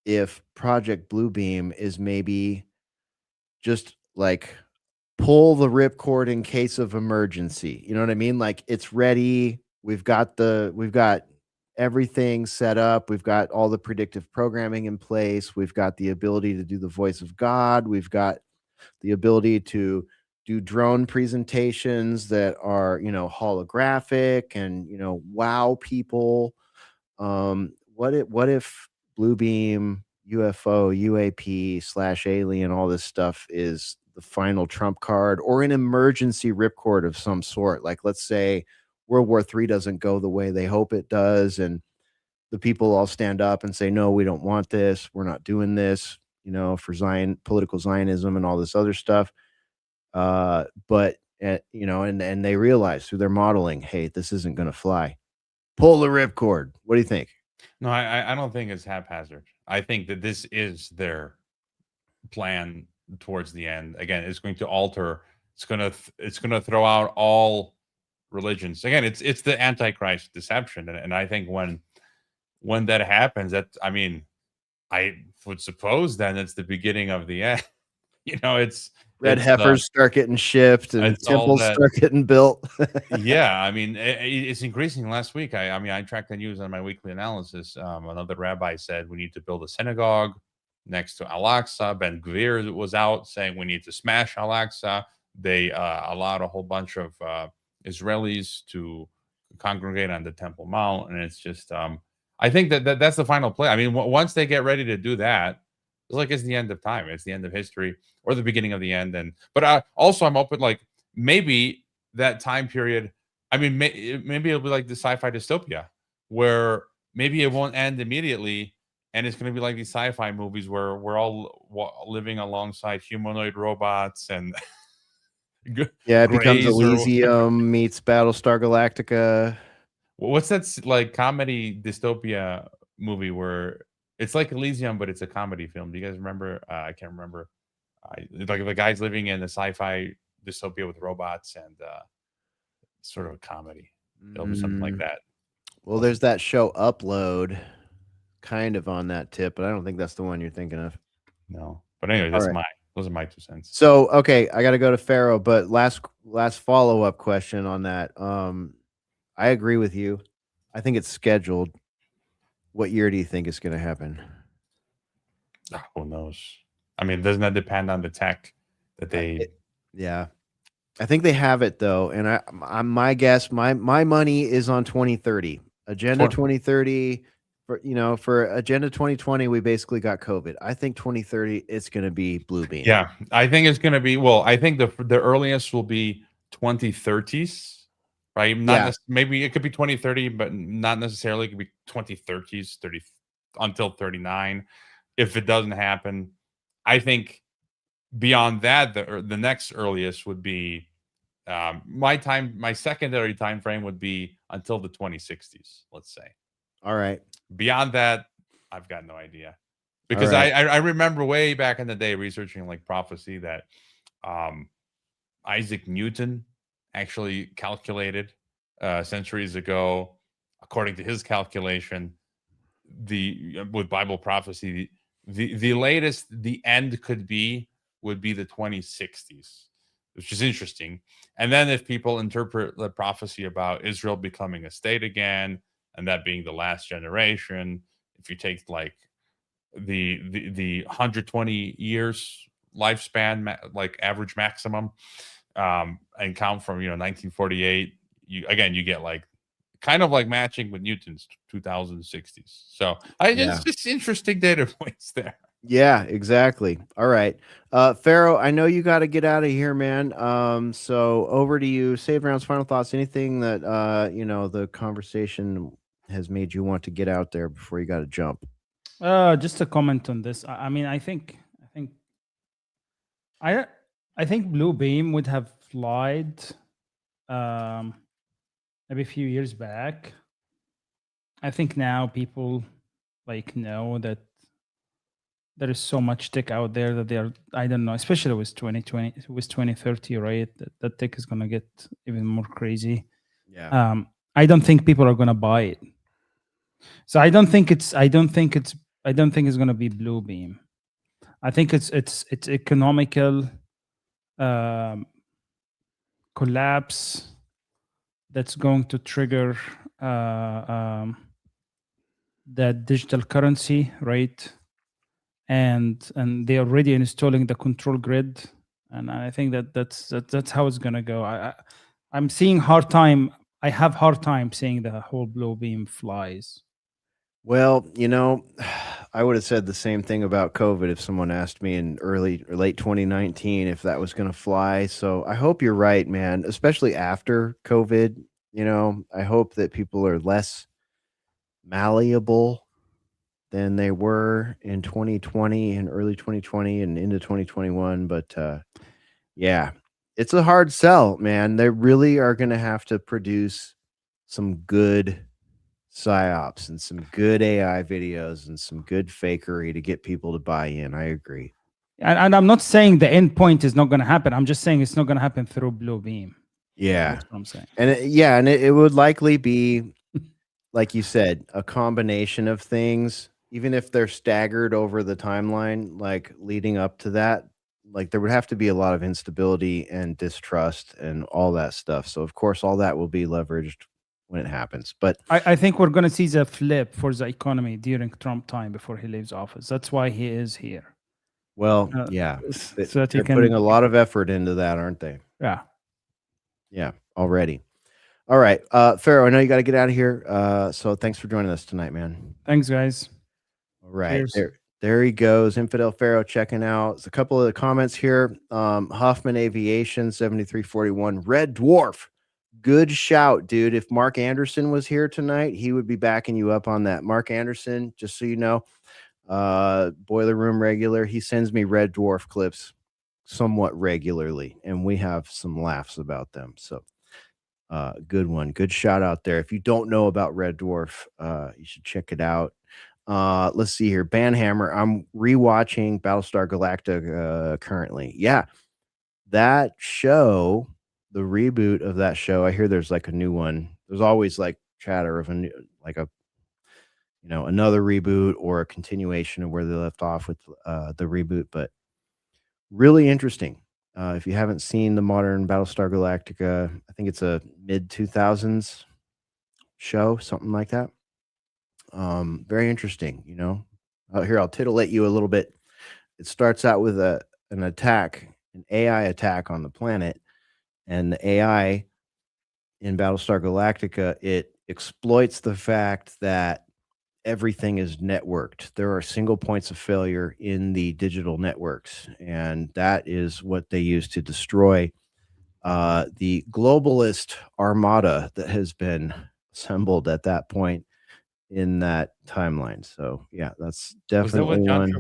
if Project Bluebeam is maybe just like pull the ripcord in case of emergency. You know what I mean? Like, it's ready. We've got everything set up. We've got all the predictive programming in place. We've got the ability to do the voice of God. We've got the ability to do drone presentations that are, holographic and, wow people. What if Bluebeam, UFO, UAP / alien, all this stuff is the final trump card, or an emergency ripcord of some sort? Like, let's say World War III doesn't go the way they hope it does, and the people all stand up and say, no, we don't want this. We're not doing this, for political Zionism and all this other stuff. But and they realize through their modeling, hey, this isn't going to fly. Pull the ripcord. What do you think? No, I don't think it's haphazard. I think that this is their plan towards the end. Again, it's going to alter. It's gonna throw out all religions. Again, it's the Antichrist deception, and I think when that happens, I would suppose then it's the beginning of the end. It's red heifers start getting shipped and temples start getting built. Yeah, it's increasing. Last week, I tracked the news on my weekly analysis. Another rabbi said we need to build a synagogue next to Al-Aqsa. Ben Gvir was out saying we need to smash Al-Aqsa. They allowed a whole bunch of Israelis to congregate on the Temple Mount, and it's just I think that's the final play. Once they get ready to do that, it's the end of time. It's the end of history, or the beginning of the end. But also I'm open, like, maybe that time period. Maybe it'll be like the sci-fi dystopia, where maybe it won't end immediately, and it's going to be like these sci-fi movies where we're all living alongside humanoid robots and yeah, it becomes Elysium meets Battlestar Galactica. What's that like comedy dystopia movie where it's like Elysium, but it's a comedy film? Do you guys remember? I can't remember. Like the guy's living in a sci-fi dystopia with robots, and sort of a comedy. It'll be something like that. Well, there's that show Upload, kind of on that tip, but I don't think that's the one you're thinking of. No, but anyway, All right. those are my 2 cents. So, okay, I got to go to Pharaoh, but last follow up question on that. I agree with you. I think it's scheduled. What year do you think is going to happen? Who knows? I mean, doesn't that depend on the tech that they? Yeah, I think they have it though, and my guess, my money is on 2030 Agenda 2030. For Agenda 2020, we basically got COVID. I think 2030, it's going to be blue beam. Yeah, I think it's going to be. Well, I think the earliest will be 2030s, right? Maybe it could be 2030, but not necessarily. It could be 2030s, 30 until 39. If it doesn't happen, I think beyond that, the next earliest would be my secondary time frame would be until the 2060s. Let's say. All right. Beyond that, I've got no idea, because I remember way back in the day researching like prophecy that Isaac Newton actually calculated centuries ago, according to his calculation, with Bible prophecy, the latest the end would be the 2060s, which is interesting. And then if people interpret the prophecy about Israel becoming a state again, and that being the last generation, if you take like the 120 years lifespan, like average maximum, and count from 1948, you get like kind of like matching with Newton's 2060s. So it's just interesting data points there. Yeah, exactly. All right. Pharaoh, I know you got to get out of here, man. So over to you. Save rounds, final thoughts, anything that the conversation has made you want to get out there before you got to jump. Just a comment on this. I mean, I think blue beam would have lied maybe a few years back. I think now people know that there is so much tech out there that they're, I don't know, especially with 2020, with 2030, right? That tech is gonna get even more crazy. Yeah. I don't think people are gonna buy it. So I don't think it's gonna be blue beam. I think it's economical collapse that's going to trigger that digital currency, right? And they're already installing the control grid, and I think that's how it's gonna go. I'm seeing hard time. I have hard time seeing the whole blue beam flies. Well, I would have said the same thing about COVID if someone asked me in early or late 2019 if that was going to fly. So I hope you're right, man, especially after COVID. I hope that people are less malleable than they were in 2020 and early 2020 and into 2021. But yeah, it's a hard sell, man. They really are going to have to produce some good psyops and some good AI videos and some good fakery to get people to buy in. I agree. And I'm not saying the end point is not going to happen. I'm just saying it's not going to happen through blue beam. Yeah. That's what I'm saying. And it would likely be, like you said, a combination of things, even if they're staggered over the timeline, like leading up to that, like there would have to be a lot of instability and distrust and all that stuff. So of course, all that will be leveraged when it happens. But I think we're going to see the flip for the economy during Trump time before he leaves office. That's why he is here. Well, yeah, so that they're putting a lot of effort into that, aren't they? Yeah. Yeah, already. All right. Pharaoh, I know you got to get out of here. So thanks for joining us tonight, man. Thanks, guys. All right. There he goes. Infidel Pharaoh checking out. There's a couple of the comments here. Huffman Aviation 7341. Red Dwarf. Good shout, dude. If Mark Anderson was here tonight, he would be backing you up on that. Mark Anderson, just so you know, Boiler Room regular. He sends me Red Dwarf clips somewhat regularly, and we have some laughs about them. So good one. Good shout out there. If you don't know about Red Dwarf, you should check it out. Let's see here. Banhammer. I'm rewatching Battlestar Galactica currently. Yeah, that show the reboot of that show. I hear there's like a new one. There's always like chatter of a new, like a, another reboot or a continuation of where they left off with the reboot, but really interesting. If you haven't seen the modern Battlestar Galactica, I think it's a mid 2000s show, something like that. Very interesting, Out here, I'll titillate you a little bit. It starts out with an attack, an AI attack on the planet, and the AI in Battlestar Galactica, it exploits the fact that everything is networked. There are single points of failure in the digital networks, and that is what they use to destroy the globalist armada that has been assembled at that point in that timeline. So yeah, that's Was that with definitely John one.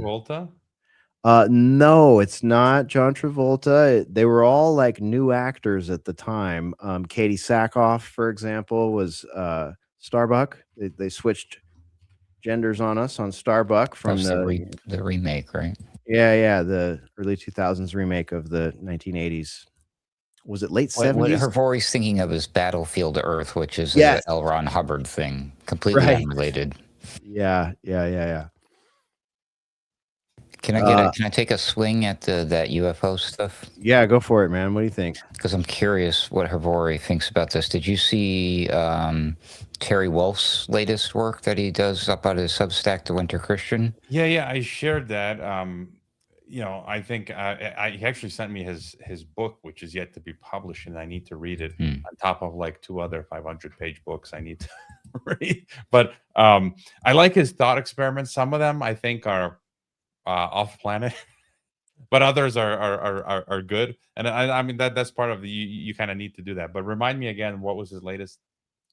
Travolta? No, it's not John Travolta. They were all like new actors at the time. Katie Sackhoff, for example, was Starbuck. They switched genders on us on Starbuck from That's the remake, right? yeah, the early 2000s remake of the 1980s. Was it late 70s? What Hrvoje's thinking of is Battlefield Earth, which is Yes. a L. Ron Hubbard thing, completely Right. unrelated. Yeah. Can I take a swing at that UFO stuff? Yeah, go for it, man. What do you think? Because I'm curious what Hrvoje thinks about this. Did you see Terry Wolf's latest work that he does up on his Substack, The Winter Christian? Yeah, I shared that. I think he actually sent me his book, which is yet to be published, and I need to read it on top of like 2 other 500-page books I need to read. But I like his thought experiments. Some of them I think are off planet, but others are good. And I mean that's part of the you kind of need to do that. But remind me again, what was his latest?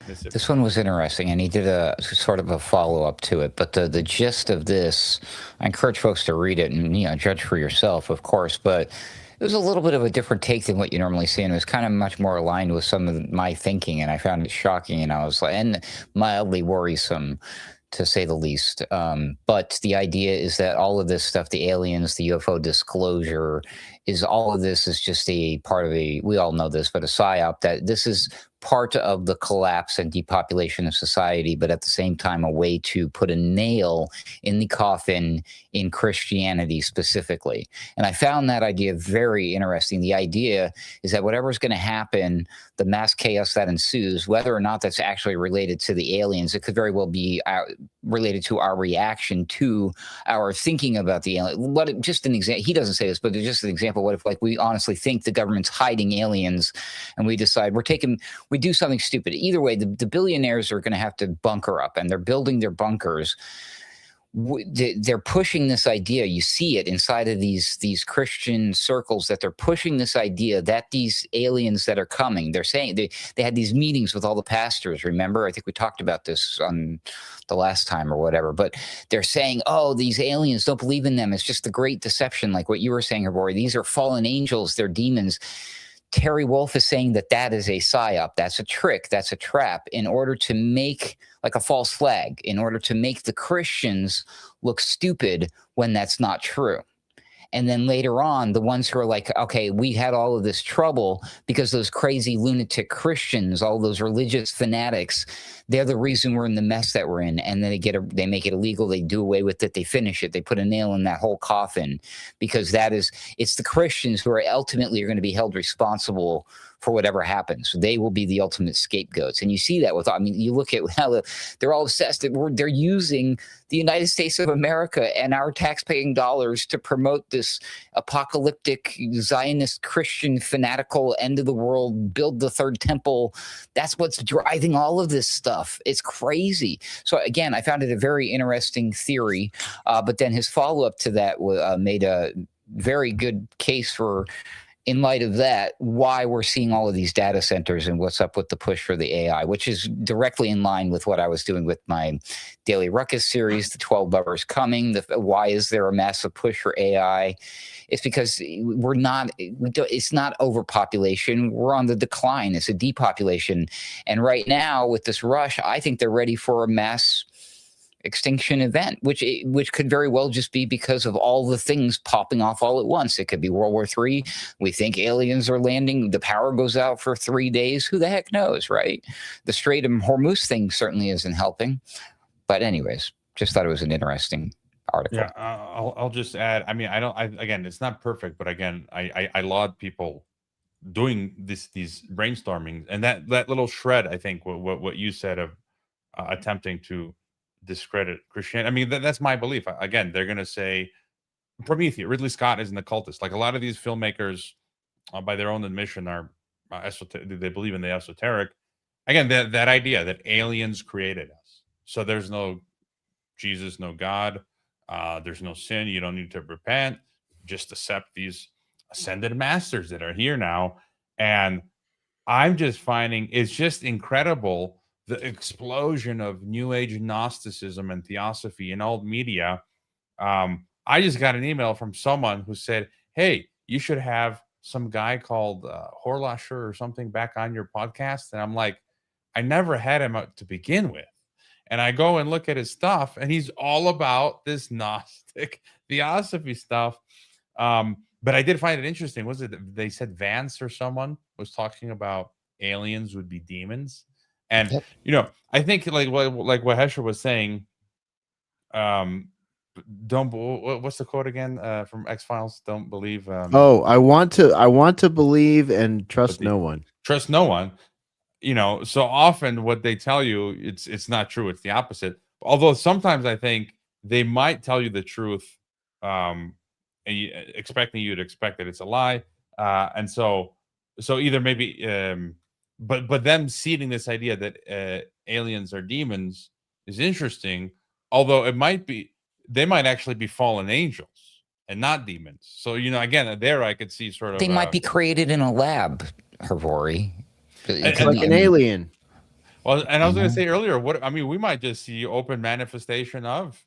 This one was interesting, and he did a sort of a follow-up to it. But the gist of this, I encourage folks to read it and judge for yourself, of course. But it was a little bit of a different take than what you normally see, and it was kind of much more aligned with some of my thinking, and I found it shocking, and I was like, and mildly worrisome, to say the least. But the idea is that all of this stuff, the aliens, the UFO disclosure, all of this is just a part of we all know this, but a psyop, that this is part of the collapse and depopulation of society, but at the same time, a way to put a nail in the coffin in Christianity specifically. And I found that idea very interesting. The idea is that whatever's going to happen, the mass chaos that ensues, whether or not that's actually related to the aliens, it could very well be related to our reaction to our thinking about the alien. Just an example, he doesn't say this, but just an example, what if like we honestly think the government's hiding aliens and we decide we do something stupid. Either way, the billionaires are going to have to bunker up, and they're building their bunkers. They're pushing this idea. You see it inside of these Christian circles, that they're pushing this idea that these aliens that are coming, they're saying they had these meetings with all the pastors. Remember, I think we talked about this on the last time or whatever, but they're saying, oh, these aliens, don't believe in them. It's just the great deception. Like what you were saying, Hrvoje, these are fallen angels. They're demons. Terry Wolf is saying that is a psyop. That's a trick. That's a trap in order to make like a false flag, in order to make the Christians look stupid when that's not true. And then later on, the ones who are like, okay, we had all of this trouble because those crazy lunatic Christians, all those religious fanatics, they're the reason we're in the mess that we're in. And then they make it illegal. They do away with it. They finish it. They put a nail in that whole coffin, because it's the Christians who are ultimately going to be held responsible for whatever happens. They will be the ultimate scapegoats. And you see that you look at how they're all obsessed. They're using the United States of America and our taxpaying dollars to promote this apocalyptic Zionist Christian fanatical end of the world, build the third temple. That's what's driving all of this stuff. It's crazy. So again, I found it a very interesting theory. But then his follow-up to that made a very good case for, in light of that, why we're seeing all of these data centers and what's up with the push for the AI, which is directly in line with what I was doing with my daily Ruckus series, the 12 Lovers Coming. Why is there a massive push for AI? It's because it's not overpopulation. We're on the decline. It's a depopulation. And right now with this rush, I think they're ready for a mass extinction event, which could very well just be because of all the things popping off all at once. It could be World War III. We think aliens are landing. The power goes out for 3 days. Who the heck knows, right? The Strait of Hormuz thing certainly isn't helping. But anyways, just thought it was an interesting article. Yeah, I'll just add. I mean, again, it's not perfect, but again, I laud people doing these brainstorming, and that little shred. I think what you said of attempting to discredit Christianity. I mean, that's my belief. Again, they're going to say Prometheus, Ridley Scott is an occultist. Like a lot of these filmmakers, by their own admission, are they believe in the esoteric. Again, that idea that aliens created us. So there's no Jesus, no God. There's no sin. You don't need to repent. Just accept these ascended masters that are here now. And I'm just finding it's just incredible, the explosion of New Age Gnosticism and Theosophy in old media. I just got an email from someone who said, hey, you should have some guy called Horlasher or something back on your podcast. And I'm like, I never had him to begin with. And I go and look at his stuff, and he's all about this Gnostic Theosophy stuff. But I did find it interesting. Was it they said Vance or someone was talking about aliens would be demons? And I think like what Hesher was saying. What's the quote again from X-Files? Don't believe. I want to believe and trust no one. Trust no one. So often what they tell you, it's not true. It's the opposite. Although sometimes I think they might tell you the truth, and expecting you to expect that it's a lie. And so either maybe, but them seeding this idea that aliens are demons is interesting. Although they might actually be fallen angels and not demons. So again, there I could see sort of they might be created in a lab, Hrvoje. It's like an alien. Well, and I was going to say earlier, we might just see open manifestation of,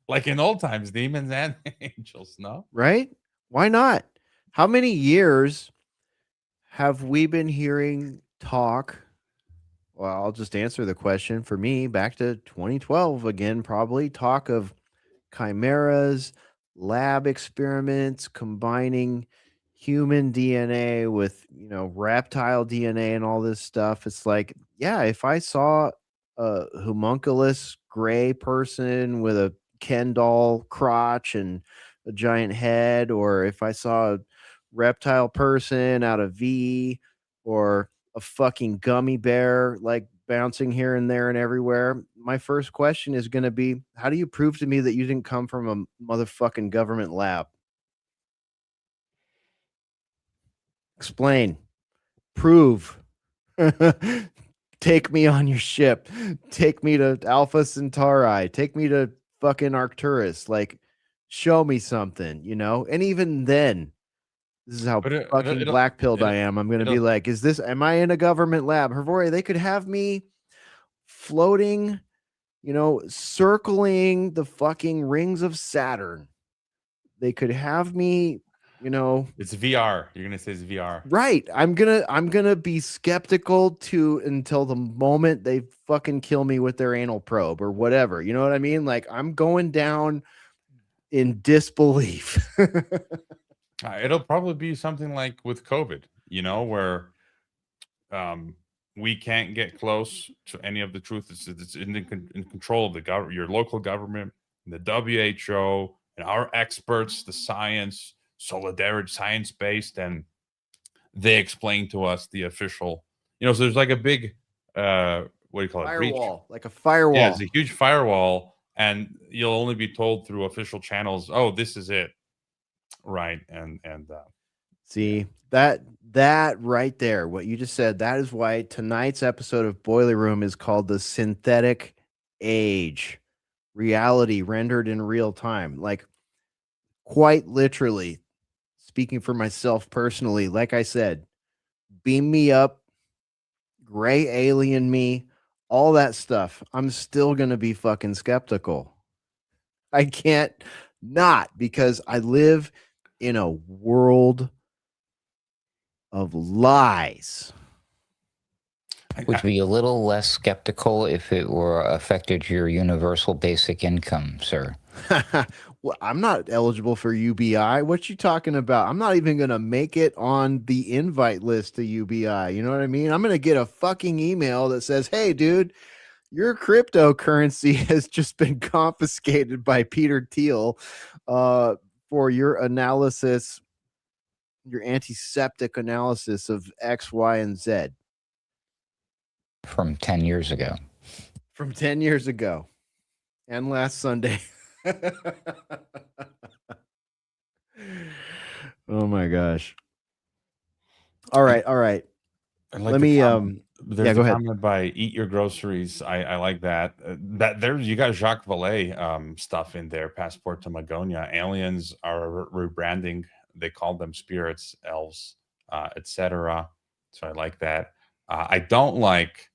like in old times, demons and angels. No, right? Why not? How many years have we been hearing talk? Well, I'll just answer the question for me. Back to 2012 again, probably talk of chimeras, lab experiments, combining human DNA with reptile DNA and all this stuff. It's like, yeah, if I saw a homunculus gray person with a Ken doll crotch and a giant head, or if I saw a reptile person out of V, or a fucking gummy bear like bouncing here and there and everywhere, my first question is going to be, how do you prove to me that you didn't come from a motherfucking government lab? Explain. Prove. Take me on your ship. Take me to Alpha Centauri. Take me to fucking Arcturus. Like, show me something, And even then, this is how fucking black-pilled I am. I'm going to be like, am I in a government lab? Hrvoje, they could have me floating, circling the fucking rings of Saturn. They could have me, it's VR. You're gonna say it's VR, right? I'm gonna be skeptical until the moment they fucking kill me with their anal probe or whatever. You know what I mean? Like, I'm going down in disbelief. It'll probably be something like with COVID, where we can't get close to any of the truth. It's in control of your local government, the WHO, and our experts, the science. Solidarity, science-based, and they explain to us the official, so there's like a big what do you call it, firewall, like a firewall. Yeah, it's a huge firewall, and you'll only be told through official channels, oh, this is it, right? And see that right there, what you just said, that is why tonight's episode of Boiler Room is called The Synthetic Age, reality rendered in real time. Like, quite literally, speaking for myself personally, like I said, beam me up, gray alien me, all that stuff. I'm still going to be fucking skeptical. I can't not, because I live in a world of lies. Would you be a little less skeptical if it were affected your universal basic income, sir? Well, I'm not eligible for UBI. What you talking about? I'm not even gonna make it on the invite list to UBI. You know what I mean? I'm gonna get a fucking email that says, "Hey, dude, your cryptocurrency has just been confiscated by Peter Thiel for your analysis, your antiseptic analysis of X, Y, and Z From 10 years ago. from 10 years ago and last Sunday." Oh my gosh. All right. I like Let the me comment. There's yeah, the go ahead. comment by Eat Your Groceries. I like that. That there's you got Jacques Vallée stuff in there. Passport to Magonia. Aliens are rebranding. They call them spirits, elves, etc. So I like that. I don't like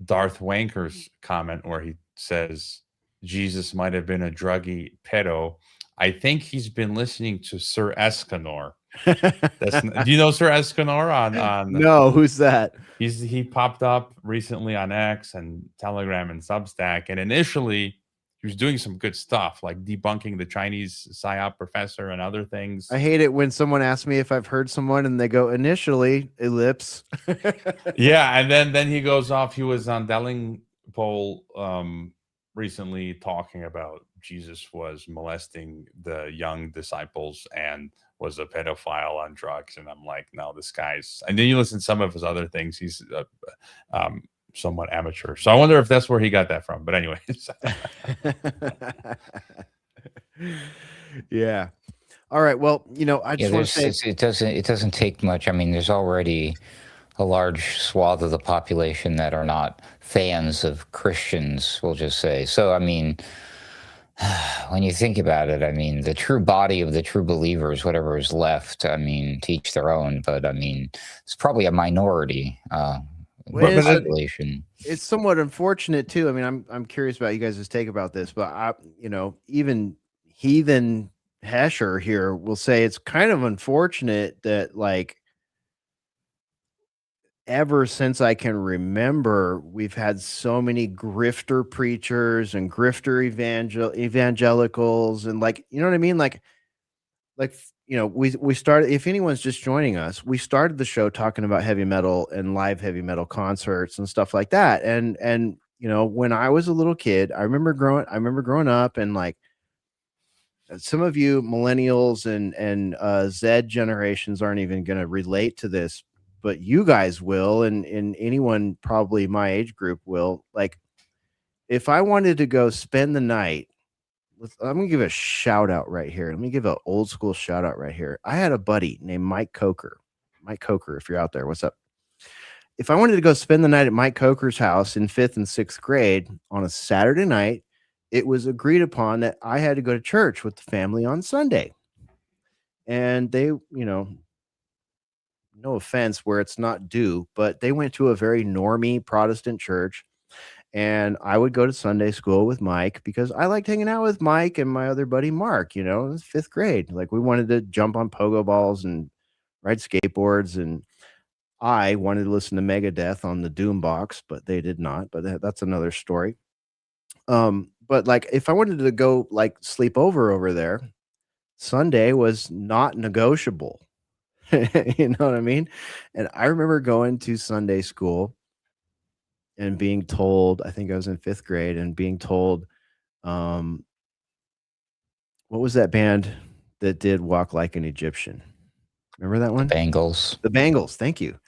Darth Wanker's comment where he says Jesus might have been a druggy pedo. I think he's been listening to Sir Escanor. Do you know Sir Escanor on No, who's that? he popped up recently on X and Telegram and Substack, and initially he was doing some good stuff like debunking the Chinese PSYOP professor and other things. I hate it when someone asks me if I've heard someone and they go initially ellipse. Yeah, and then he goes off. He was on Delingpole recently talking about Jesus was molesting the young disciples and was a pedophile on drugs, and I'm like, no, this guy's. And then you listen to some of his other things. He's somewhat amateur, so I wonder if that's where he got that from. But anyways, yeah. All right. Well, I just want to say it doesn't take much. I mean, there's already a large swath of the population that are not fans of Christians, we'll just say. So, I mean, when you think about it, I mean, the true body of the true believers, whatever is left, I mean, to each their own. But I mean, it's probably a minority population. It's somewhat unfortunate too. I mean, I'm curious about you guys' take about this, but even heathen Hesher here will say it's kind of unfortunate that like ever since I can remember, we've had so many grifter preachers and grifter evangelicals and like, you know what I mean? Like, we started, if anyone's just joining us, we started the show talking about heavy metal and live heavy metal concerts and stuff like that. And when I was a little kid, I remember growing up and like some of you millennials and Z generations aren't even going to relate to this, but you guys will, and anyone probably my age group will. Like, if I wanted to go spend the night, I'm gonna give a shout out right here. Let me give an old school shout out right here. I had a buddy named Mike Coker. Mike Coker, if you're out there, what's up? If I wanted to go spend the night at Mike Coker's house in 5th and 6th grade on a Saturday night, it was agreed upon that I had to go to church with the family on Sunday. And they, no offense where it's not due, but they went to a very normie Protestant church. And I would go to Sunday school with Mike because I liked hanging out with Mike and my other buddy Mark. It was 5th grade. Like, we wanted to jump on pogo balls and ride skateboards. And I wanted to listen to Megadeth on the Doom box, but they did not. But that's another story. But like, if I wanted to go like sleep over there, Sunday was not negotiable. You know what I mean? And I remember going to Sunday school and being told, I think I was in 5th grade, and being told, what was that band that did Walk Like an Egyptian? Remember that one? Bangles. The Bangles. Thank you.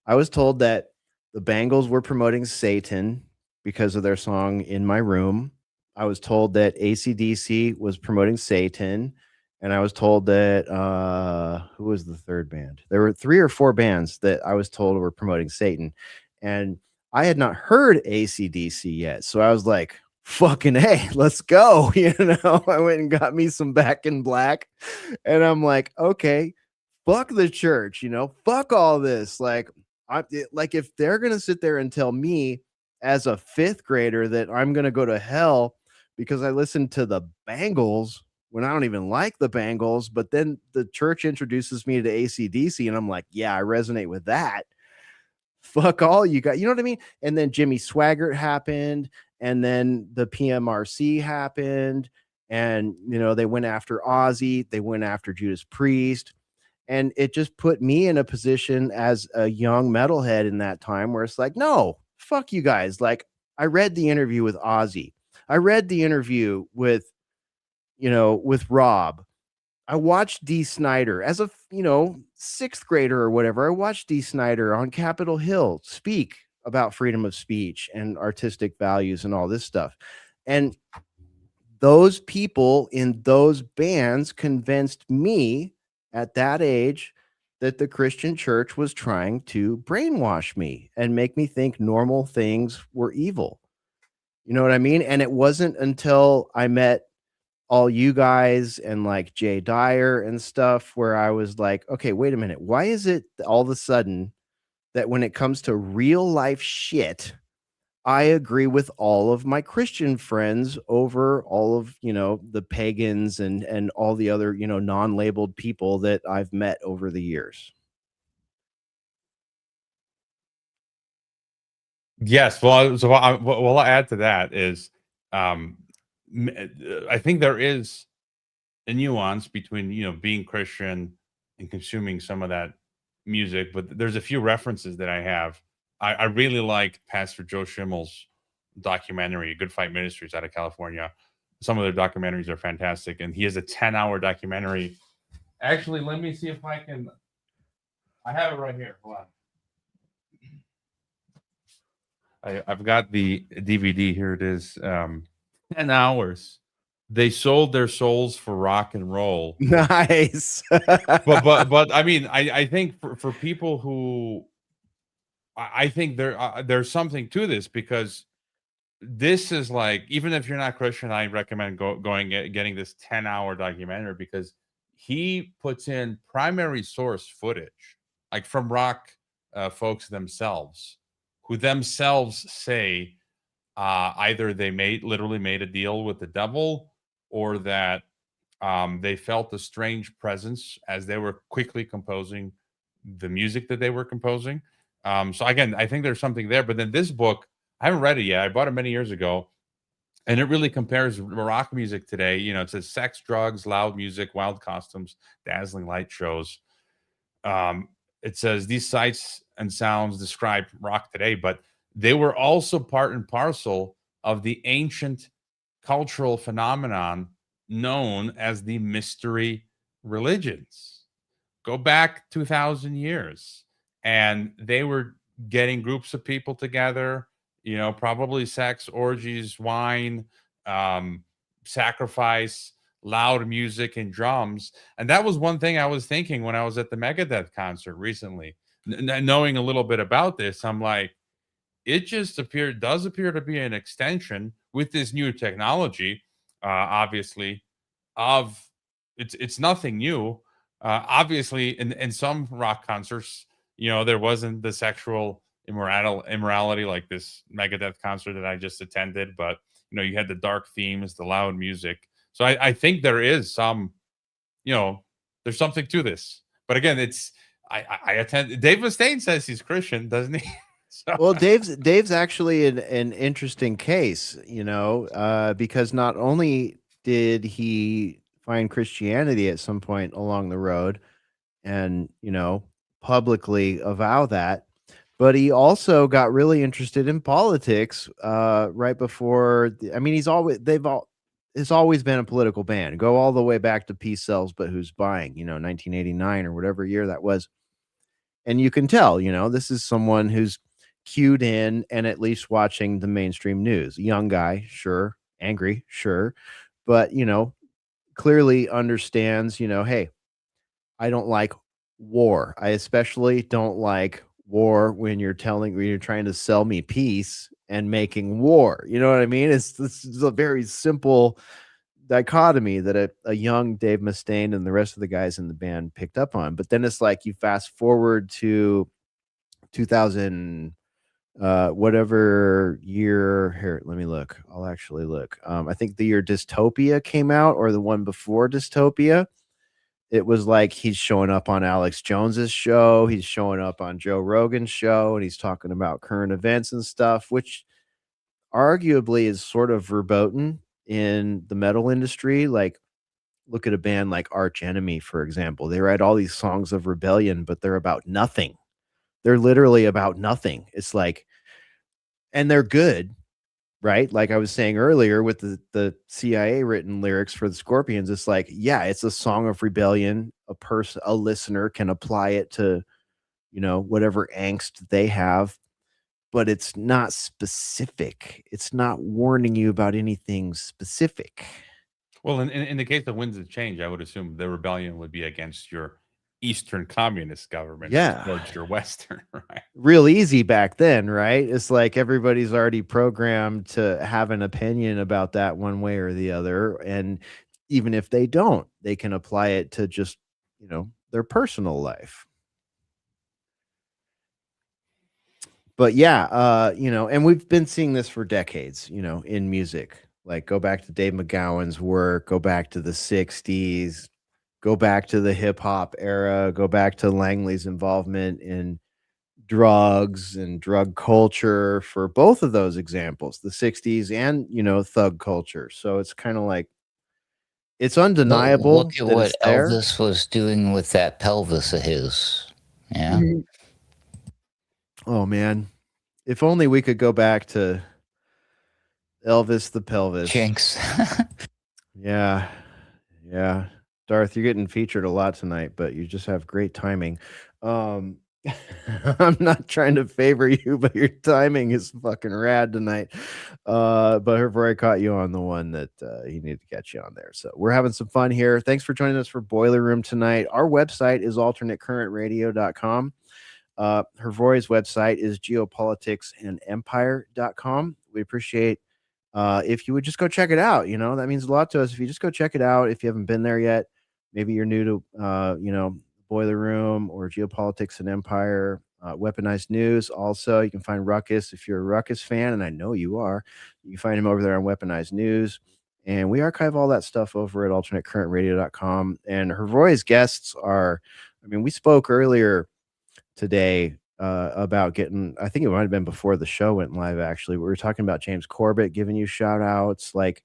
I was told that the Bangles were promoting Satan because of their song In My Room. I was told that AC/DC was promoting Satan. And I was told that, who was the third band? There were 3 or 4 bands that I was told were promoting Satan. And I had not heard AC/DC yet. So I was like, fucking hey, let's go. I went and got me some Back in Black. And I'm like, okay, fuck the church, fuck all this. Like, if they're going to sit there and tell me as a 5th grader that I'm going to go to hell because I listened to the Bangles when I don't even like the Bangles, but then the church introduces me to AC/DC and I'm like, yeah, I resonate with that. fuck all you got. You know what I mean? And then Jimmy Swaggart happened, and then the PMRC happened, and they went after Ozzy, they went after Judas Priest, and it just put me in a position as a young metalhead in that time where it's like, no, fuck you guys. Like, I read the interview with Ozzy, I read the interview with Rob. I watched D. Snyder as a, sixth grader or whatever. I watched D. Snyder on Capitol Hill speak about freedom of speech and artistic values and all this stuff. And those people in those bands convinced me at that age that the Christian church was trying to brainwash me and make me think normal things were evil. You know what I mean? And it wasn't until I met all you guys and like Jay Dyer and stuff where I was like, okay, wait a minute. Why is it all of a sudden that when it comes to real life shit, I agree with all of my Christian friends over all of, the pagans and all the other, non-labeled people that I've met over the years? Yes. Well, so what I'll add to that is, I think there is a nuance between being Christian and consuming some of that music, but there's a few references that I have. I really like Pastor Joe Schimmel's documentary, Good Fight Ministries, out of California. Some of their documentaries are fantastic, and he has a 10-hour documentary. Actually, let me see if I can. I have it right here. Hold on. I've got the DVD. Here it is. 10 hours. They sold their souls for rock and roll. Nice. but I mean, I think for people who, I think there's something to this, because this is like, even if you're not Christian, I recommend getting this 10-hour documentary, because he puts in primary source footage, like from rock folks themselves, who themselves say either they literally made a deal with the devil, or that they felt a strange presence as they were quickly composing the music that they were composing. So again, I think there's something there. But then this book, I haven't read it yet. I bought it many years ago, and it really compares rock music today. It says sex, drugs, loud music, wild costumes, dazzling light shows. It says these sights and sounds describe rock today, but they were also part and parcel of the ancient cultural phenomenon known as the mystery religions. Go back 2,000 years, and they were getting groups of people together, probably sex, orgies, wine, sacrifice, loud music, and drums. And that was one thing I was thinking when I was at the Megadeth concert recently. Knowing a little bit about this, I'm like, it just does appear to be an extension with this new technology, obviously, of it's nothing new. Obviously, in some rock concerts, there wasn't the sexual immorality like this Megadeth concert that I just attended, but you had the dark themes, the loud music. So I think there is some, there's something to this. But again, I attend. Dave Mustaine says he's Christian, doesn't he? So. Well, Dave's actually an interesting case, because not only did he find Christianity at some point along the road and, publicly avow that, but he also got really interested in politics right before. It's always been a political band. Go all the way back to Peace Sells, But Who's Buying, 1989 or whatever year that was. And you can tell, this is someone who's cued in and at least watching the mainstream news. Young guy, sure. Angry, sure. But, clearly understands, hey, I don't like war. I especially don't like war when you're trying to sell me peace and making war. You know what I mean? This is a very simple dichotomy that a young Dave Mustaine and the rest of the guys in the band picked up on. But then it's like you fast forward to 2000, whatever year. Here, let me look. I'll actually look. I think the year Dystopia came out, or the one before Dystopia. it was like he's showing up on Alex Jones's show, he's showing up on Joe Rogan's show, and he's talking about current events and stuff, which arguably is sort of verboten in the metal industry. Like, look at a band like Arch Enemy, for example. They write all these songs of rebellion, but they're about nothing. They're literally about nothing. It's like, and they're good, right? Like I was saying earlier with the CIA written lyrics for the Scorpions, it's like, yeah, it's a song of rebellion. A listener can apply it to, whatever angst they have, but it's not specific. It's not warning you about anything specific. Well, in the case of Winds of Change, I would assume the rebellion would be against your Eastern communist government, Yeah. towards your Western, right? Real easy back then, right? It's like everybody's already programmed to have an opinion about that one way or the other. And even if they don't, they can apply it to just, their personal life. But yeah, and we've been seeing this for decades, in music. Like, go back to Dave McGowan's work, go back to the 60s, go back to the hip hop era, go back to Langley's involvement in drugs and drug culture for both of those examples, the 60s and, thug culture. So it's kind of like, it's undeniable. Look at that what it's there. Elvis was doing with that pelvis of his. Yeah. Oh man, if only we could go back to Elvis the pelvis. Jinx. Yeah. Darth, you're getting featured a lot tonight, but you just have great timing. I'm not trying to favor you, but your timing is fucking rad tonight. But Hrvoje caught you on the one that he needed to catch you on there. So we're having some fun here. Thanks for joining us for Boiler Room tonight. Our website is alternatecurrentradio.com. Hrvoje's website is geopoliticsandempire.com. We appreciate if you would just go check it out. That means a lot to us. If you just go check it out, if you haven't been there yet, maybe you're new to Boiler Room or Geopolitics and Empire, Weaponized News. Also, you can find Ruckus if you're a Ruckus fan, and I know you are. You can find him over there on Weaponized News. And we archive all that stuff over at alternatecurrentradio.com. And Hrvoje's guests are, we spoke earlier today about getting, I think it might have been before the show went live, actually. We were talking about James Corbett giving you shout outs, like,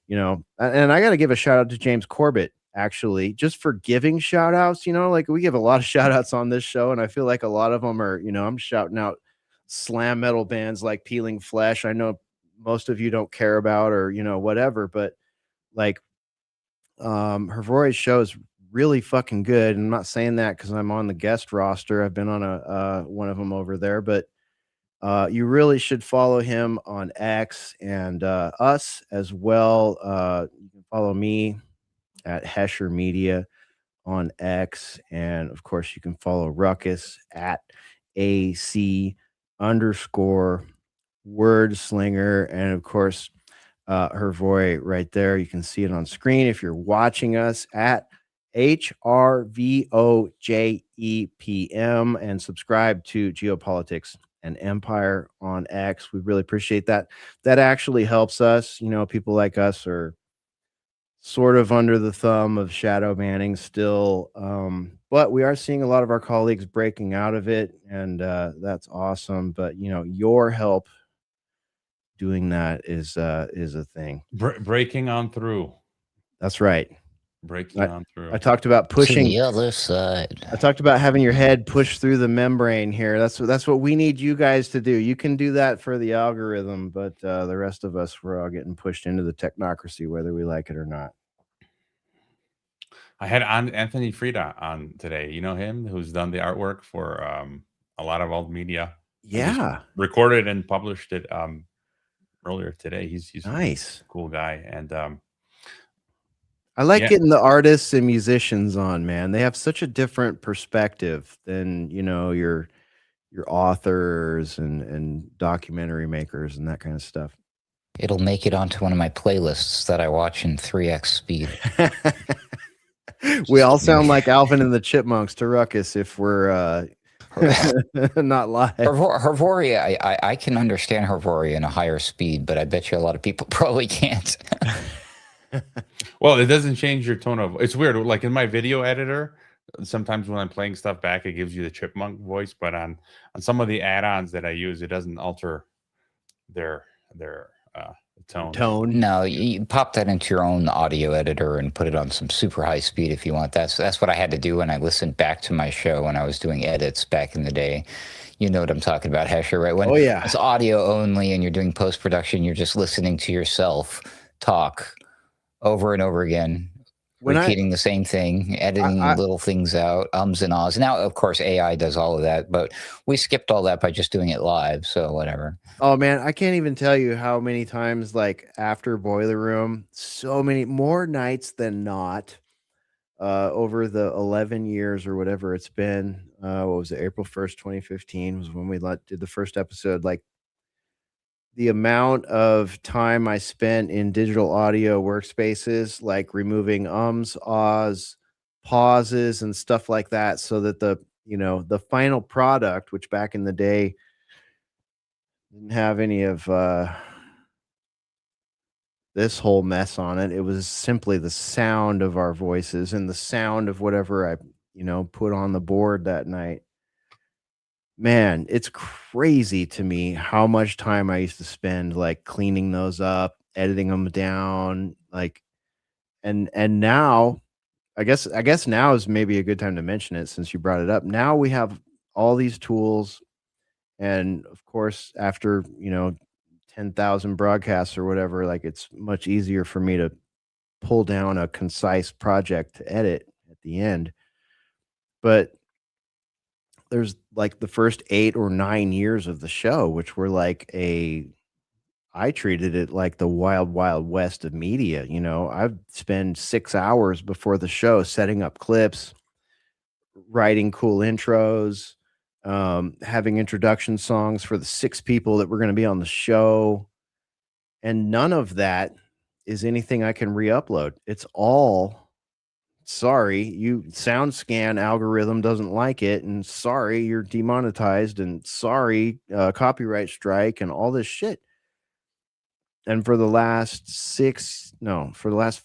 and I got to give a shout out to James Corbett, actually, just for giving shout outs. Like, we give a lot of shout outs on this show, and I feel like a lot of them are, I'm shouting out slam metal bands like Peeling Flesh. I know most of you don't care about, or, whatever, but like, Hrvoje's show is really fucking good. And I'm not saying that because I'm on the guest roster. I've been on one of them over there, but you really should follow him on X and us as well. You can follow me at Hesher Media on X, and of course you can follow Ruckus at AC_wordslinger, and of course Hrvoje right there. You can see it on screen if you're watching us at HRVOJEPM, and subscribe to Geopolitics and Empire on X. We really appreciate that. That actually helps us. People like us are sort of under the thumb of shadow banning still, but we are seeing a lot of our colleagues breaking out of it, and that's awesome. But your help doing that is a thing. Breaking on through. That's right. Breaking on through. I talked about pushing to the other side. I talked about having your head pushed through the membrane here. That's what we need you guys to do. You can do that for the algorithm, but the rest of us, we're all getting pushed into the technocracy, whether we like it or not. I had Anthony Frida on today. You know him, who's done the artwork for a lot of old media. Yeah. Recorded and published it earlier today. He's nice. A cool guy. And I like getting the artists and musicians on, man. They have such a different perspective than, your authors and documentary makers and that kind of stuff. It'll make it onto one of my playlists that I watch in 3x speed. We all sound like Alvin and the Chipmunks to Ruckus if we're not live. Hrvoje, I can understand Hrvoje in a higher speed, but I bet you a lot of people probably can't. Well, it doesn't change your tone of. It's weird. Like in my video editor, sometimes when I'm playing stuff back, it gives you the chipmunk voice. But on some of the add-ons that I use, it doesn't alter their their tone. Tone. No, you pop that into your own audio editor and put it on some super high speed if you want. That's what I had to do when I listened back to my show when I was doing edits back in the day. You know what I'm talking about, Hesher, right? When Oh, yeah. it's audio only and you're doing post-production, you're just listening to yourself talk over and over again, repeating the same thing, editing little things out, ums and ahs. Now, of course, AI does all of that, but we skipped all that by just doing it live, so whatever. Oh man, I can't even tell you how many times, like after Boiler Room, so many more nights than not, over the 11 years or whatever it's been. What was it? April 1st, 2015 was when we did the first episode. Like the amount of time I spent in digital audio workspaces, like removing ums, ahs, pauses, and stuff like that, so that the final product, which back in the day didn't have any of this whole mess on it. It was simply the sound of our voices and the sound of whatever I, put on the board that night. Man, it's crazy to me how much time I used to spend like cleaning those up, editing them down, like and now I guess now is maybe a good time to mention it since you brought it up. Now we have all these tools, and of course after, 10,000 broadcasts or whatever, like it's much easier for me to pull down a concise project to edit at the end. But there's like the first 8 or 9 years of the show, which were like I treated it like the wild, wild west of media. I'd spend 6 hours before the show setting up clips, writing cool intros, having introduction songs for the 6 people that were going to be on the show. And none of that is anything I can re-upload. It's all, sorry, you SoundScan algorithm doesn't like it, and sorry, you're demonetized, and sorry, copyright strike, and all this shit. And for the last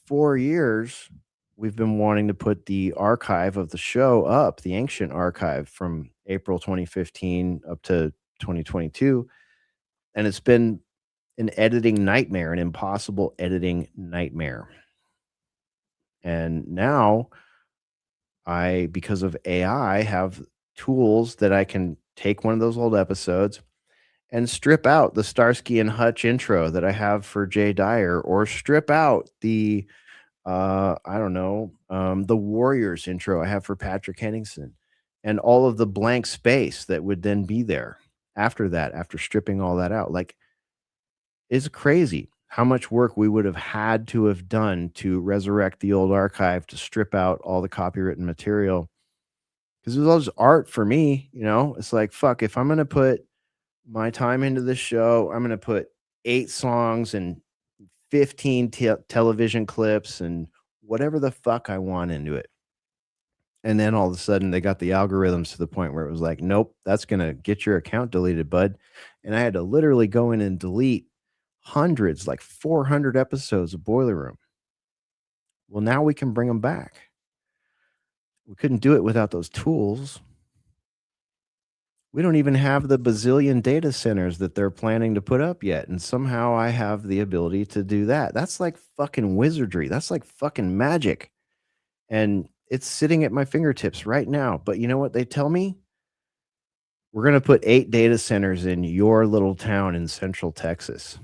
4 years, we've been wanting to put the archive of the show up, the ancient archive from April 2015 up to 2022. And it's been an editing nightmare, an impossible editing nightmare. And now because of AI, have tools that I can take one of those old episodes and strip out the Starsky and Hutch intro that I have for Jay Dyer, or strip out the the Warriors intro I have for Patrick Henningsen, and all of the blank space that would then be there after that, after stripping all that out. Like, it's crazy how much work we would have had to have done to resurrect the old archive, to strip out all the copywritten material. Because it was all just art for me, It's like, fuck, if I'm going to put my time into this show, I'm going to put 8 songs and 15 television clips and whatever the fuck I want into it. And then all of a sudden they got the algorithms to the point where it was like, nope, that's going to get your account deleted, bud. And I had to literally go in and delete hundreds, like 400 episodes of Boiler Room. Well, now we can bring them back. We couldn't do it without those tools. We don't even have the bazillion data centers that they're planning to put up yet. And somehow I have the ability to do that. That's like fucking wizardry. That's like fucking magic. And it's sitting at my fingertips right now. But you know what they tell me? We're going to put 8 data centers in your little town in Central Texas.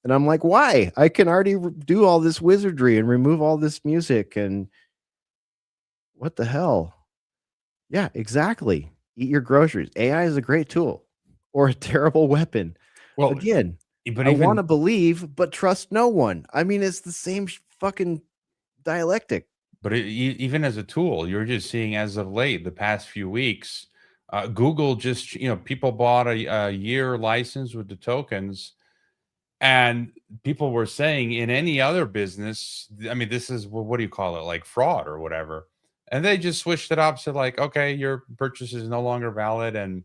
And I'm like, why? I can already do all this wizardry and remove all this music. And what the hell? Yeah, exactly. Eat your groceries. AI is a great tool or a terrible weapon. Well, again, but I want to believe, but trust no one. I mean, it's the same fucking dialectic. But even as a tool, you're just seeing as of late, the past few weeks, Google just, people bought a year license with the tokens. And people were saying in any other business, I mean, this is, what do you call it? Like fraud or whatever. And they just switched it up. So like, okay, your purchase is no longer valid. And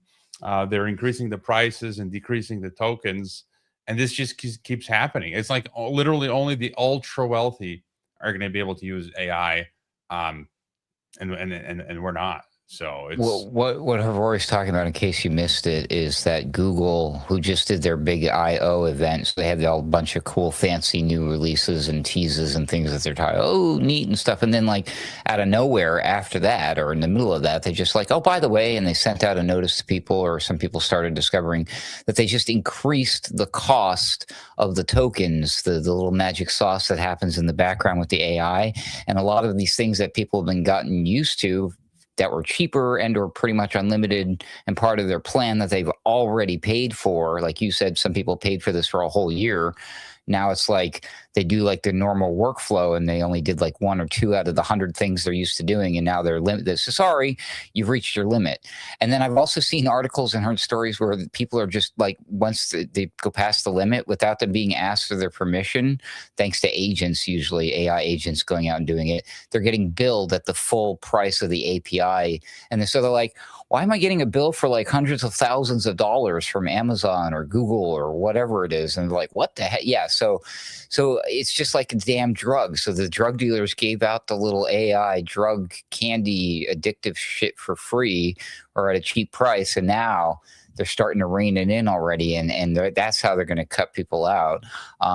they're increasing the prices and decreasing the tokens. And this just keeps happening. It's like literally only the ultra wealthy are going to be able to use AI, and we're not. So it's what Hrvoje's talking about, in case you missed it, is that Google, who just did their big I/O event, so they had a bunch of cool, fancy new releases and teases and things that they're talking, oh, neat and stuff. And then, like, out of nowhere after that, or in the middle of that, they just like, oh, by the way, and they sent out a notice to people, or some people started discovering that they just increased the cost of the tokens, the little magic sauce that happens in the background with the AI. And a lot of these things that people have been gotten used to that were cheaper and or pretty much unlimited and part of their plan that they've already paid for. Like you said, some people paid for this for a whole year. Now it's like they do like their normal workflow and they only did like 1 or 2 out of the 100 things they're used to doing. And now they're limited. So sorry, you've reached your limit. And then I've also seen articles and heard stories where people are just like, once they go past the limit without them being asked for their permission, thanks to agents, usually AI agents going out and doing it, they're getting billed at the full price of the API. And so they're like, why am I getting a bill for like hundreds of thousands of dollars from Amazon or Google or whatever it is? And like, what the heck? Yeah. So it's just like a damn drug. So the drug dealers gave out the little AI drug candy addictive shit for free or at a cheap price. And now they're starting to rein it in already. And that's how they're going to cut people out.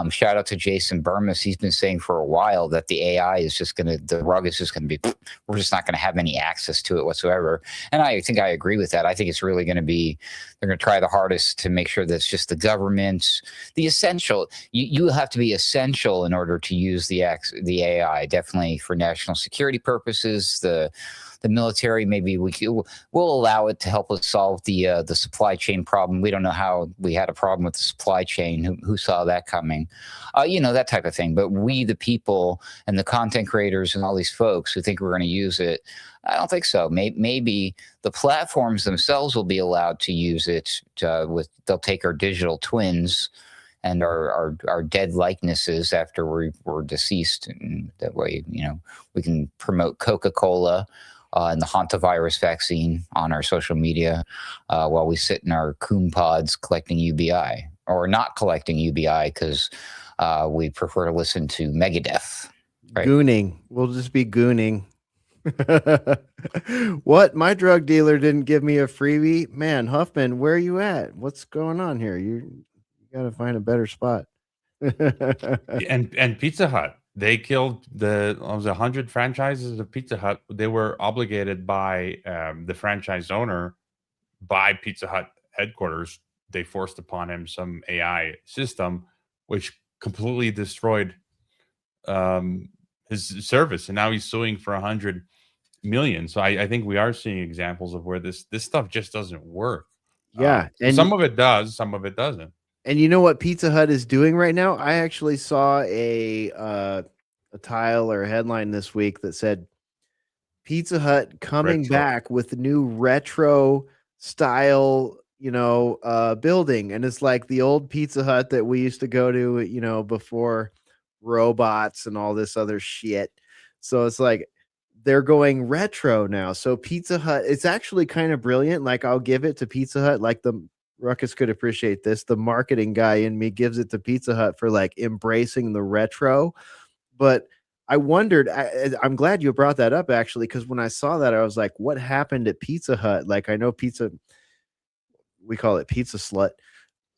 Shout out to Jason Burmis. He's been saying for a while that the AI is just going to, the rug is just going to be, we're just not going to have any access to it whatsoever. And I think I agree with that. I think it's really going to be, they're going to try the hardest to make sure that it's just the government, the essential, you have to be essential in order to use the AI, definitely for national security purposes. The military, maybe we'll allow it to help us solve the supply chain problem. We don't know how we had a problem with the supply chain. Who saw that coming? That type of thing. But we, the people and the content creators and all these folks who think we're going to use it, I don't think so. Maybe the platforms themselves will be allowed to use it. They'll take our digital twins and our dead likenesses after we're deceased, and that way, we can promote Coca-Cola and the hantavirus vaccine on our social media while we sit in our coon pods collecting UBI, or not collecting UBI because we prefer to listen to Megadeth. Right? Gooning. We'll just be gooning. What? My drug dealer didn't give me a freebie? Man, Huffman, where are you at? What's going on here? You got to find a better spot. and Pizza Hut. They killed the 100 franchises of Pizza Hut. They were obligated by the franchise owner, by Pizza Hut headquarters. They forced upon him some AI system, which completely destroyed his service, and now he's suing for $100 million. So I think we are seeing examples of where this stuff just doesn't work. Yeah, and some of it does, some of it doesn't. And you know what Pizza Hut is doing right now? I actually saw a tile or a headline this week that said Pizza Hut coming back with new retro style, building. And it's like the old Pizza Hut that we used to go to, before robots and all this other shit. So it's like they're going retro now. So Pizza Hut, it's actually kind of brilliant. Like, I'll give it to Pizza Hut. Like, Ruckus could appreciate this. The marketing guy in me gives it to Pizza Hut for like embracing the retro. But I wondered, I'm glad you brought that up actually, because when I saw that, I was like, what happened at Pizza Hut? Like, I know we call it Pizza Slut.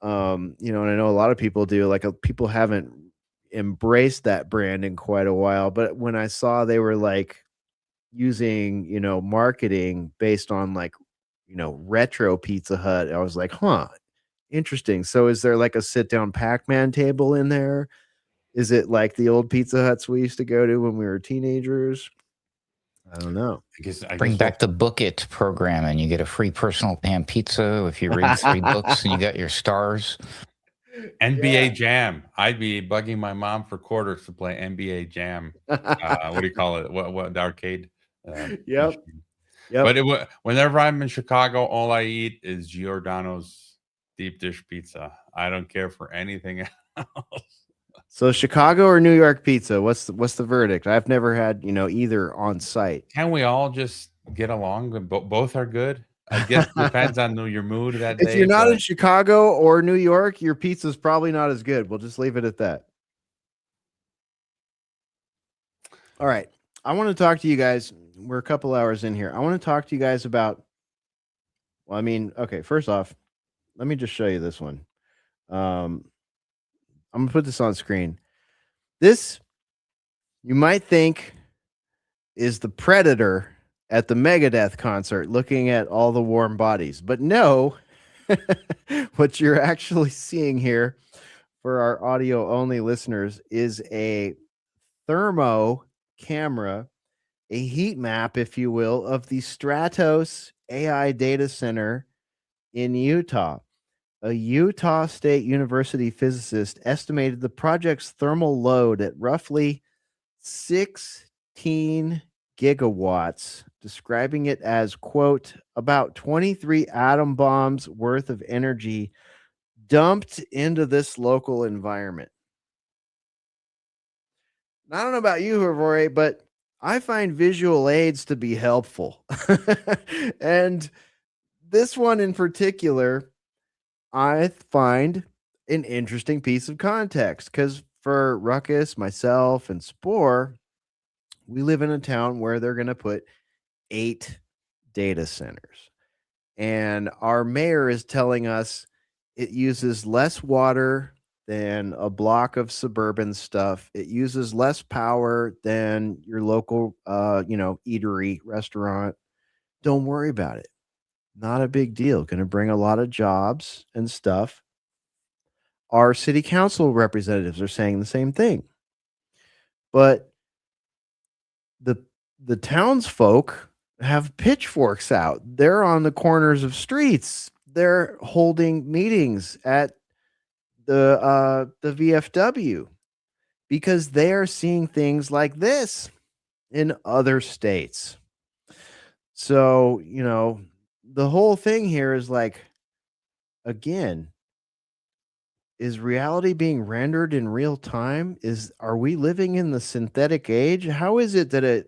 And I know a lot of people do, like, people haven't embraced that brand in quite a while. But when I saw they were like using, marketing based on like, retro Pizza Hut, I was like, huh, interesting. So is there like a sit down Pac-Man table in there? Is it like the old Pizza Huts we used to go to when we were teenagers? I don't know. I Bring back the Book It program and you get a free personal pan pizza if you read 3 books and you got your stars. NBA Jam. I'd be bugging my mom for quarters to play NBA Jam. What do you call it? What the arcade? Yep. But whenever I'm in Chicago, all I eat is Giordano's deep dish pizza. I don't care for anything else. So Chicago or New York pizza? What's the verdict? I've never had either on site. Can we all just get along? Both are good. I guess it depends on your mood that day. If you're not in Chicago or New York, your pizza's probably not as good. We'll just leave it at that. All right. I want to talk to you guys. We're a couple hours in here. I want to talk to you guys about, well, I mean, okay, first off, let me just show you this one. I'm going to put this on screen. This, you might think, is the Predator at the Megadeth concert looking at all the warm bodies. But no, what you're actually seeing here for our audio only listeners is a thermo camera, a heat map, if you will, of the Stratos AI data center in Utah. A Utah State University physicist estimated the project's thermal load at roughly 16 gigawatts, describing it as, quote, about 23 atom bombs worth of energy dumped into this local environment. I don't know about you, Hrvoje, but I find visual aids to be helpful. And this one in particular, I find an interesting piece of context because for Ruckus, myself, and Spore, we live in a town where they're going to put 8 data centers. And our mayor is telling us it uses less water than a block of suburban stuff. It uses less power than your local, eatery, restaurant. Don't worry about it. Not a big deal. Going to bring a lot of jobs and stuff. Our city council representatives are saying the same thing. But the townsfolk have pitchforks out. They're on the corners of streets. They're holding meetings at the VFW because they are seeing things like this in other states. So, the whole thing here is like, again, is reality being rendered in real time? Are we living in the synthetic age? How is it that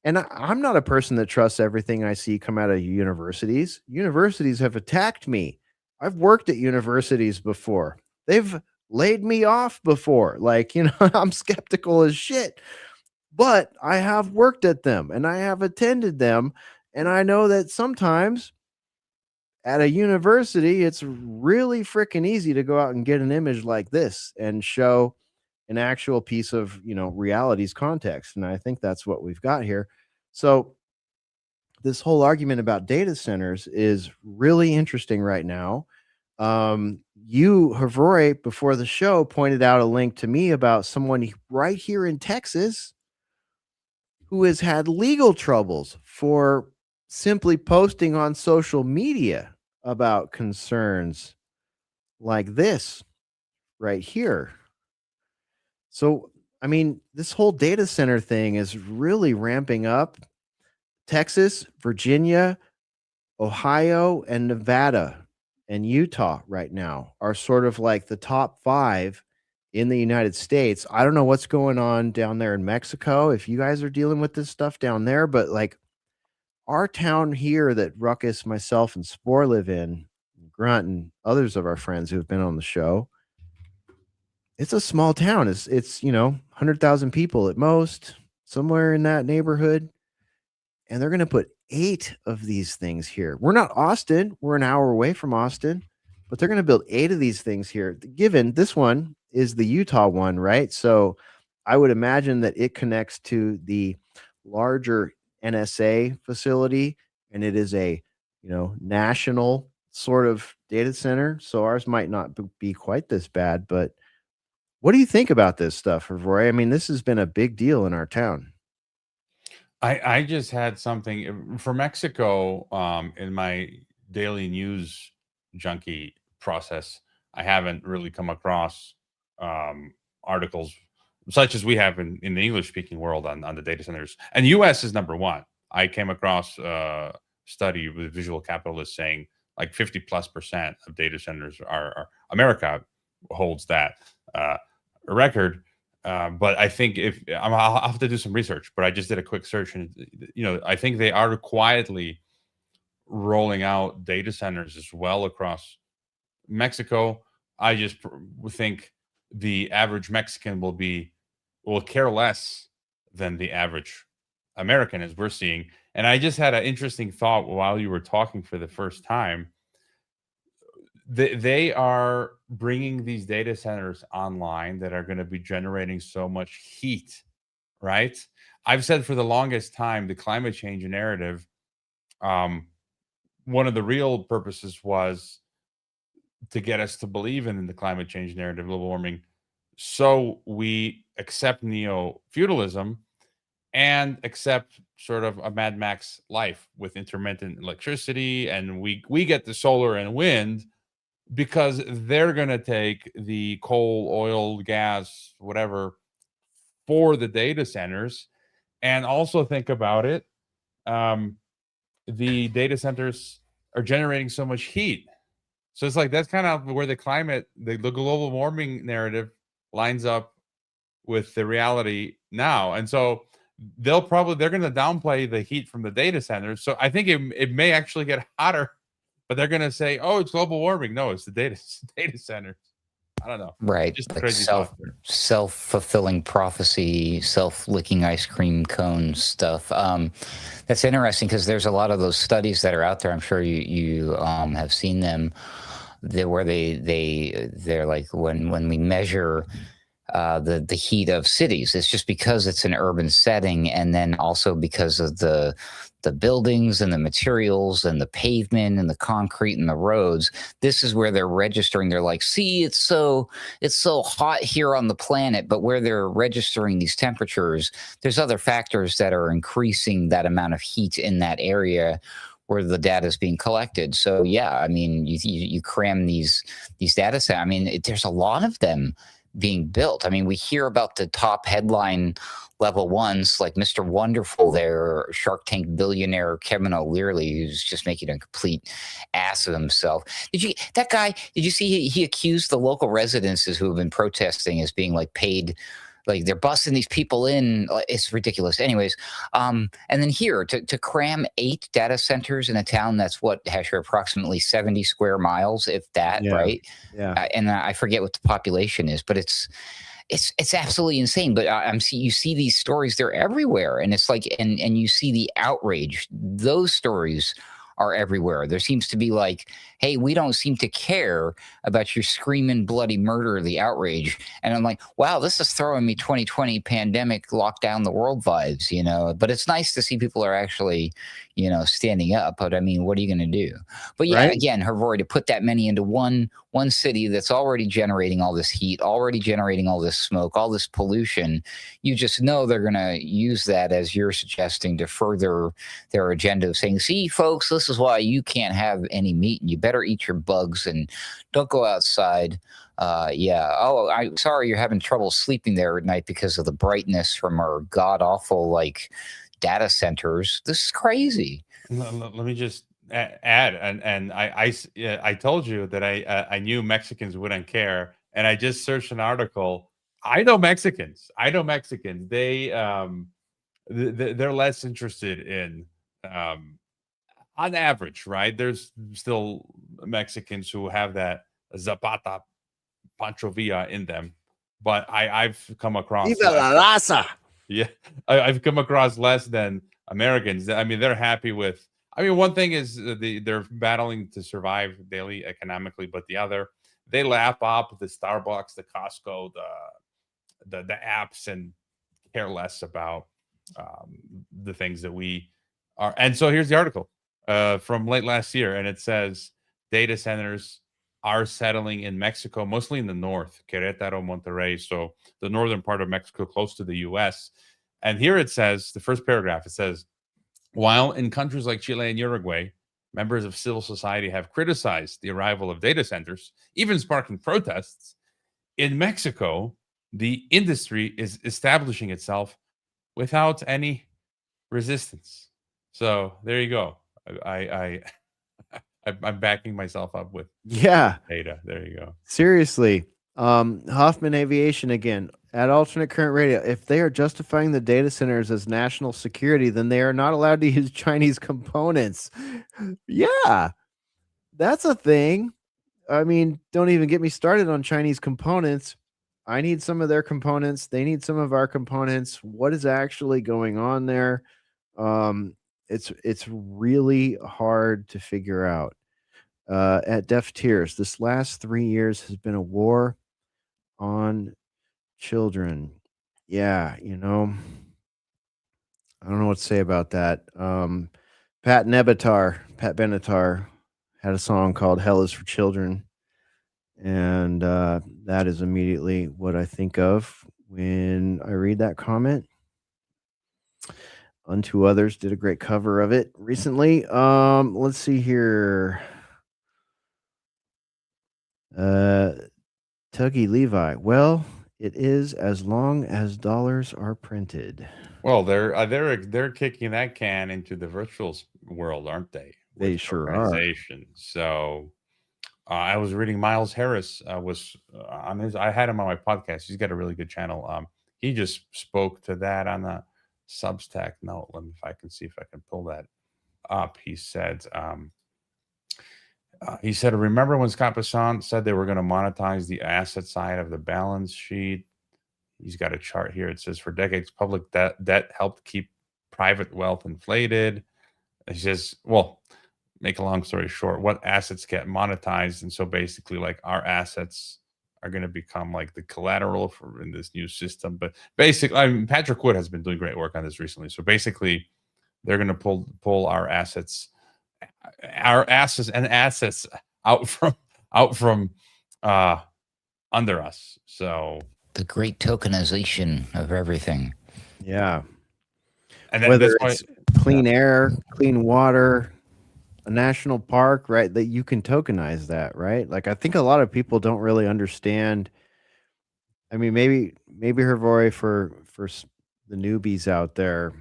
I'm not a person that trusts everything I see come out of universities. Universities have attacked me. I've worked at universities before. They've laid me off before. Like, I'm skeptical as shit. But I have worked at them and I have attended them. And I know that sometimes at a university, it's really freaking easy to go out and get an image like this and show an actual piece of, reality's context. And I think that's what we've got here. So this whole argument about data centers is really interesting right now. You, Hrvoje, before the show pointed out a link to me about someone right here in Texas who has had legal troubles for simply posting on social media about concerns like this right here. So, I mean, this whole data center thing is really ramping up. Texas, Virginia, Ohio, and Nevada and Utah right now are sort of like the top 5 in the United States. I don't know what's going on down there in Mexico, if you guys are dealing with this stuff down there, but like our town here that Ruckus, myself, and Spore live in, Grunt, and others of our friends who have been on the show, it's a small town. It's 100,000 people at most, somewhere in that neighborhood. And they're going to put 8 of these things here. We're not Austin. We're an hour away from Austin, but they're going to build 8 of these things here. Given this one is the Utah one, right? So I would imagine that it connects to the larger NSA facility, and it is a, national sort of data center. So ours might not be quite this bad, but what do you think about this stuff, Hrvoje? I mean, this has been a big deal in our town. I just had something for Mexico in my daily news junkie process. I haven't really come across articles such as we have in the English speaking world on the data centers. And US is number 1. I came across a study with Visual Capitalists saying like 50+% of data centers are America holds that record. But I think I'll have to do some research, but I just did a quick search and, I think they are quietly rolling out data centers as well across Mexico. I just think the average Mexican will care less than the average American, as we're seeing. And I just had an interesting thought while you were talking for the first time. They are bringing these data centers online that are going to be generating so much heat, right? I've said for the longest time the climate change narrative, one of the real purposes was to get us to believe in the climate change narrative, global warming, so we accept neo-feudalism and accept sort of a Mad Max life with intermittent electricity, and we get the solar and wind because they're going to take the coal, oil, gas, whatever for the data centers. And also think about it, the data centers are generating so much heat. So it's like that's kind of where the global warming narrative lines up with the reality now. And so they're going to downplay the heat from the data centers. So I think it may actually get hotter, but they're going to say, oh, it's global warming. No, it's the data centers. I don't know. Right. Just Like crazy self-fulfilling prophecy, self-licking ice cream cone stuff. That's interesting because there's a lot of those studies that are out there. I'm sure you have seen them, where they're like when we measure the heat of cities, it's just because it's an urban setting, and then also because of the buildings and the materials and the pavement and the concrete and the roads. This is where they're registering. They're like, see, it's so hot here on the planet, but where they're registering these temperatures, there's other factors that are increasing that amount of heat in that area where the data is being collected. So yeah, I mean, you cram these data sets. I mean, there's a lot of them being built. I mean, we hear about the top headline level ones like Mr. Wonderful there, Shark Tank billionaire Kevin O'Leary, who's just making a complete ass of himself. Did you see he accused the local residences who have been protesting as being like paid, like they're busting these people in. It's ridiculous. Anyways, and then here to cram 8 data centers in a town that's what, Hesher, approximately 70 square miles, if that, right? Yeah. And I forget what the population is, but it's absolutely insane. But you see these stories, they're everywhere, and it's like, and you see the outrage. Those stories are everywhere. There seems to be like, hey, we don't seem to care about your screaming bloody murder, the outrage. And I'm like, wow, this is throwing me 2020 pandemic lockdown the world vibes, you know. But it's nice to see people are actually, you know, standing up. But I mean, what are you going to do? But yeah, again, Hrvoje, to put that many into one city that's already generating all this heat, already generating all this smoke, all this pollution, you just know they're going to use that, as you're suggesting, to further their agenda of saying, see, folks, this is why you can't have any meat, and you better eat your bugs and don't go outside. Yeah. Oh, I'm sorry you're having trouble sleeping there at night because of the brightness from our god-awful, like, data centers. This is crazy. Let me just add, and I told you that I knew Mexicans wouldn't care, and I just searched an article. I know Mexicans. They they're less interested in, on average, right? There's still Mexicans who have that Zapata Pancho Villa in them, but I've come across Viva la raza. Yeah, I've come across less than Americans. I mean, they're happy with. I mean, one thing is they're battling to survive daily economically, but the other, they lap up the Starbucks, the Costco, the apps, and care less about the things that we are. And so here's the article from late last year, and it says data centers are settling in Mexico, mostly in the north, Querétaro, Monterrey, so the northern part of Mexico, close to the U.S. And here it says, the first paragraph, it says, while in countries like Chile and Uruguay, members of civil society have criticized the arrival of data centers, even sparking protests, in Mexico, the industry is establishing itself without any resistance. So there you go. I'm backing myself up with data. There you go. Seriously. Hoffman Aviation again at alternate current radio. If they are justifying the data centers as national security, then they are not allowed to use Chinese components. Yeah, that's a thing. I mean, don't even get me started on Chinese components. I need some of their components. They need some of our components. What is actually going on there? It's really hard to figure out. At Def Tears, this last 3 years has been a war on children. Yeah, I don't know what to say about that. Pat Benatar had a song called Hell is for Children. And that is immediately what I think of when I read that comment. Unto Others did a great cover of it recently. Let's see here. Tuggy Levi. Well, it is as long as dollars are printed. Well, they're kicking that can into the virtual world, aren't they? They With sure are. tokenization. So I was reading Miles Harris was on his. I had him on my podcast. He's got a really good channel. He just spoke to that on the Substack note. Let me if I can see if I can pull that up. He said, remember when Scott Besant said they were going to monetize the asset side of the balance sheet? He's got a chart here. It says for decades, public debt helped keep private wealth inflated. He says, well, make a long story short, what assets get monetized? And so basically, like, our assets are going to become like the collateral for in this new system. But basically, I mean, Patrick Wood has been doing great work on this recently. So basically, they're going to pull our assets and assets out from under us. So The great tokenization of everything. Yeah. and then Whether that's why, it's clean air, clean water, a national park, right? That you can tokenize that, right? Like I think a lot of people don't really understand. I mean, maybe Hrvoje for the newbies out there,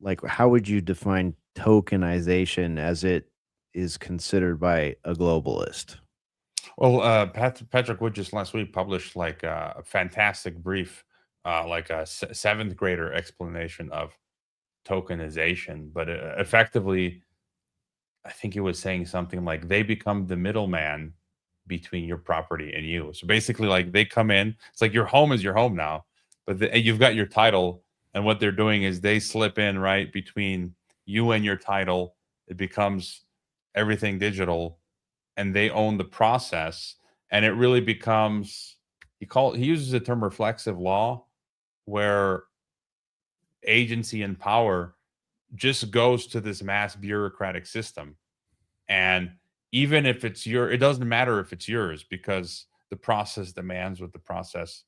like how would you define tokenization as it is considered by a globalist? well, Patrick Wood just last week published like a fantastic brief, like a seventh grader explanation of tokenization, but effectively, I think he was saying something like they become the middleman between your property and you. So basically, like they come in, it's like your home is your home now, but you've got your title, and what they're doing is they slip in right between you and your title. It becomes everything digital, and they own the process, and it really becomes he uses the term reflexive law, where agency and power just goes to this mass bureaucratic system. And even if it's it doesn't matter if it's yours, because the process demands what the process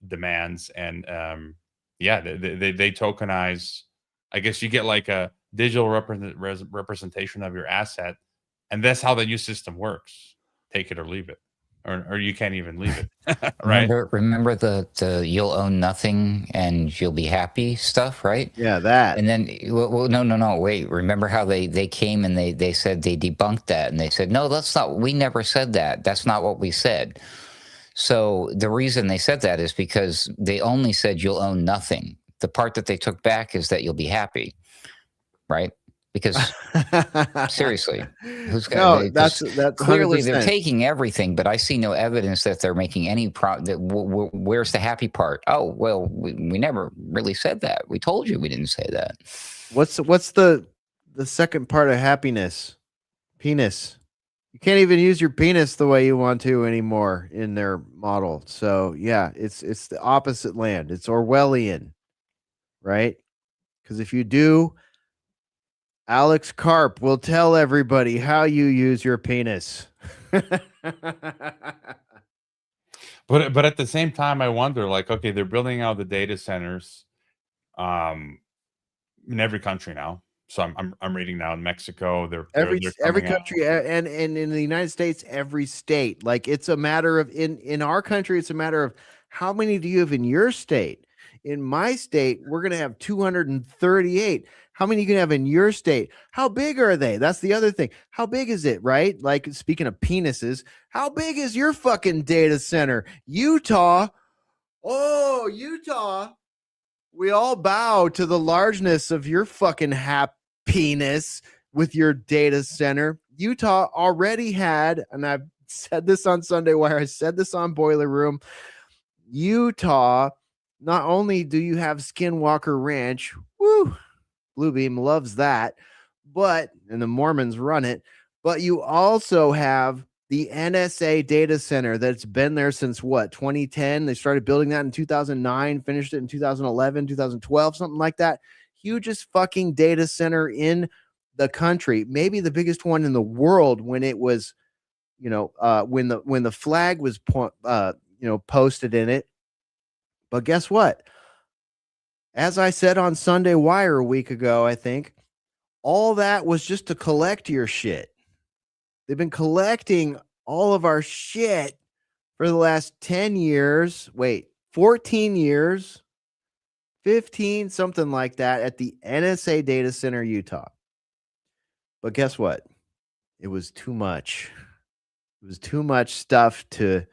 demands. And yeah, they tokenize. I guess you get like a digital representation of your asset, and that's how the new system works. Take it or leave it, or you can't even leave it. Right? Remember the you'll own nothing and you'll be happy stuff, right? Yeah, that. And then, well, no, wait. Remember how they came and they said they debunked that, and they said, no, that's not. We never said that. That's not what we said. So the reason they said that is because they only said you'll own nothing. The part that they took back is that you'll be happy, right? Because seriously, who's got? No, that's clearly 100%. they're taking everything, but I see no evidence that they're making any where's the happy part? Oh, well, we never really said that. We told you we didn't say that. What's the second part of happiness? Penis. You can't even use your penis the way you want to anymore in their model. So yeah, it's the opposite land. It's Orwellian, right? Because if you do, Alex Karp will tell everybody how you use your penis. But at the same time, I wonder, like, okay, they're building out the data centers in every country now. So I'm reading now in Mexico, every coming out. country and in the United States, every state. Like it's a matter of in our country, it's a matter of how many do you have in your state? In my state, we're gonna have 238. How many you can have in your state? How big are they? That's the other thing. How big is it, right? Like speaking of penises, how big is your fucking data center? Utah. Oh, Utah. We all bow to the largeness of your fucking penis with your data center. Utah already had, and I've said this on Sunday Wire, I said this on Boiler Room, Utah, not only do you have Skinwalker Ranch, woo, Bluebeam loves that, but, and the Mormons run it, but you also have the NSA data center that's been there since what, 2010? They started building that in 2009, finished it in 2011, 2012, something like that. Hugest fucking data center in the country, maybe the biggest one in the world when it was, you know, when the flag was posted in it. But guess what? As I said on Sunday Wire a week ago, I think all that was just to collect your shit. They've been collecting all of our shit for the last 10 years. Wait, 14 years, 15, something like that at the NSA data center, Utah. But guess what? It was too much. It was too much stuff to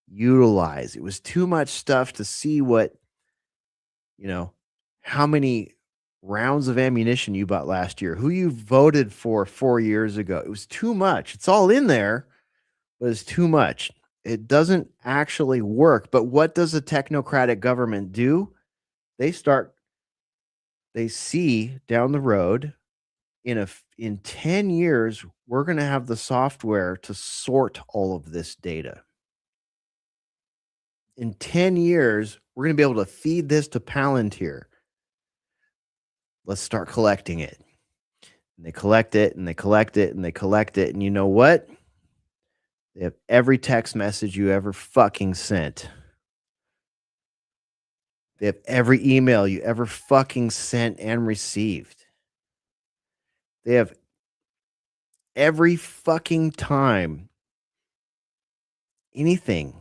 utilize. It was too much stuff to see what, you know, how many rounds of ammunition you bought last year, who you voted for 4 years ago. It was too much. It's all in there, but it's too much. It doesn't actually work. But what does a technocratic government do? They see down the road in 10 years, we're going to have the software to sort all of this data. In 10 years, we're going to be able to feed this to Palantir. Let's start collecting it. And they collect it and they collect it and they collect it. And you know what? They have every text message you ever fucking sent. They have every email you ever fucking sent and received. They have every fucking time anything.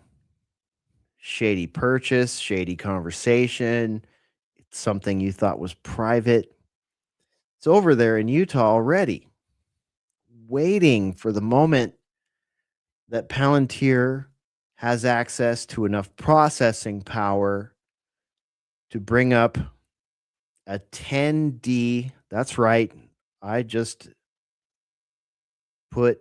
Shady purchase, shady conversation, something you thought was private. It's over there in Utah already, waiting for the moment that Palantir has access to enough processing power to bring up a 10D. That's right. I just put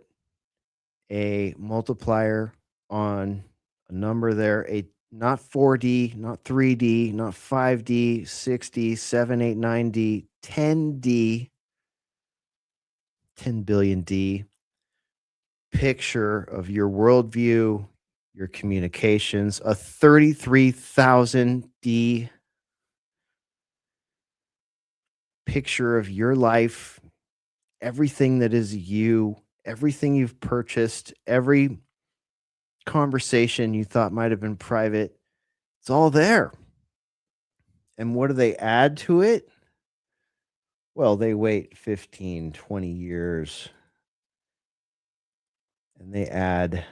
a multiplier on a number there, not 4D, not 3D, not 5D, 6D, 7, 8, 9D, 10D, 10 billion D picture of your worldview, your communications, a 33,000 D picture of your life, everything that is you, everything you've purchased, every conversation you thought might have been private. It's all there. And what do they add to it? Well, they wait 15, 20 years and they add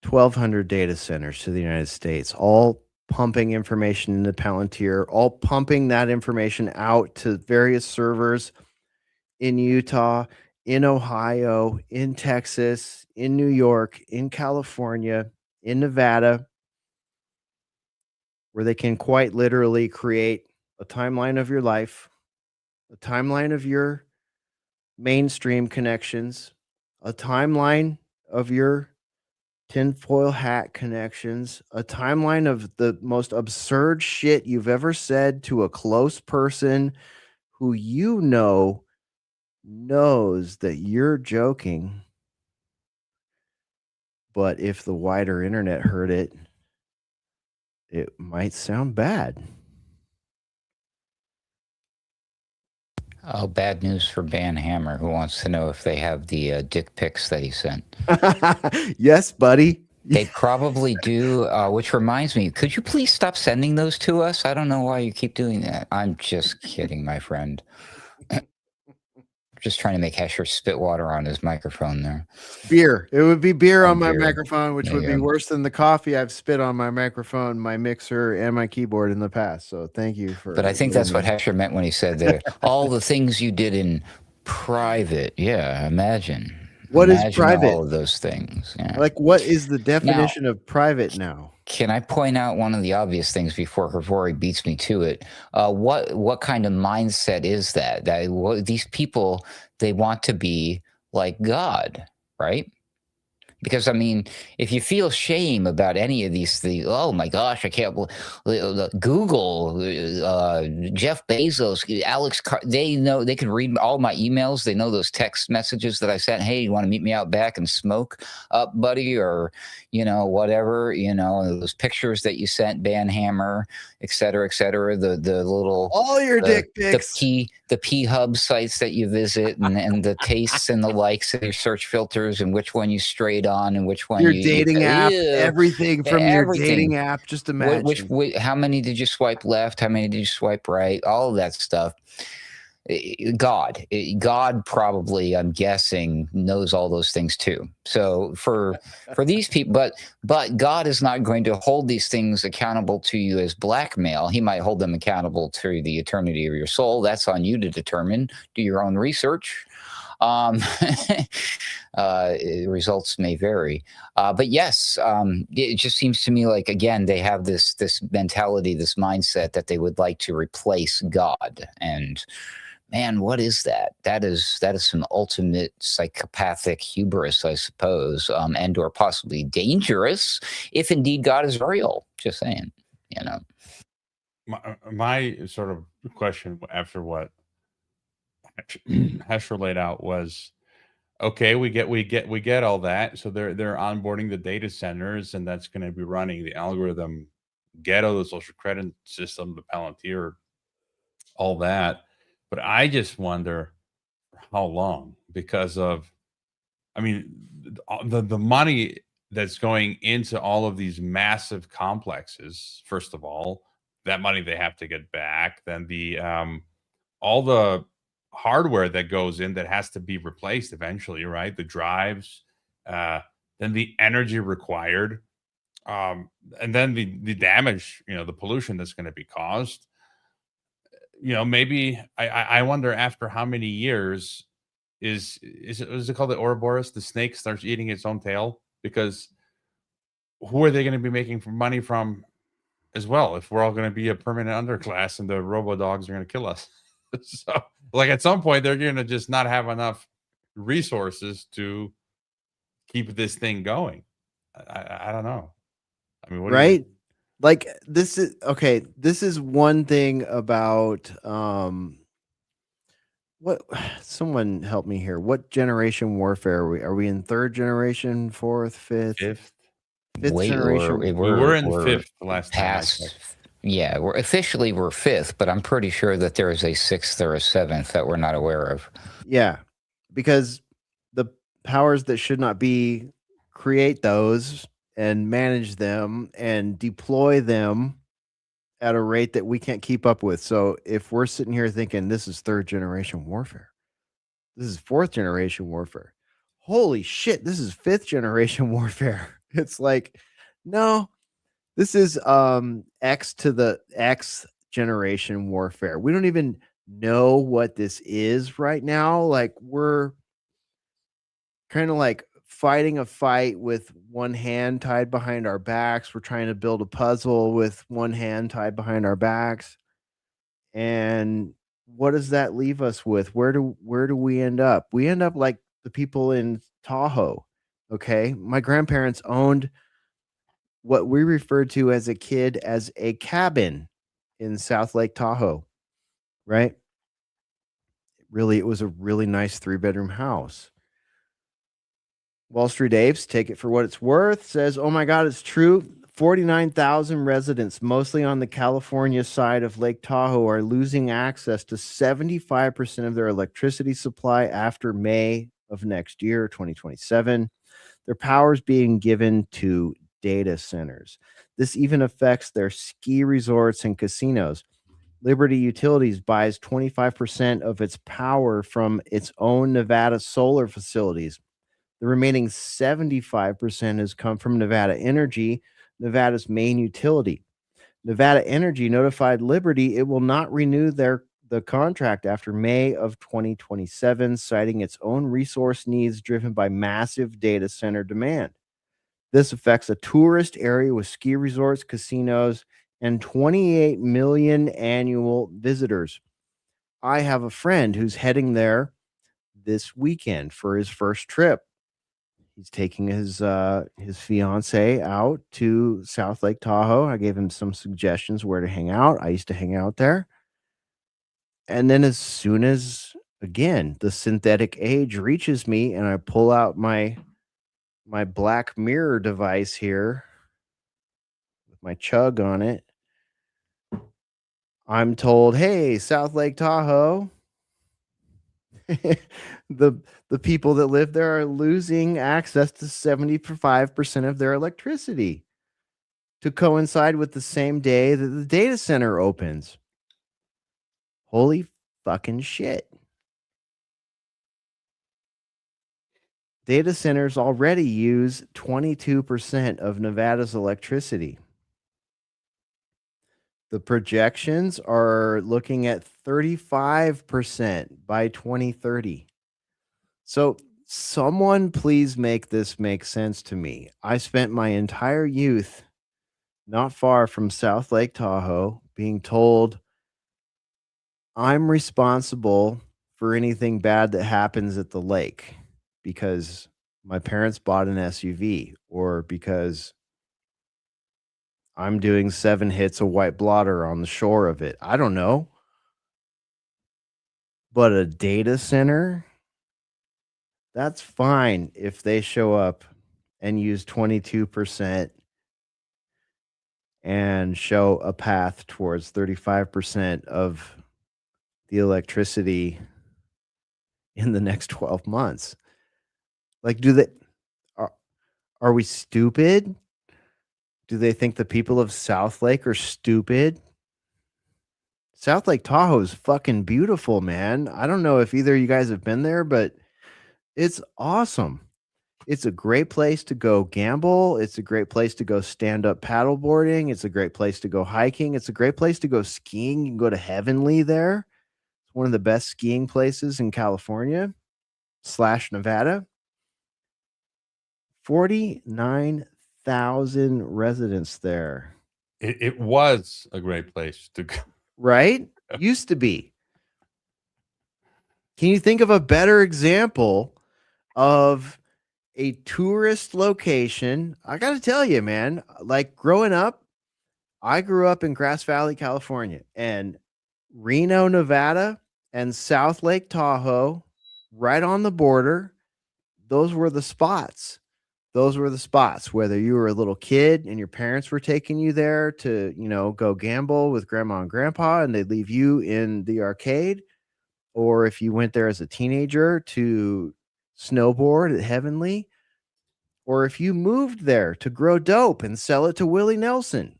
1,200 data centers to the United States, all pumping information into Palantir, all pumping that information out to various servers in Utah, in Ohio, in Texas, in New York, in California, in Nevada, where they can quite literally create a timeline of your life, a timeline of your mainstream connections, a timeline of your tinfoil hat connections, a timeline of the most absurd shit you've ever said to a close person who you know knows that you're joking. But if the wider internet heard it, it might sound bad. Oh, bad news for Ban Hammer, who wants to know if they have the dick pics that he sent. Yes, buddy. They probably do, which reminds me, could you please stop sending those to us? I don't know why you keep doing that. I'm just kidding, my friend. Just trying to make Hesher spit water on his microphone there. Beer. It would be beer on my beer. microphone, which would be worse than the coffee I've spit on my microphone, my mixer, and my keyboard in the past. So thank you for. But I think that's what Hesher meant when he said that all the things you did in private. Yeah, imagine. What is private? All of those things. Yeah. Like, what is the definition of private now? Can I point out one of the obvious things before Hrvoje beats me to it? What kind of mindset is that? These people, they want to be like God, right? Because I mean, if you feel shame about any of these things, oh my gosh, I can't believe Google, Jeff Bezos, they know, they can read all my emails. They know those text messages that I sent. Hey, you want to meet me out back and smoke up, buddy? Or, whatever, those pictures that you sent, Banhammer, et cetera, the little, All your dick pics. the P hub sites that you visit, and the tastes and the likes and your search filters, and which one you strayed on and which one Your you dating app, Ew. everything from your Everything. dating app. Just imagine. How many did you swipe left? How many did you swipe right? All of that stuff. God probably, I'm guessing, knows all those things too. So for these people, but God is not going to hold these things accountable to you as blackmail. He might hold them accountable to the eternity of your soul. That's on you to determine. Do your own research. Results may vary, but yes, it just seems to me like, again, they have this mentality, this mindset that they would like to replace God. And man, what is that? That is some ultimate psychopathic hubris, I suppose, and or possibly dangerous if indeed God is real. Just saying, My sort of question after what Hesher laid out was, okay, we get all that. So they're onboarding the data centers, and that's going to be running the algorithm ghetto, the social credit system, the Palantir, all that. But I just wonder how long, because of, I mean, the money that's going into all of these massive complexes. First of all, that money they have to get back. Then the all the hardware that goes in that has to be replaced eventually, right? The drives, then the energy required, and then the damage, the pollution that's going to be caused. Maybe I wonder after how many years is it called the Ouroboros? The snake starts eating its own tail, because who are they going to be making money from as well if we're all going to be a permanent underclass and the robo dogs are going to kill us? So, like, at some point, they're going to just not have enough resources to keep this thing going. I don't know. I mean, what right? Like, this is okay. This is one thing about what, someone help me here. What generation warfare are we? Are we in third generation, fourth, fifth? Fifth. Generation. We were in fifth the last time I past. checked. Yeah, we're fifth, but I'm pretty sure that there is a sixth or a seventh that we're not aware of. Yeah, because the powers that should not be create those and manage them and deploy them at a rate that we can't keep up with. So if we're sitting here thinking this is third generation warfare, this is fourth generation warfare, holy shit, this is fifth generation warfare. It's like, no, this is X to the X generation warfare. We don't even know what this is right now. Like, we're kind of like fighting a fight with one hand tied behind our backs. We're trying to build a puzzle with one hand tied behind our backs. And what does that leave us with? Where do we end up? We end up like the people in Tahoe. Okay. My grandparents owned what we referred to as a kid as a cabin in South Lake Tahoe, right? Really, it was a really nice 3-bedroom house. Wall Street Apes, take it for what it's worth, says, oh my God, it's true. 49,000 residents, mostly on the California side of Lake Tahoe, are losing access to 75% of their electricity supply after May of next year, 2027. Their power is being given to data centers. This even affects their ski resorts and casinos. Liberty Utilities buys 25% of its power from its own Nevada solar facilities. The remaining 75% has come from Nevada Energy, Nevada's main utility. Nevada Energy notified Liberty it will not renew the contract after May of 2027, citing its own resource needs driven by massive data center demand. This affects a tourist area with ski resorts, casinos, and 28 million annual visitors. I have a friend who's heading there this weekend for his first trip. he's taking his fiance out to South Lake Tahoe. I gave him some suggestions where to hang out. I used to hang out there. And then as soon as, again, the synthetic age reaches me and I pull out my black mirror device here with my chug on it, I'm told, "Hey, South Lake Tahoe, the people that live there are losing access to 75% of their electricity to coincide with the same day that the data center opens." Holy fucking shit. Data centers already use 22% of Nevada's electricity. The projections are looking at 35% by 2030. So someone please make this make sense to me. I spent my entire youth not far from South Lake Tahoe being told I'm responsible for anything bad that happens at the lake because my parents bought an SUV or because I'm doing 7 hits of white blotter on the shore of it. I don't know. But a data center, that's fine if they show up and use 22% and show a path towards 35% of the electricity in the next 12 months. Like, are we stupid? Do they think the people of South Lake are stupid? South Lake Tahoe is fucking beautiful, man. I don't know if either of you guys have been there, but it's awesome. It's a great place to go gamble. It's a great place to go stand up paddleboarding. It's a great place to go hiking. It's a great place to go skiing. You can go to Heavenly there. It's one of the best skiing places in California / Nevada. 49,000 residents there. It was a great place to go. Right? Used to be. Can you think of a better example of a tourist location? I got to tell you, man, like growing up, I grew up in Grass Valley, California, and Reno, Nevada, and South Lake Tahoe, right on the border. Those were the spots. Those were the spots, whether you were a little kid and your parents were taking you there to, go gamble with grandma and grandpa and they'd leave you in the arcade, or if you went there as a teenager to snowboard at Heavenly, or if you moved there to grow dope and sell it to Willie Nelson.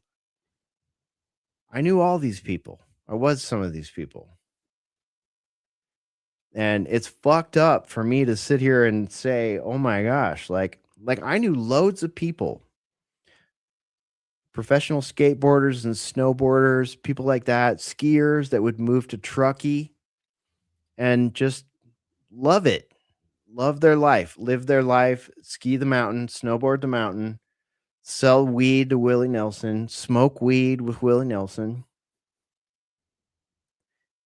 I knew all these people. I was some of these people. And it's fucked up for me to sit here and say, oh my gosh, like I knew loads of people, professional skateboarders and snowboarders, people like that, skiers that would move to Truckee and just love it, love their life, live their life, ski the mountain, snowboard the mountain, sell weed to Willie Nelson, smoke weed with Willie Nelson.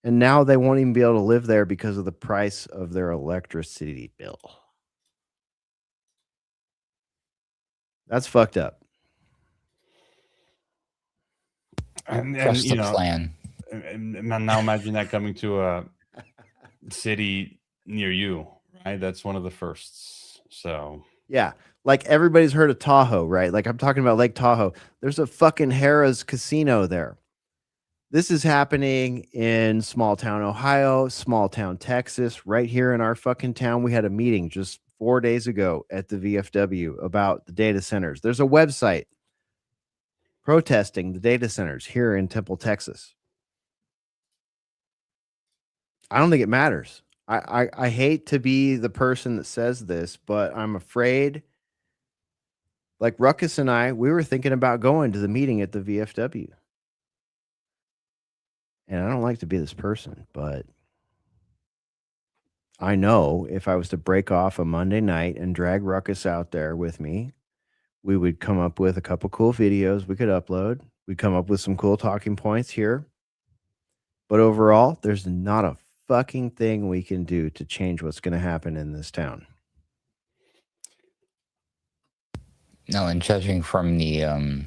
And now they won't even be able to live there because of the price of their electricity bill. That's fucked up. And Trust the plan. And now imagine that coming to a city near you, right? That's one of the firsts. So yeah, like everybody's heard of Tahoe, right? Like I'm talking about Lake Tahoe. There's a fucking Harrah's casino there. This is happening in small town Ohio, small town Texas, right here in our fucking town. We had a meeting just 4 days ago at the VFW about the data centers. There's a website protesting the data centers here in Temple, Texas. I don't think it matters. I hate to be the person that says this, but I'm afraid, like Ruckus and I, we were thinking about going to the meeting at the VFW. And I don't like to be this person, but I know if I was to break off a Monday night and drag Ruckus out there with me, we would come up with a couple cool videos we could upload. We'd come up with some cool talking points here. But overall, there's not a fucking thing we can do to change what's going to happen in this town. No, and judging from the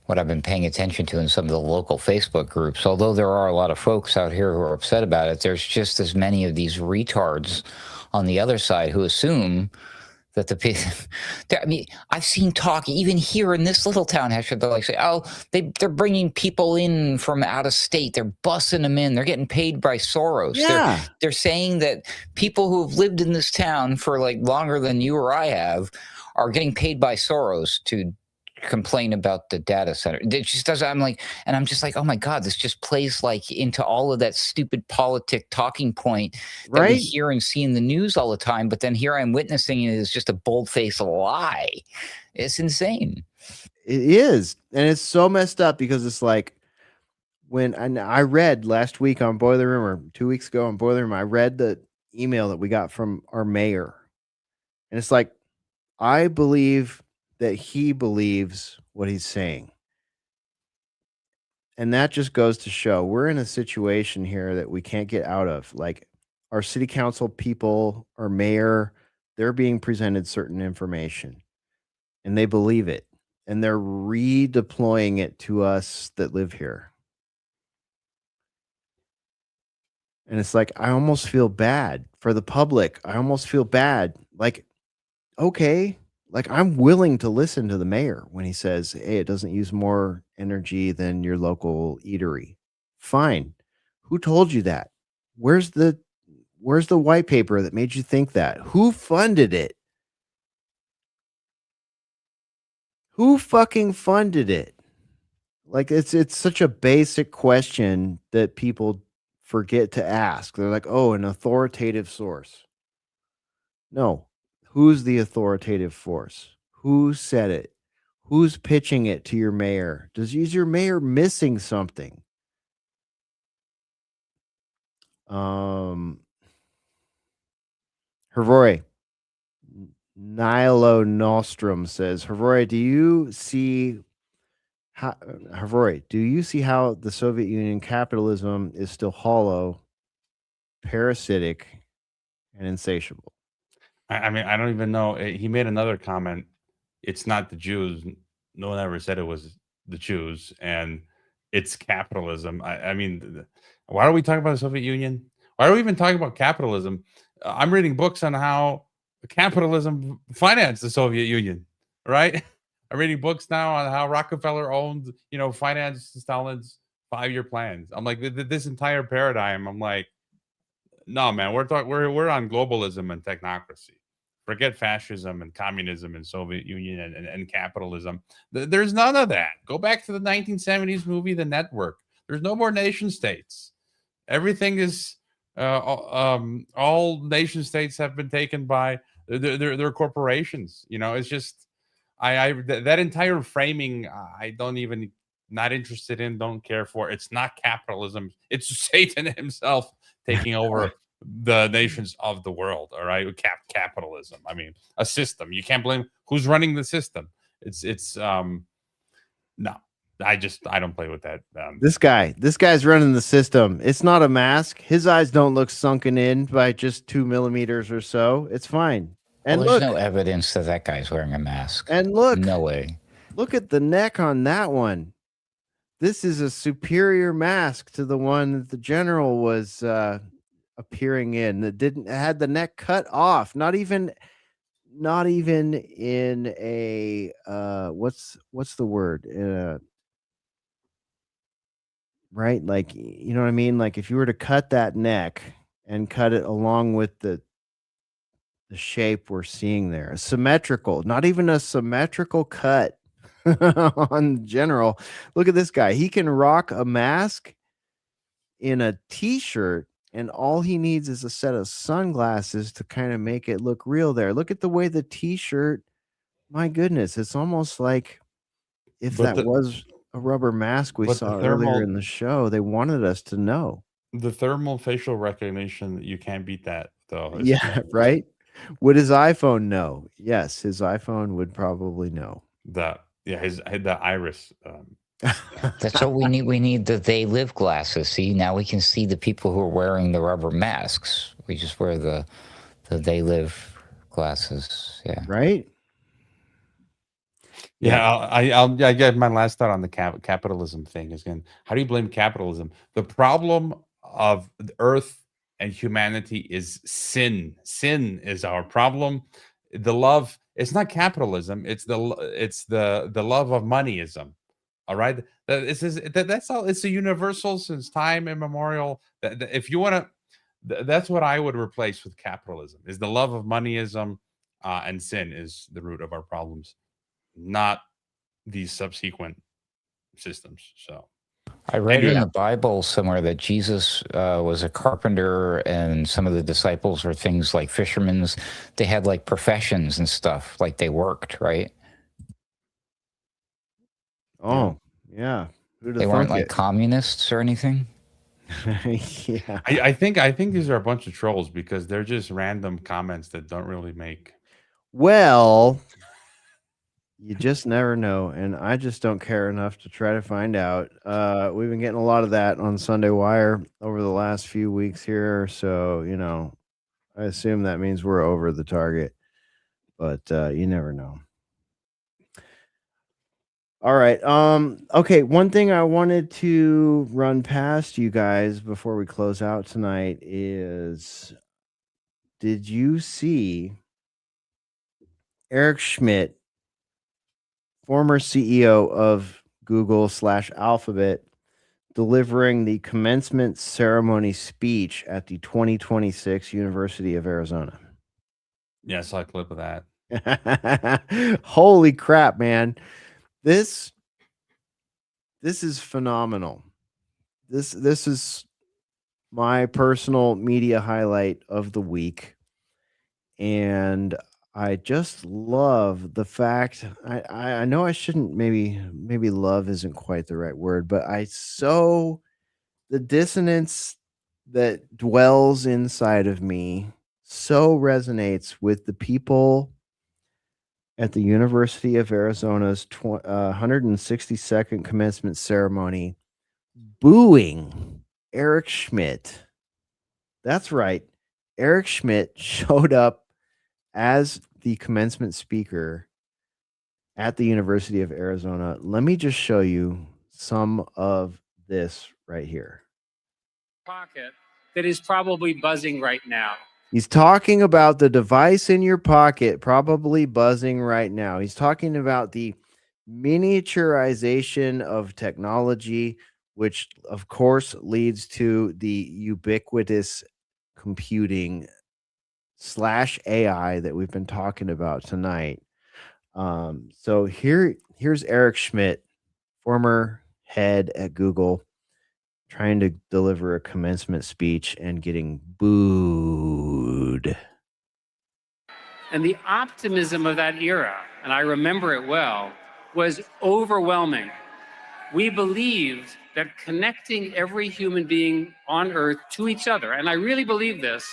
what I've been paying attention to in some of the local Facebook groups, although there are a lot of folks out here who are upset about it, there's just as many of these retards on the other side who assume that I mean, I've seen talk even here in this little town, Hesher, they'll like say, oh, they're bringing people in from out of state. They're bussing them in. They're getting paid by Soros. Yeah. They're saying that people who have lived in this town for like longer than you or I have are getting paid by Soros to complain about the data center. It just does. I'm just like, oh my God, this just plays like into all of that stupid politic talking point that we Right? hear and see in the news all the time. But then here I'm witnessing it as just a bold-faced lie. It's insane. It is. And it's so messed up because it's like when I read last week on Boiler Room or 2 weeks ago on Boiler Room, I read the email that we got from our mayor. And it's like, I believe that he believes what he's saying. And that just goes to show we're in a situation here that we can't get out of. Like our city council people, our mayor, they're being presented certain information and they believe it. And they're redeploying it to us that live here. And it's like, I almost feel bad for the public. I almost feel bad. Like, okay, like I'm willing to listen to the mayor when he says, hey, it doesn't use more energy than your local eatery. Fine. Who told you that? Where's the white paper that made you think that? Who funded it? Who fucking funded it? Like it's such a basic question that people forget to ask. They're like, "Oh, an authoritative source." No. Who's the authoritative force? Who said it? Who's pitching it to your mayor? Is your mayor missing something? Hrvoje Nilo Nostrum says, Hrvoje, do you see how the Soviet Union capitalism is still hollow, parasitic, and insatiable? I mean, I don't even know. He made another comment. It's not the Jews. No one ever said it was the Jews, and it's capitalism. I mean, why are we talking about the Soviet Union? Why are we even talking about capitalism? I'm reading books on how capitalism financed the Soviet Union, right? I'm reading books now on how Rockefeller owned, financed Stalin's 5-year plans. I'm like, this entire paradigm. I'm like, no, man, we're on globalism and technocracy. Forget fascism and communism and Soviet Union and capitalism. There's none of that. Go back to the 1970s movie, The Network. There's no more nation states. Everything is all nation states have been taken by their corporations. It's just that entire framing. I don't even not interested in. Don't care for. It's not capitalism. It's Satan himself taking over the nations of the world. All right, capitalism. I mean, a system. You can't blame who's running the system. It's no. I don't play with that. This guy's running the system. It's not a mask. His eyes don't look sunken in by just 2 millimeters or so. It's fine. And Well, there's look, no evidence that guy's wearing a mask. and look, No way. look at the neck on that one. This is a superior mask to the one that the general was appearing in. That had the neck cut off. Not even in a what's the word? Right? Like, you know what I mean? Like if you were to cut that neck and cut it along with the shape we're seeing there, symmetrical, not even a symmetrical cut on general. Look at this guy. He can rock a mask in a t-shirt and all he needs is a set of sunglasses to kind of make it look real there. Look at the way the t-shirt, my goodness, it's almost like if But that was a rubber mask we but saw the earlier thermal in the show. They wanted us to know. the thermal facial recognition, you can't beat that though. Yeah, right? Would his iPhone know? Yes, his iPhone would probably know. The iris. That's what we need. We need the They Live glasses. See, now we can see the people who are wearing the rubber masks. We just wear the They Live glasses. Yeah. Right? I get my last thought on the capitalism thing is again, how do you blame capitalism? The problem of the Earth and humanity is sin. Sin is our problem. The love, it's not capitalism. It's the love of moneyism. All right, that's all. It's a universal since time immemorial. If you want to, that's what I would replace with capitalism. Is the love of moneyism, and sin is the root of our problems, not these subsequent systems. So I read anyway, in the Bible somewhere that Jesus was a carpenter, and some of the disciples were things like fishermen. They had like professions and stuff, like they worked, right? Oh, yeah. Who'd have They weren't thunk like communists or anything. Yeah. I think these are a bunch of trolls because they're just random comments that don't really make. Well, you just never know, and I just don't care enough to try to find out. We've been getting a lot of that on Sunday Wire over the last few weeks here, so I assume that means we're over the target, but you never know. All right. Okay, one thing I wanted to run past you guys before we close out tonight is, did you see Eric Schmidt, former CEO of Google/Alphabet, delivering the commencement ceremony speech at the 2026 University of Arizona? Yeah, I saw a clip of that. Holy crap, man. This is phenomenal. This is my personal media highlight of the week. And I just love the fact, I know I shouldn't, maybe love isn't quite the right word, but the dissonance that dwells inside of me so resonates with the people at the University of Arizona's 162nd commencement ceremony booing Eric Schmidt. That's right. Eric Schmidt showed up as the commencement speaker at the University of Arizona. Let me just show you some of this right here. Pocket that is probably buzzing right now. He's talking about the device in your pocket probably buzzing right now. He's talking about the miniaturization of technology, which of course leads to the ubiquitous computing / AI that we've been talking about tonight. So here's Eric Schmidt, former head at Google, trying to deliver a commencement speech and getting booed. And the optimism of that era, and I remember it well, was overwhelming. We believed that connecting every human being on Earth to each other, and I really believe this,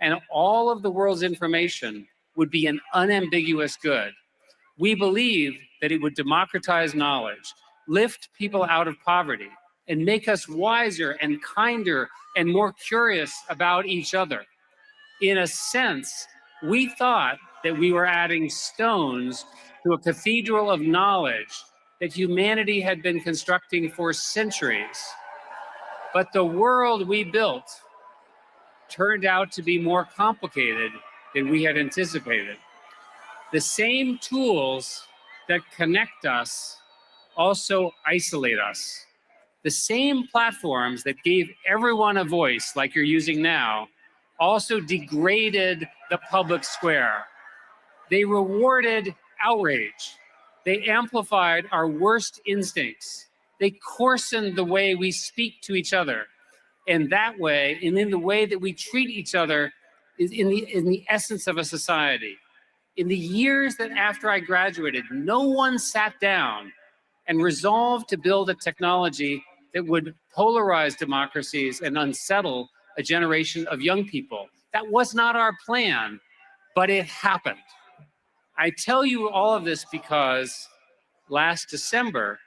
and all of the world's information would be an unambiguous good. We believed that it would democratize knowledge, lift people out of poverty, and make us wiser and kinder and more curious about each other. In a sense, we thought that we were adding stones to a cathedral of knowledge that humanity had been constructing for centuries. But the world we built turned out to be more complicated than we had anticipated. The same tools that connect us also isolate us. The same platforms that gave everyone a voice, like you're using now, also degraded the public square. They rewarded outrage. They amplified our worst instincts. They coarsened the way we speak to each other. And that way, and in the way that we treat each other, is in the essence of a society. In the years that after I graduated, no one sat down and resolved to build a technology that would polarize democracies and unsettle a generation of young people. That was not our plan, but it happened. I tell you all of this because last December,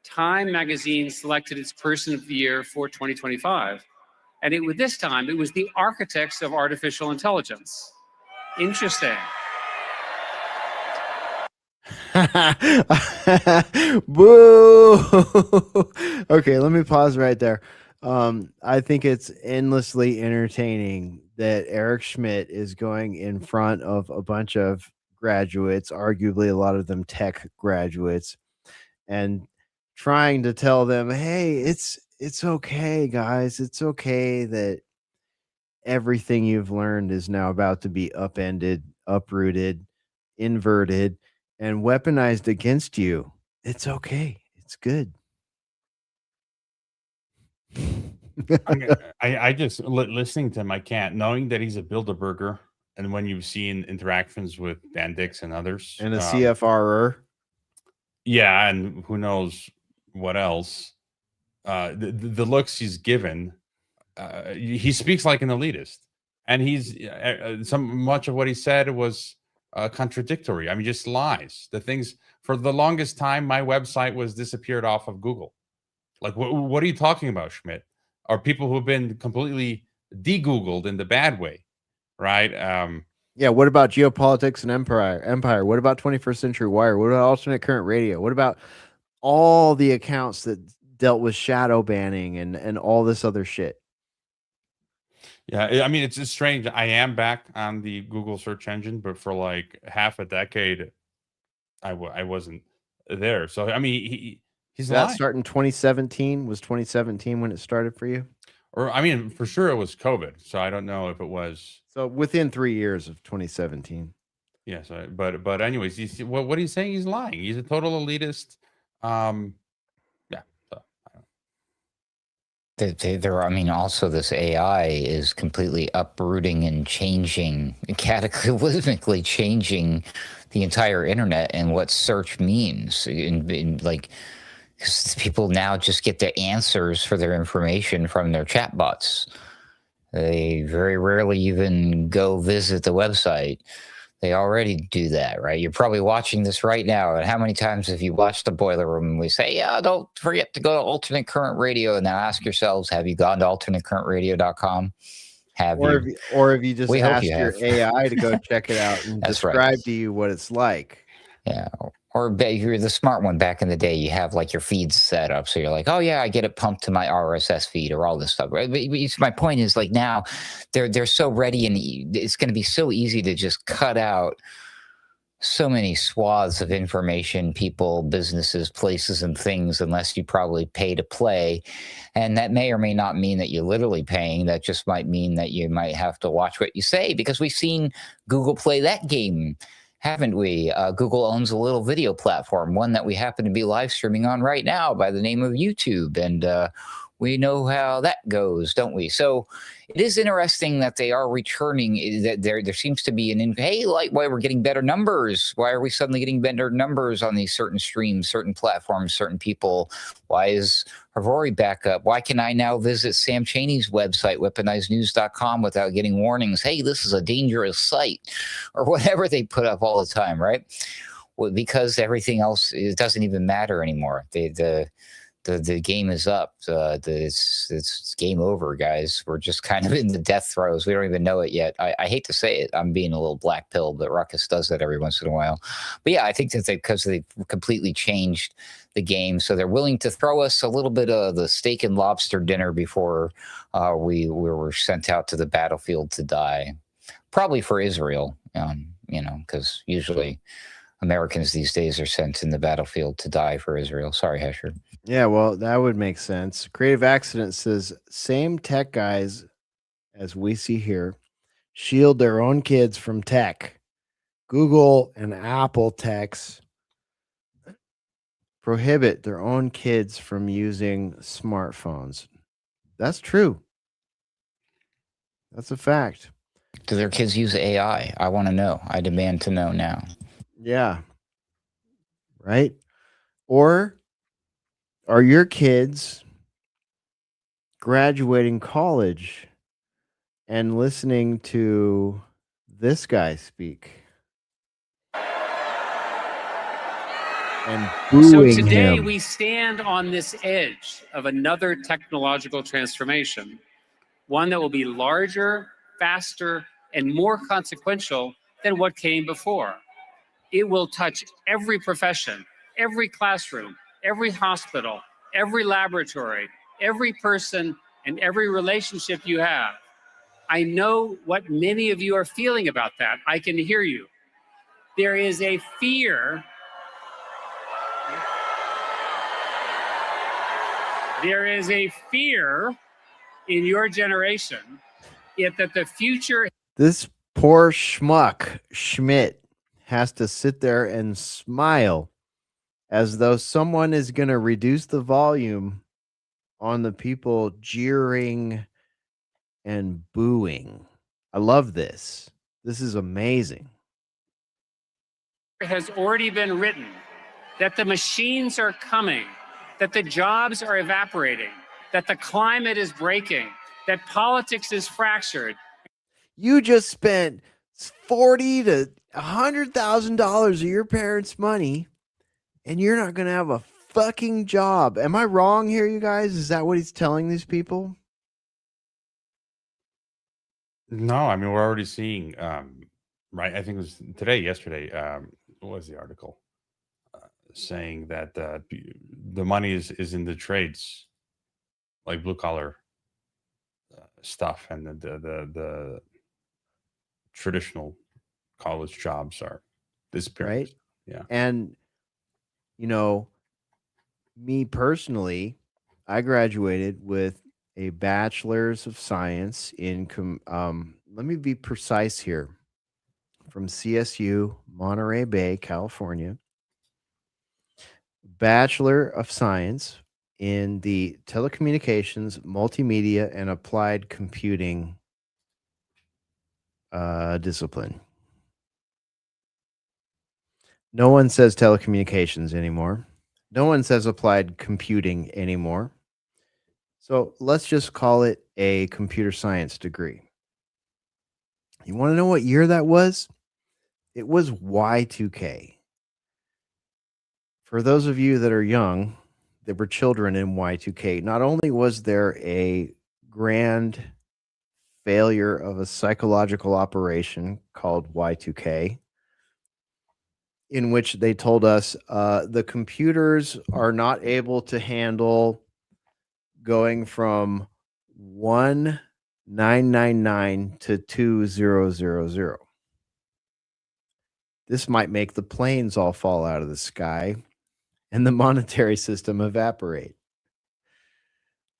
Time magazine selected its Person of the Year for 2025. And this time, it was the architects of artificial intelligence. Interesting. Boo. Okay, let me pause right there. I think it's endlessly entertaining that Eric Schmidt is going in front of a bunch of graduates, arguably a lot of them tech graduates, and trying to tell them, hey, it's okay, guys. It's okay that everything you've learned is now about to be upended, uprooted, inverted, and weaponized against you. It's okay. It's good. I just listening to him, I can't, knowing that he's a Bilderberger, and when you've seen interactions with Dan Dix and others, And a CFRer. yeah, and who knows what else, the looks he's given, he speaks like an elitist, and he's much of what he said was contradictory. I mean, just lies. The things, for the longest time, my website was disappeared off of Google. Like, what are you talking about, Schmidt? Or people who've been completely de-Googled in the bad way, right? Yeah, what about geopolitics and empire? What about 21st Century Wire? What about alternate current radio? What about all the accounts that dealt with shadow banning and all this other shit? Yeah, I mean, it's just strange. I am back on the Google search engine, but for like half a decade, I wasn't there. So, I mean, he's Did that lying. start in 2017? Was 2017 when it started for you? Or, I mean, for sure it was COVID. So I don't know if it was. So within 3 years of 2017. Yes, but anyways, what he's saying, he's lying. He's a total elitist. Yeah. So, I mean, also this AI is completely uprooting and changing, cataclysmically changing the entire internet and what search means. Like, because people now just get their answers for their information from their chatbots. They very rarely even go visit the website. They already do that, right? You're probably watching this right now. And how many times have you watched the Boiler Room and we say, yeah, don't forget to go to Alternate Current Radio. And now ask yourselves, have you gone to alternatecurrentradio.com? Or have you just asked your AI to go check it out and describe to you what it's like? Yeah. Or if you're the smart one back in the day, you have like your feeds set up. So you're like, oh yeah, I get it pumped to my RSS feed or all this stuff. Right? But my point is, like, now they're so ready, and it's going to be so easy to just cut out so many swaths of information, people, businesses, places, and things, unless you probably pay to play. And that may or may not mean that you're literally paying. That just might mean that you might have to watch what you say, because we've seen Google play that game, haven't we? Google owns a little video platform, one that we happen to be live streaming on right now by the name of YouTube. And we know how that goes, don't we? So it is interesting that they are returning. That there seems to be hey, like, why we're getting better numbers? Why are we suddenly getting better numbers on these certain streams, certain platforms, certain people? Why is Hrvoje back up? Why can I now visit Sam Chaney's website, weaponizednews.com, without getting warnings? Hey, this is a dangerous site, or whatever they put up all the time, right? Well, because everything else, it doesn't even matter anymore. The game is up. It's game over, guys. We're just kind of in the death throes. We don't even know it yet. I hate to say it. I'm being a little black pill, but Ruckus does that every once in a while. But yeah, I think that because they've completely changed the game, so they're willing to throw us a little bit of the steak and lobster dinner before we were sent out to the battlefield to die. Probably for Israel, because usually Americans these days are sent in the battlefield to die for Israel. Sorry, Hesher. Yeah, well, that would make sense. Creative Accident says, same tech guys as we see here shield their own kids from tech. Google and Apple techs prohibit their own kids from using smartphones. That's true. That's a fact. Do their kids use AI? I want to know. I demand to know now. Yeah. Right? Or are your kids graduating college and listening to this guy speak and booing So today him? we stand on this edge of another technological transformation, one that will be larger, faster, and more consequential than what came before. It will touch every profession, every classroom, every hospital, every laboratory, every person, and every relationship you have. I know what many of you are feeling about that. I can hear you. There is a fear. There is a fear in your generation that the future. This poor schmuck, Schmidt, has to sit there and smile as though someone is going to reduce the volume on the people jeering and booing. I love this. This is amazing. Has already been written, that the machines are coming, that the jobs are evaporating, that the climate is breaking, that politics is fractured. You just spent $40,000 to $100,000 of your parents' money, and you're not going to have a fucking job. Am I wrong here, you guys? Is that what he's telling these people? No, I mean, we're already seeing, right? I think it was yesterday. What was the article saying that the money is in the trades, like blue collar stuff, and the traditional college jobs are disappearing. Right? Yeah. And, you know, me personally, I graduated with a bachelor's of science in, let me be precise here, from CSU, Monterey Bay, California. Bachelor of Science in the Telecommunications, Multimedia, and Applied Computing discipline. No one says telecommunications anymore. No one says applied computing anymore. So let's just call it a computer science degree. You want to know what year that was? It was Y2K. For those of you that are young, that were children in Y2K, not only was there a grand failure of a psychological operation called Y2K, in which they told us the computers are not able to handle going from 1999 to 2000. This might make the planes all fall out of the sky and the monetary system evaporate.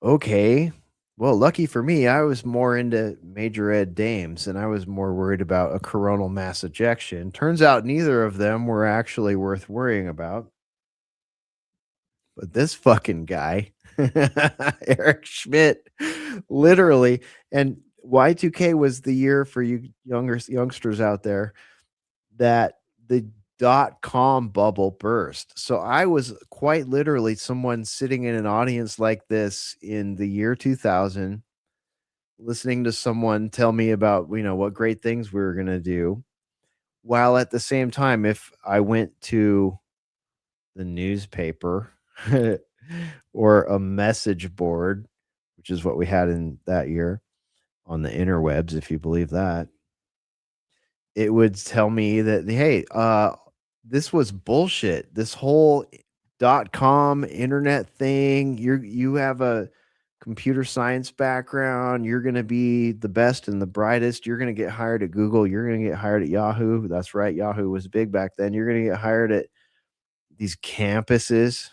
Okay. Well, lucky for me, I was more into major ed dames and I was more worried about a coronal mass ejection. Turns out neither of them were actually worth worrying about. But this fucking guy, Eric Schmidt, literally, and Y2K was the year for you youngsters out there that the .com bubble burst. So I was quite literally someone sitting in an audience like this in the year 2000, listening to someone tell me about, what great things we were going to do. While at the same time, if I went to the newspaper or a message board, which is what we had in that year on the interwebs, if you believe that, it would tell me that, hey, this was bullshit. This whole .com internet thing, you have a computer science background, you're going to be the best and the brightest, you're going to get hired at Google, you're going to get hired at Yahoo. That's right, Yahoo was big back then. You're going to get hired at these campuses.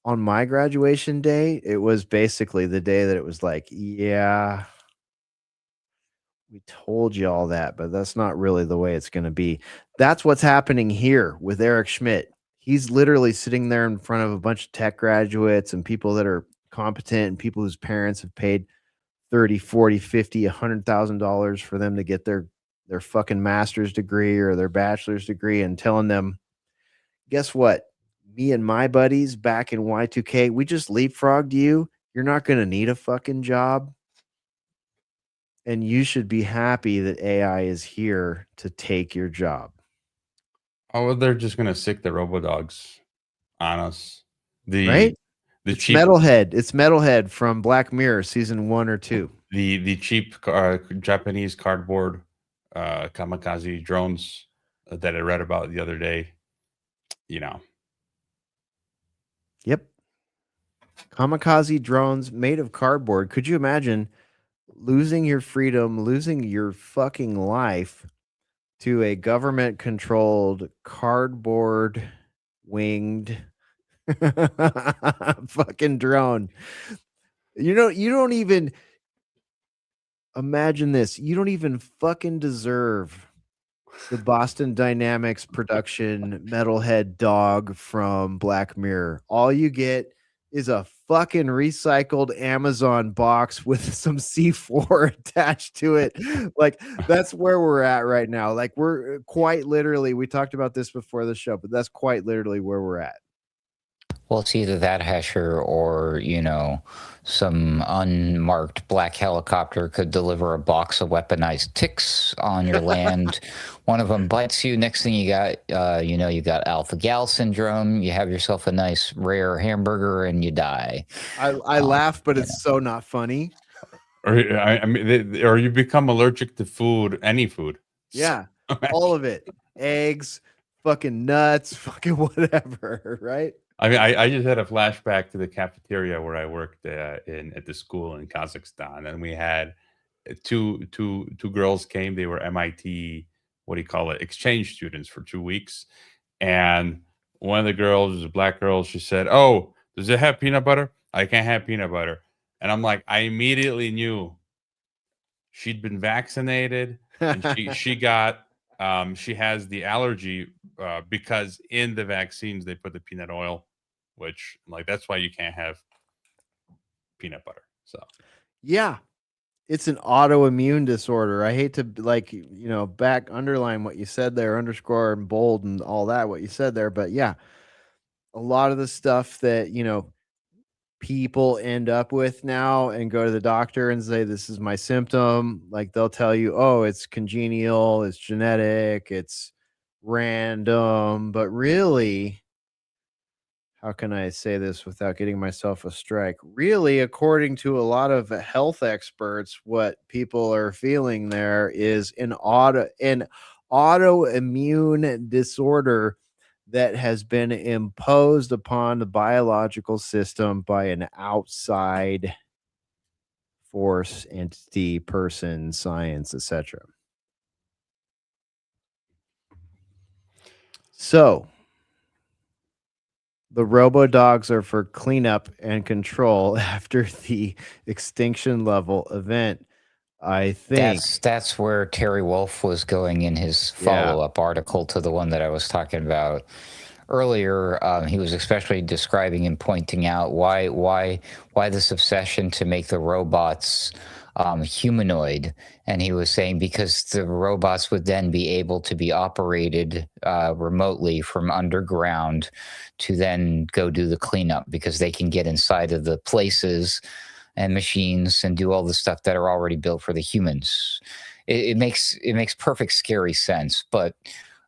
On my graduation day, it was basically the day that it was like, yeah, we told you all that, but that's not really the way it's going to be. That's what's happening here with Eric Schmidt. He's literally sitting there in front of a bunch of tech graduates and people that are competent and people whose parents have paid $30, $40, $50, $100,000 for them to get their fucking master's degree or their bachelor's degree, and telling them, guess what? Me and my buddies back in Y2K, we just leapfrogged you. You're not going to need a fucking job. And you should be happy that AI is here to take your job. Oh, well, they're just gonna sick the robodogs on us. Right? It's cheap Metalhead. It's Metalhead from Black Mirror season 1 or 2. The cheap Japanese cardboard kamikaze drones that I read about the other day. Yep. Kamikaze drones made of cardboard. Could you imagine losing your freedom, losing your fucking life to a government controlled cardboard winged fucking drone? You don't even imagine this. You don't even fucking deserve the Boston Dynamics production metalhead dog from Black Mirror. All you get is a fucking recycled Amazon box with some C4 attached to it. Like, that's where we're at right now. Like, we're quite literally, we talked about this before the show, but that's quite literally where we're at. Well, it's either that, Hesher, or, some unmarked black helicopter could deliver a box of weaponized ticks on your land. One of them bites you. Next thing you got, you got alpha-gal syndrome. You have yourself a nice rare hamburger and you die. I laugh, but it's so not funny. Or or you become allergic to food, any food. Yeah, all of it. Eggs, fucking nuts, fucking whatever, right? I mean, I just had a flashback to the cafeteria where I worked at the school in Kazakhstan, and we had two girls came. They were MIT, exchange students for 2 weeks, and one of the girls was a black girl. She said, "Oh, does it have peanut butter? I can't have peanut butter." And I'm like, I immediately knew she'd been vaccinated, and she got she has the allergy because in the vaccines they put the peanut oil, which that's why you can't have peanut butter. So yeah, it's an autoimmune disorder. I hate to underline what you said there, underscore and bold and all that, what you said there. But yeah, a lot of the stuff that, people end up with now and go to the doctor and say, this is my symptom. Like, they'll tell you, oh, it's congenial, it's genetic, it's random. But really, how can I say this without getting myself a strike? Really, according to a lot of health experts, what people are feeling there is an autoimmune disorder that has been imposed upon the biological system by an outside force, entity, person, science, etc. So the robo dogs are for cleanup and control after the extinction level event. I think that's where Terry Wolf was going in his follow-up article to the one that I was talking about earlier. He was especially describing and pointing out why this obsession to make the robots humanoid. And he was saying because the robots would then be able to be operated remotely from underground to then go do the cleanup, because they can get inside of the places and machines and do all the stuff that are already built for the humans. It makes perfect scary sense, but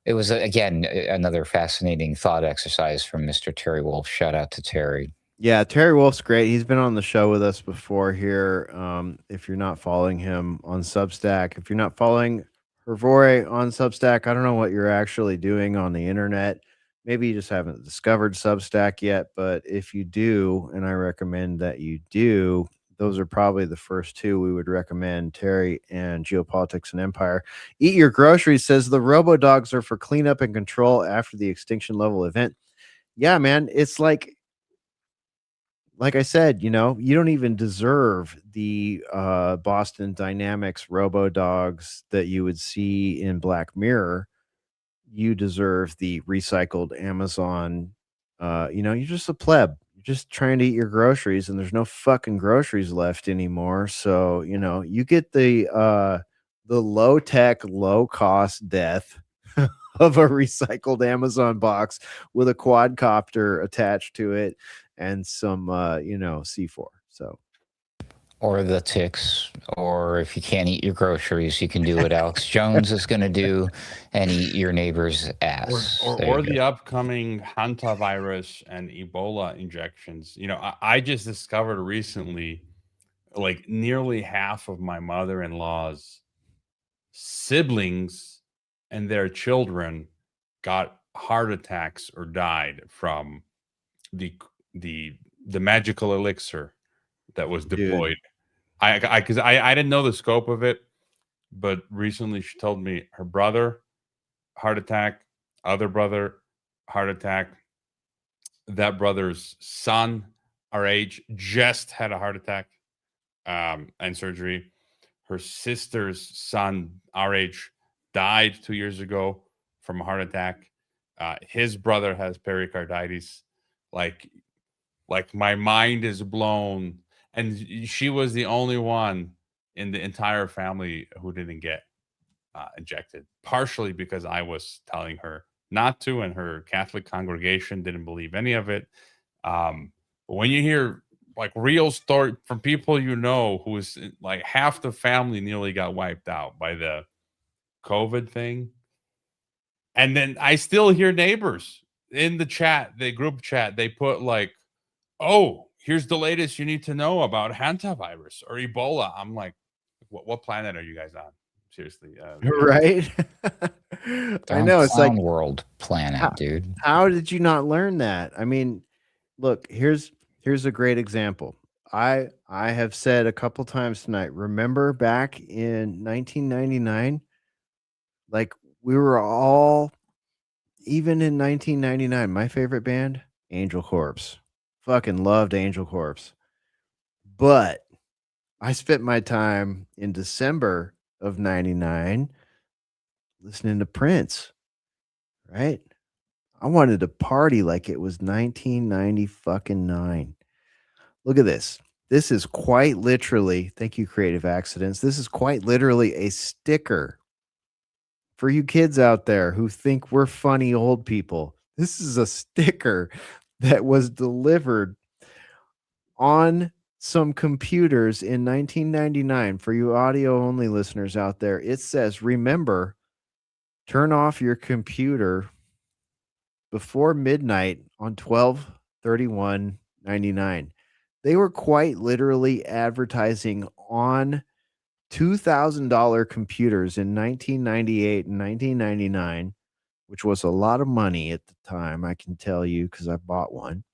it was, again, another fascinating thought exercise from Mr. Terry Wolf. Shout out to Terry. Yeah, Terry Wolf's great. He's been on the show with us before here. If you're not following him on Substack, if you're not following Hrvoje on Substack, I don't know what you're actually doing on the internet. Maybe you just haven't discovered Substack yet, but if you do, and I recommend that you do, those are probably the first two we would recommend, Terry and Geopolitics and Empire. Eat Your Groceries says the robo-dogs are for cleanup and control after the extinction level event. Yeah, man, it's like I said, you don't even deserve the Boston Dynamics robo-dogs that you would see in Black Mirror. You deserve the recycled Amazon. You're just a pleb. You're just trying to eat your groceries, and there's no fucking groceries left anymore. So, you get the low tech, low cost death of a recycled Amazon box with a quadcopter attached to it and some C4. So, or the ticks, or if you can't eat your groceries, you can do what Alex Jones is going to do and eat your neighbor's ass. Or the upcoming hantavirus and Ebola injections. I just discovered recently, like, nearly half of my mother-in-law's siblings and their children got heart attacks or died from the magical elixir that was deployed. Because I didn't know the scope of it, but recently she told me her brother, heart attack, other brother, heart attack. That brother's son, our age, just had a heart attack and surgery. Her sister's son, our age, died 2 years ago from a heart attack. His brother has pericarditis. Like my mind is blown. And she was the only one in the entire family who didn't get injected, partially because I was telling her not to, and her Catholic congregation didn't believe any of it. But when you hear like real story from people you know, who is like half the family nearly got wiped out by the COVID thing, and then I still hear neighbors in the chat, the group chat, they put like, "Oh, here's the latest you need to know about hantavirus or Ebola." I'm like, what planet are you guys on? Seriously, right? I know, it's like world planet, dude. How did you not learn that? I mean, look, here's a great example. I have said a couple times tonight, remember back in 1999, like we were all, even in 1999, my favorite band, Angel Corpse. Fucking loved Angel Corpse. But I spent my time in December of 99 listening to Prince, right? I wanted to party like it was 1999. Look at this. This is quite literally, thank you, Creative Accidents. This is quite literally a sticker for you kids out there who think we're funny old people. This is a sticker that was delivered on some computers in 1999 for you audio only listeners out there. It says, remember, turn off your computer before midnight on 12/31/99. They were quite literally advertising on $2,000 computers in 1998 and 1999, which was a lot of money at the time, I can tell you, because I bought one,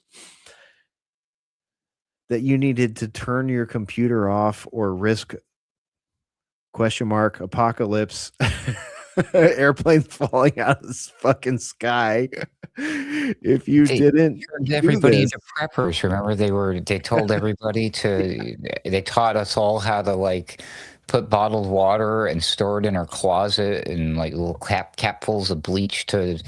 that you needed to turn your computer off or risk apocalypse, airplanes falling out of this fucking sky. If you didn't, turned everybody into preppers. Remember, they told everybody they taught us all how to like put bottled water and store it in our closet and like little capfuls of bleach it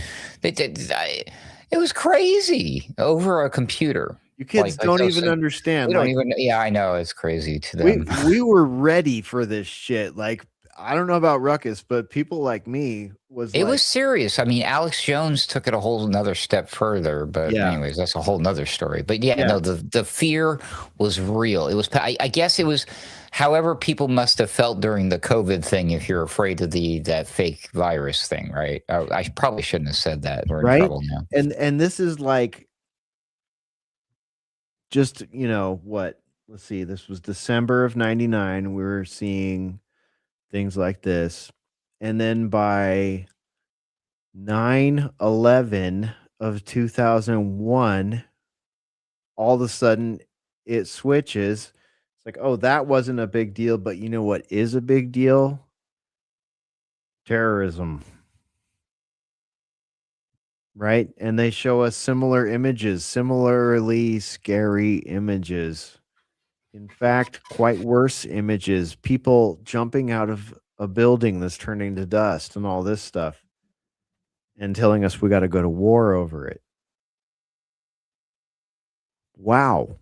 was crazy over a computer. You kids don't even understand. They don't even. Yeah, I know, it's crazy to them. We were ready for this shit. Like, I don't know about Ruckus, but people like me was serious. I mean, Alex Jones took it a whole another step further, but anyways, that's a whole nother story. But no, the fear was real. It was, I guess it was however people must have felt during the COVID thing, if you're afraid of that fake virus thing, right? I probably shouldn't have said that. We're in trouble now. And this is like, just, what, let's see, this was December of 99. We were seeing things like this. And then by 9/11 of 2001, all of a sudden it switches. It's like, oh, that wasn't a big deal. But you know what is a big deal? Terrorism. Right? And they show us similar images, similarly scary images. In fact, quite worse images. People jumping out of a building that's turning to dust and all this stuff, and telling us we got to go to war over it. Wow.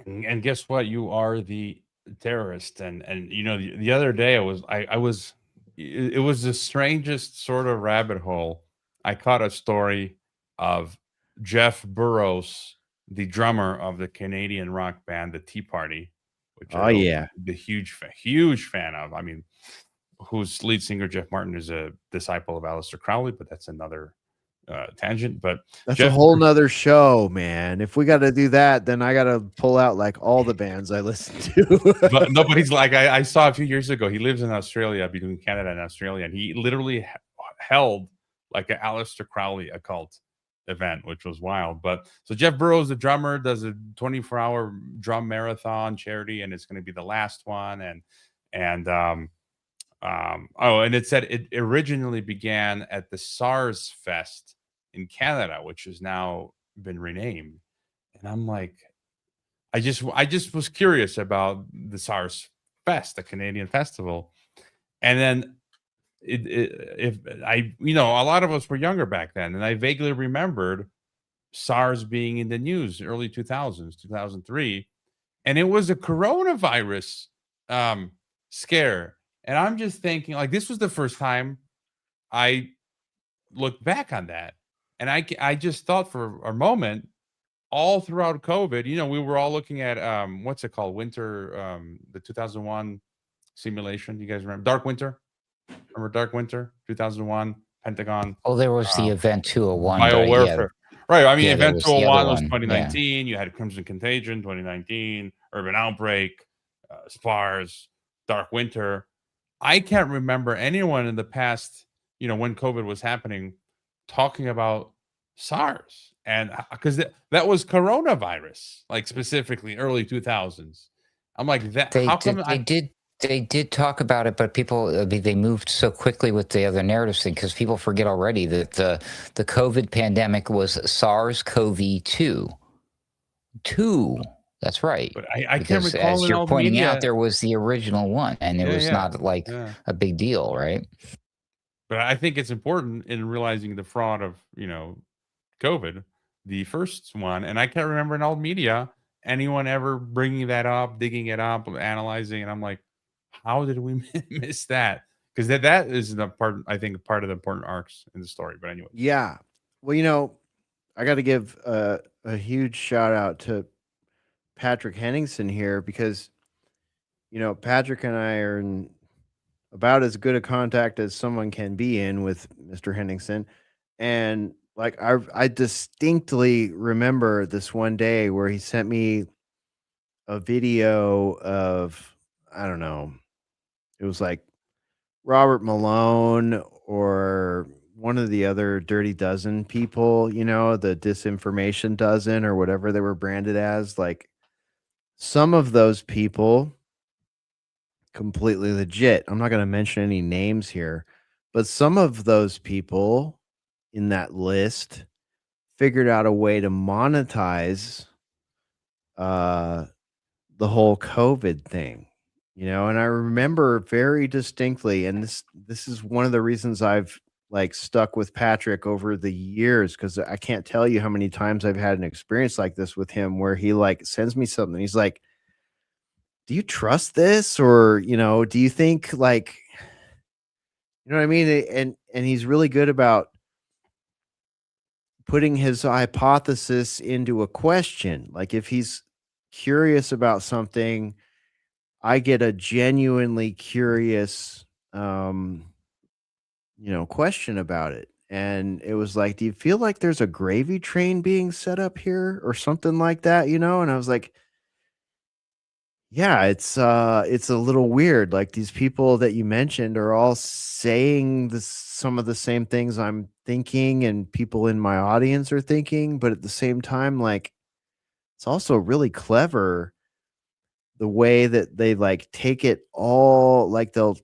And guess what? You are the terrorist. And the other day it was the strangest sort of rabbit hole. I caught a story of Jeff Burrows, the drummer of the Canadian rock band, the Tea Party, which the huge fan of. I mean, whose lead singer, Jeff Martin, is a disciple of Aleister Crowley, but that's another tangent. But that's a whole nother show, man. If we got to do that, then I got to pull out like all the bands I listen to. But he's like, I saw a few years ago, he lives in Australia, between Canada and Australia, and he literally held like an Aleister Crowley occult event, which was wild. But so Jeff Burrows, the drummer, does a 24-hour drum marathon charity, and it's going to be the last one. And it said it originally began at the SARS Fest in Canada, which has now been renamed. And I'm like, I just was curious about the SARS Fest, the Canadian festival. And then a lot of us were younger back then, and I vaguely remembered SARS being in the news early 2000s, 2003, and it was a coronavirus scare. And I'm just thinking, like, this was the first time I looked back on that, and I just thought for a moment, all throughout COVID, we were all looking at what's it called, winter, the 2001 simulation. You guys remember Dark Winter? Remember Dark Winter 2001 Pentagon? Oh, there was the Event 201. Biowarfare. Right. I mean, Event 201 was one. 2019. You had Crimson Contagion 2019, Urban Outbreak, SPARS, Dark Winter. I can't remember anyone in the past, when COVID was happening, talking about SARS. And because that was coronavirus, like specifically early 2000s. I'm like, They did talk about it, but people, they moved so quickly with the other narratives thing, because people forget already that the COVID pandemic was SARS-CoV-2. That's right. But I can't recall, as you're pointing out, there was the original one, and it was not like a big deal, right? But I think it's important in realizing the fraud of, COVID, the first one. And I can't remember in old media anyone ever bringing that up, digging it up, analyzing. And I'm like, how did we miss that? Because that is the part, I think, part of the important arcs in the story. But anyway. Yeah. Well, I got to give a huge shout out to Patrick Henningsen here, because, Patrick and I are in about as good a contact as someone can be in with Mr. Henningsen. And like, I distinctly remember this one day where he sent me a video of, I don't know, it was like Robert Malone or one of the other Dirty Dozen people, the Disinformation Dozen or whatever they were branded as. Like, some of those people, completely legit. I'm not going to mention any names here, but some of those people in that list figured out a way to monetize the whole COVID thing. And I remember very distinctly, and this is one of the reasons I've like stuck with Patrick over the years, because I can't tell you how many times I've had an experience like this with him, where he like sends me something. He's like, do you trust this? Or, do you think, like, you know what I mean? And he's really good about putting his hypothesis into a question. Like, if he's curious about something, I get a genuinely curious, question about it. And it was like, do you feel like there's a gravy train being set up here or something like that? And I was like, yeah, it's a little weird. Like, these people that you mentioned are all saying some of the same things I'm thinking and people in my audience are thinking, but at the same time, like, it's also really clever the way that they like take it all, like they'll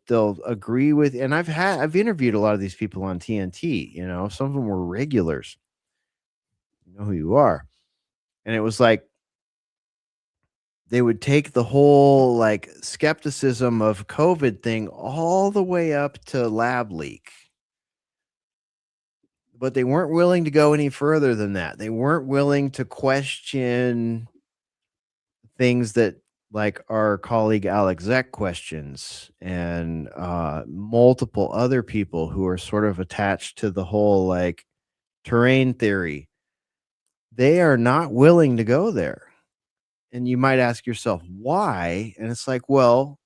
agree with. And I've interviewed a lot of these people on TNT, some of them were regulars. You know who you are. And it was like, they would take the whole like skepticism of COVID thing all the way up to lab leak. But they weren't willing to go any further than that. They weren't willing to question things that like our colleague Alex Zek questions, and multiple other people who are sort of attached to the whole like terrain theory. They are not willing to go there. And you might ask yourself, why? And it's like, well,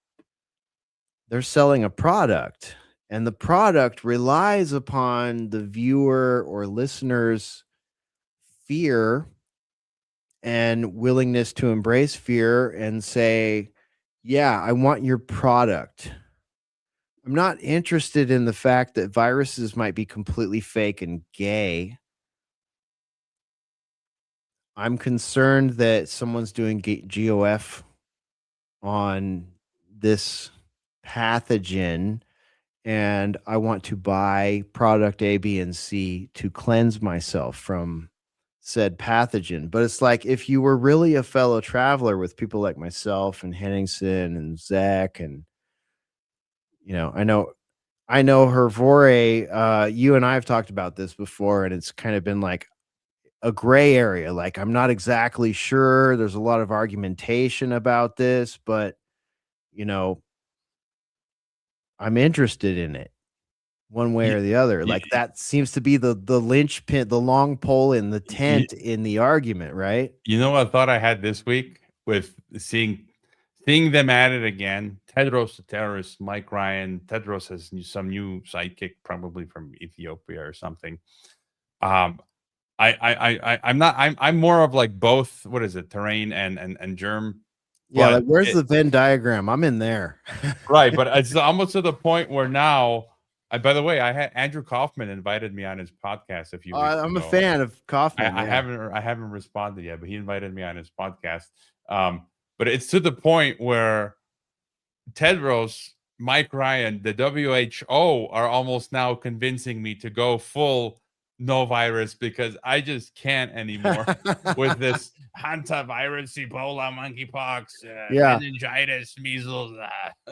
they're selling a product, and the product relies upon the viewer or listener's fear and willingness to embrace fear and say, yeah, I want your product. I'm not interested in the fact that viruses might be completely fake and gay. I'm concerned that someone's doing GOF on this pathogen, and I want to buy product A, B, and C to cleanse myself from said pathogen. But it's like, if you were really a fellow traveler with people like myself and Henningsen and Zach, and I know Hrvoje, you and I have talked about this before, and it's kind of been like a gray area. Like, I'm not exactly sure. There's a lot of argumentation about this, but I'm interested in it one way or the other. Like, that seems to be the linchpin, the long pole in the tent in the argument, right? You know what I thought I had this week with seeing them at it again? Tedros the terrorist, Mike Ryan. Tedros has some new sidekick, probably from Ethiopia or something. I'm more of like both. What is it? Terrain and germ. Yeah, like, where's the Venn diagram? I'm in there. Right, but it's almost to the point where now. By the way, I had Andrew Kaufman invited me on his podcast a few weeks ago. I'm a fan of Kaufman. I haven't responded yet, but he invited me on his podcast. But it's to the point where Tedros, Mike Ryan, the WHO are almost now convincing me to go full no virus, because I just can't anymore with this hantavirus, Ebola, monkeypox, meningitis, measles.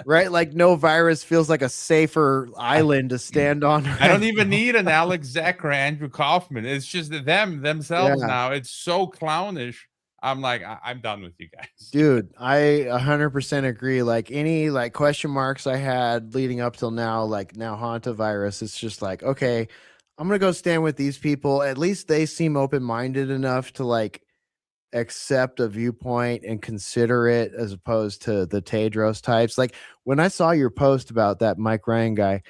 Right, like no virus feels like a safer island to stand on. I don't even need an Alex Zek or Andrew Kaufman. It's just themselves now. It's so clownish. I'm like, I'm done with you guys. Dude, I 100% agree. Like, any like question marks I had leading up till now, like now hantavirus, it's just like, okay, I'm going to go stand with these people. At least they seem open-minded enough to like accept a viewpoint and consider it, as opposed to the Tedros types. Like, when I saw your post about that Mike Ryan guy,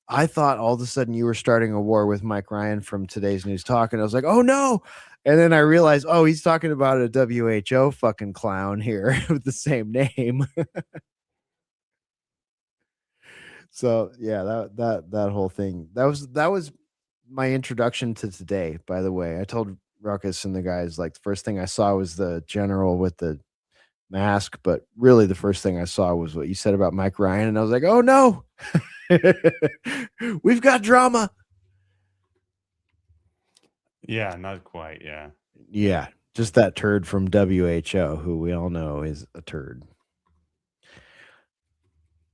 I thought all of a sudden you were starting a war with Mike Ryan from Today's News Talk, and I was like, oh no. And then I realized, oh, he's talking about a WHO fucking clown here with the same name. So yeah, that whole thing, that was my introduction to today. By the way, I told Ruckus and the guys, like, the first thing I saw was the general with the mask, but really the first thing I saw was what you said about Mike Ryan, and I was like, oh no. We've got drama. Yeah, not quite. Yeah, just that turd from WHO, who we all know is a turd.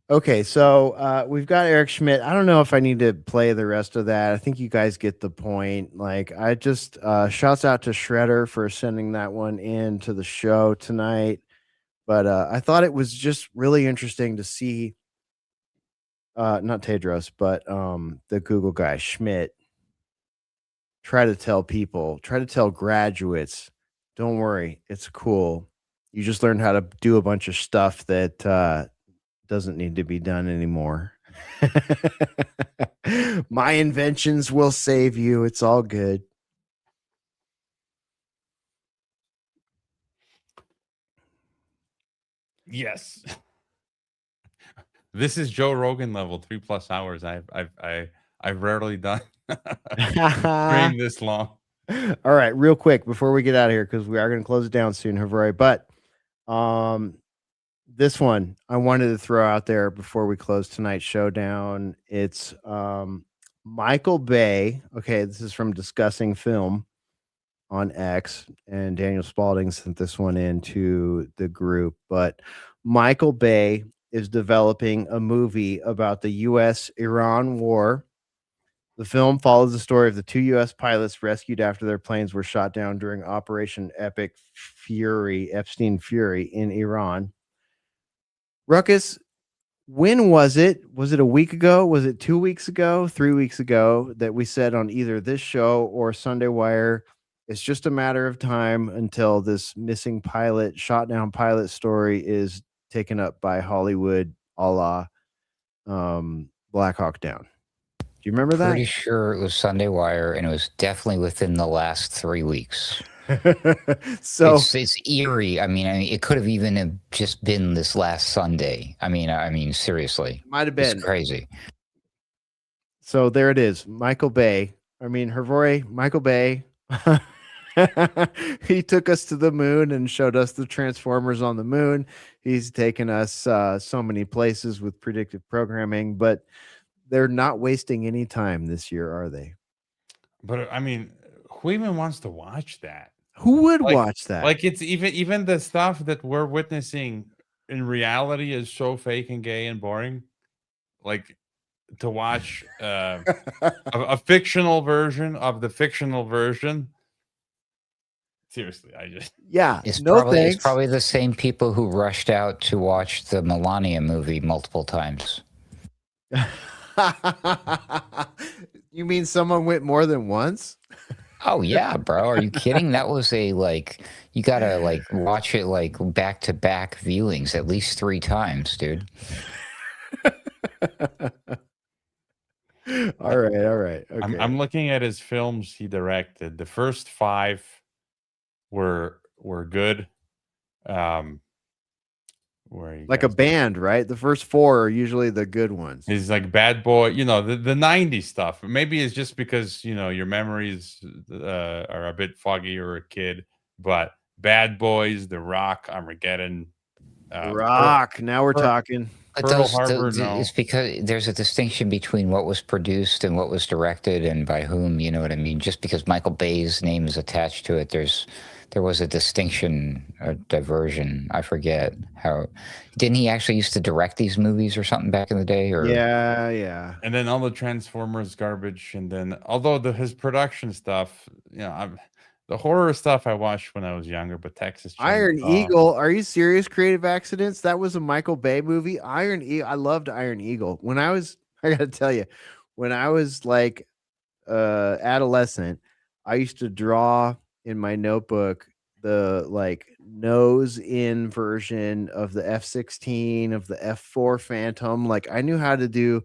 Okay, so we've got Eric Schmidt. I don't know if I need to play the rest of that. I think you guys get the point. Like, I just shouts out to Shredder for sending that one in to the show tonight. But I thought it was just really interesting to see not Tedros, but the Google guy, Schmidt, try to tell graduates, don't worry, it's cool. You just learned how to do a bunch of stuff that doesn't need to be done anymore. My inventions will save you. It's all good. Yes. This is Joe Rogan level, 3+ hours. I've rarely done stream this long. All right, real quick before we get out of here, because we are going to close it down soon, Hrvoje. But this one I wanted to throw out there before we close tonight's showdown. It's Michael Bay. Okay, this is from Discussing Film on X, and Daniel Spalding sent this one into the group. But Michael Bay is developing a movie about the U.S.-Iran war. The film follows the story of the 2 U.S. pilots rescued after their planes were shot down during Operation Epstein Fury in Iran. Ruckus, when was it? Was it a week ago? Was it 2 weeks ago? 3 weeks ago that we said on either this show or Sunday Wire, it's just a matter of time until this missing pilot, shot down pilot story is taken up by Hollywood, a la Black Hawk Down? you remember that? Pretty sure it was Sunday Wire, and it was definitely within the last 3 weeks. So it's eerie. I mean, it could have even have just been this last Sunday. I mean, seriously, it might have it's been. crazy. So there it is. Michael Bay. Michael Bay. He took us to the moon and showed us the Transformers on the moon. He's taken us so many places with predictive programming, but they're not wasting any time this year, are they? But I mean, who even wants to watch that? Who would watch that? Like, it's even the stuff that we're witnessing in reality is so fake and gay and boring. Like, to watch a fictional version of the fictional version. Seriously, It's probably the same people who rushed out to watch the Melania movie multiple times. You mean someone went more than once? Oh yeah, bro. Are you kidding? That was you gotta watch it back to back viewings at least 3 times, dude. All right. Okay. I'm looking at his films he directed. The first 5 were good. Like a band, right? The first 4 are usually the good ones. He's like Bad Boy, the 90s stuff. Maybe it's just because, your memories are a bit foggy or a kid, but Bad Boys, The Rock, Armageddon. Rock, now we're talking. But it's because there's a distinction between what was produced and what was directed and by whom, you know what I mean? Just because Michael Bay's name is attached to it, there was a distinction, a diversion. I forget how. Didn't he actually used to direct these movies or something back in the day? Or yeah. And then all the Transformers garbage, and then although his production stuff, the horror stuff I watched when I was younger, but Texas Chainsaw. Iron Eagle. Are you serious? Creative Accidents. That was a Michael Bay movie. Iron Eagle. I loved Iron Eagle. I gotta tell you, when I was like adolescent, I used to draw in my notebook the nose in version of the F-16 of the F-4 Phantom. Like, I knew how to do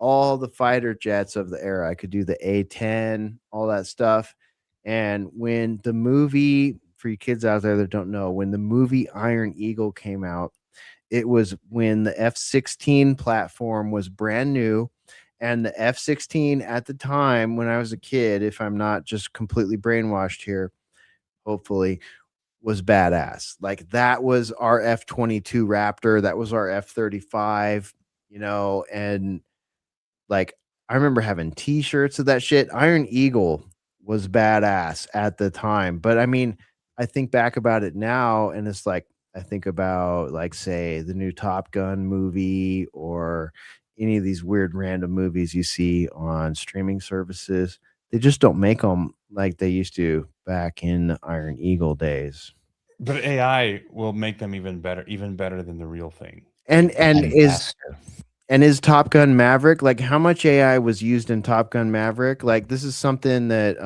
all the fighter jets of the era. I could do the A-10, all that stuff. And when the movie, for you kids out there that don't know, when the movie Iron Eagle came out, it was when the F-16 platform was brand new. And the F-16 at the time, when I was a kid, if I'm not just completely brainwashed here, hopefully, was badass. Like, that was our F-22 Raptor. That was our F-35, and like, I remember having t-shirts of that shit. Iron Eagle was badass at the time. But I mean, I think back about it now, and it's like, I think about, like, say, the new Top Gun movie or any of these weird random movies you see on streaming services. They just don't make them like they used to back in the Iron Eagle days. But AI will make them even better than the real thing. And is Top Gun Maverick, like, how much AI was used in Top Gun Maverick? Like, this is something that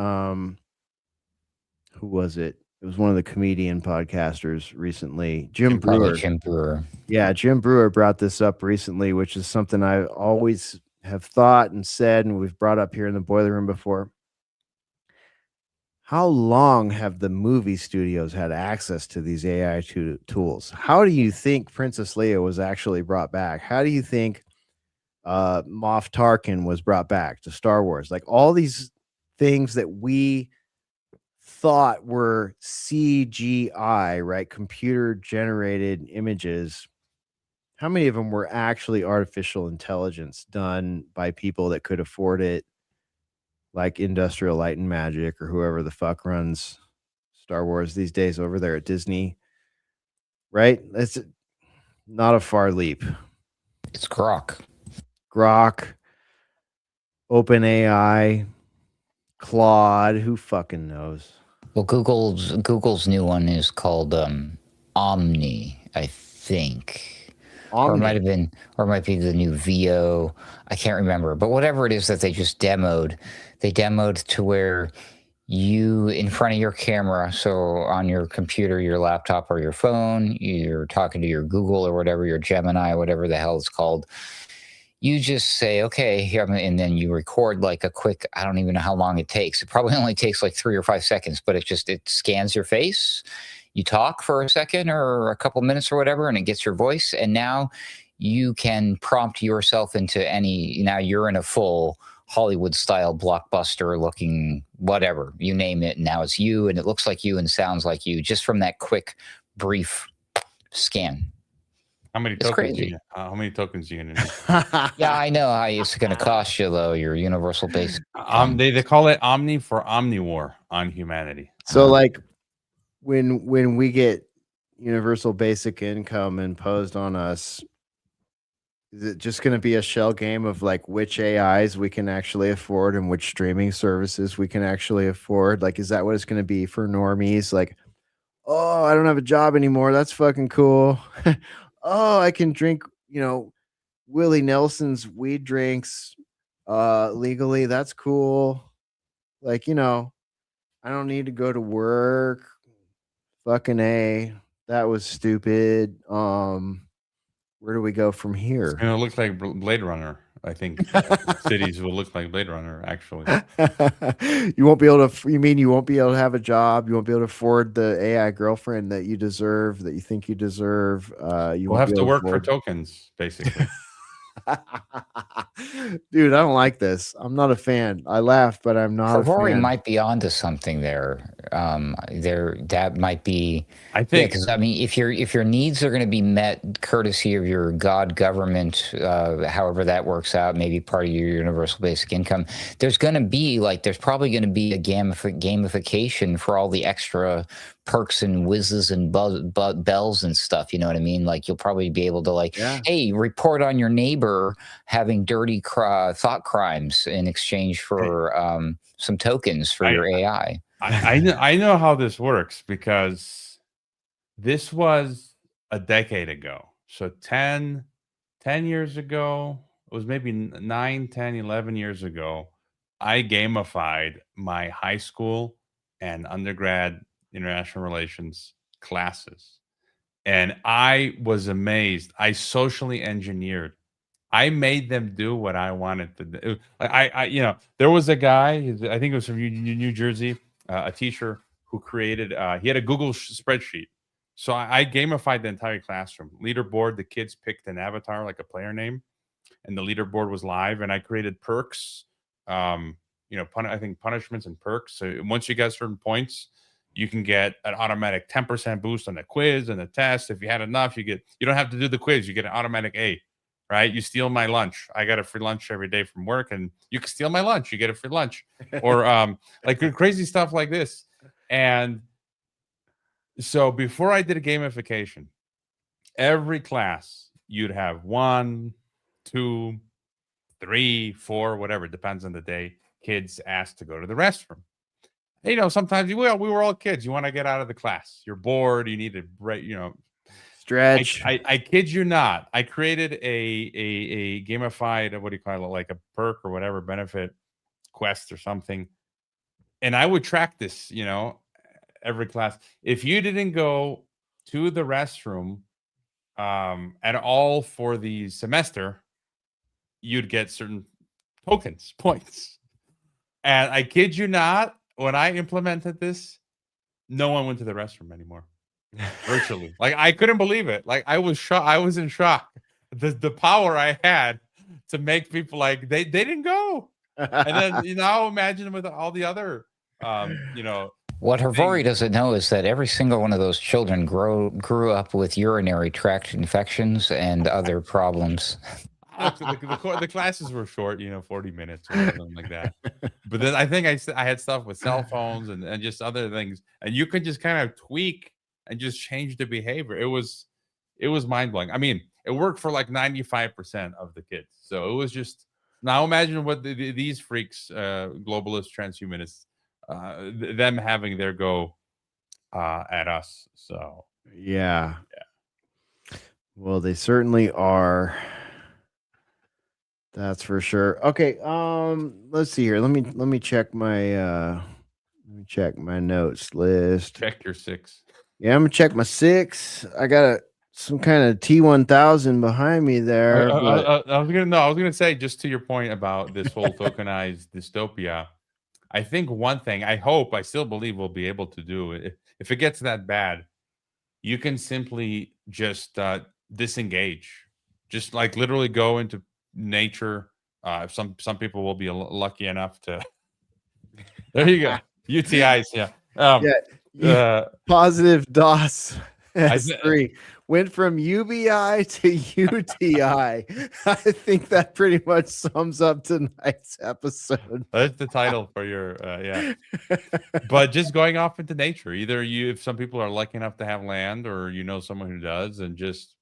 who was it? It was one of the comedian podcasters recently, Jim Brewer. Jim Brewer. Yeah, Jim Brewer brought this up recently, which is something I always have thought and said, and we've brought up here in the boiler room before. How long have the movie studios had access to these AI tools? How do you think Princess Leia was actually brought back? How do you think Moff Tarkin was brought back to Star Wars? Like, all these things that we thought were CGI, right? Computer generated images. How many of them were actually artificial intelligence done by people that could afford it, like Industrial Light and Magic or whoever the fuck runs Star Wars these days over there at Disney, right? It's not a far leap. It's Grok, OpenAI, Claude, who fucking knows? Well, Google's new one is called Omni, I think. Omni. Or it might be the new VO. I can't remember. But whatever it is that they just demoed, to where you, in front of your camera, so on your computer, your laptop, or your phone, you're talking to your Google or whatever, your Gemini, whatever the hell it's called. you just say, okay, here, and then you record like a quick, I don't even know how long it takes. It probably only takes like 3 or 5 seconds, but it scans your face. You talk for a second or a couple minutes or whatever, and it gets your voice. And now you can prompt yourself into now you're in a full Hollywood style blockbuster looking whatever, you name it. Now it's you, and it looks like you and sounds like you just from that quick, brief scan. How many It's tokens? crazy. How many tokens you need? Yeah, I know how it's going to cost you though. Your universal basic. They call it Omni for Omnivore on humanity. So like when we get universal basic income imposed on us, is it just going to be a shell game of like which AIs we can actually afford and which streaming services we can actually afford? Like, is that what it's going to be for normies? Like, oh, I don't have a job anymore. That's fucking cool. Oh, I can drink, Willie Nelson's weed drinks legally. That's cool. Like, I don't need to go to work. Fucking A. That was stupid. Where do we go from here? It's gonna look like Blade Runner. I think cities will look like Blade Runner. Actually, you won't be able to. You mean you won't be able to have a job? You won't be able to afford the AI girlfriend that you deserve, that you think you deserve. You we'll won't have be to able work for afford- tokens, basically. Dude, I don't like this. I'm not a fan. I laugh, but I'm not a Hrvoje fan. might be onto something there. That might be. I think because if your needs are going to be met courtesy of your God government, however that works out, maybe part of your universal basic income, there's probably going to be a gamification for all the extra perks and whizzes and bells and stuff. You know what I mean? Like you'll probably be able to hey, report on your neighbor having dirty thought crimes in exchange for some tokens for your AI. I know how this works because this was a decade ago. So 10 years ago, it was maybe 9, 10, 11 years ago, I gamified my high school and undergrad international relations classes. And I was amazed. I socially engineered. I made them do what I wanted to do. There was a guy, I think it was from New Jersey, a teacher who created, he had a Google spreadsheet. So I gamified the entire classroom. Leaderboard, the kids picked an avatar, like a player name, and the leaderboard was live. And I created perks, I think punishments and perks. So once you get certain points, you can get an automatic 10% boost on the quiz and the test. If you had enough, you don't have to do the quiz. You get an automatic A. Right? You steal my lunch. I got a free lunch every day from work, and you can steal my lunch. You get a free lunch, or like crazy stuff like this. And so before I did a gamification, every class you'd have 1, 2, 3, 4, whatever, depends on the day. Kids asked to go to the restroom. Sometimes we were all kids. You want to get out of the class. You're bored. You need to break. Stretch. I kid you not. I created a gamified, what do you call it, like a perk or whatever, benefit quest or something. And I would track this, every class. If you didn't go to the restroom at all for the semester, you'd get certain tokens, points. And I kid you not, when I implemented this, no one went to the restroom anymore. Virtually. Like I couldn't believe it. Like I was shocked. I was in shock. The power I had to make people like they didn't go. And then now imagine with all the other what Hrvoje doesn't know is that every single one of those children grew up with urinary tract infections and other problems. The classes were short, 40 minutes or something like that. But then I think I had stuff with cell phones and just other things, and you could just kind of tweak and just change the behavior. It was mind-blowing. I mean, it worked for like 95% of the kids. So it was just, now imagine what these freaks, globalists, transhumanists, them having their go at us. So yeah. Well, they certainly are. That's for sure. Okay, let's see here. Let me check my notes list. Check your 6. Yeah, I'm gonna check my 6. I got some kind of T1000 behind me there. But I was gonna say, just to your point about this whole tokenized dystopia. I think one thing I still believe we'll be able to do if it gets that bad, you can simply just disengage, just like literally go into nature. Some people will be lucky enough to. There you go. UTIs, yeah. Positive DOS I S3 went from UBI to UTI. I think that pretty much sums up tonight's episode. That's the title for your yeah. But just going off into nature, either if some people are lucky enough to have land, or someone who does, and just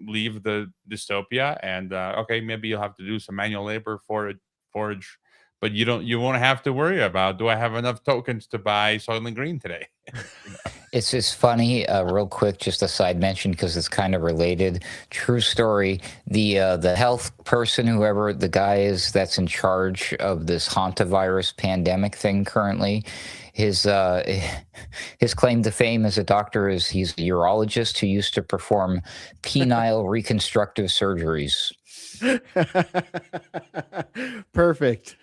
leave the dystopia, and okay, maybe you'll have to do some manual labor forage, but you won't have to worry about, do I have enough tokens to buy Soylent Green today? It's just funny, real quick, just a side mention because it's kind of related. True story. The health person, whoever the guy is that's in charge of this hantavirus pandemic thing currently, his claim to fame as a doctor is he's a urologist who used to perform penile reconstructive surgeries. Perfect.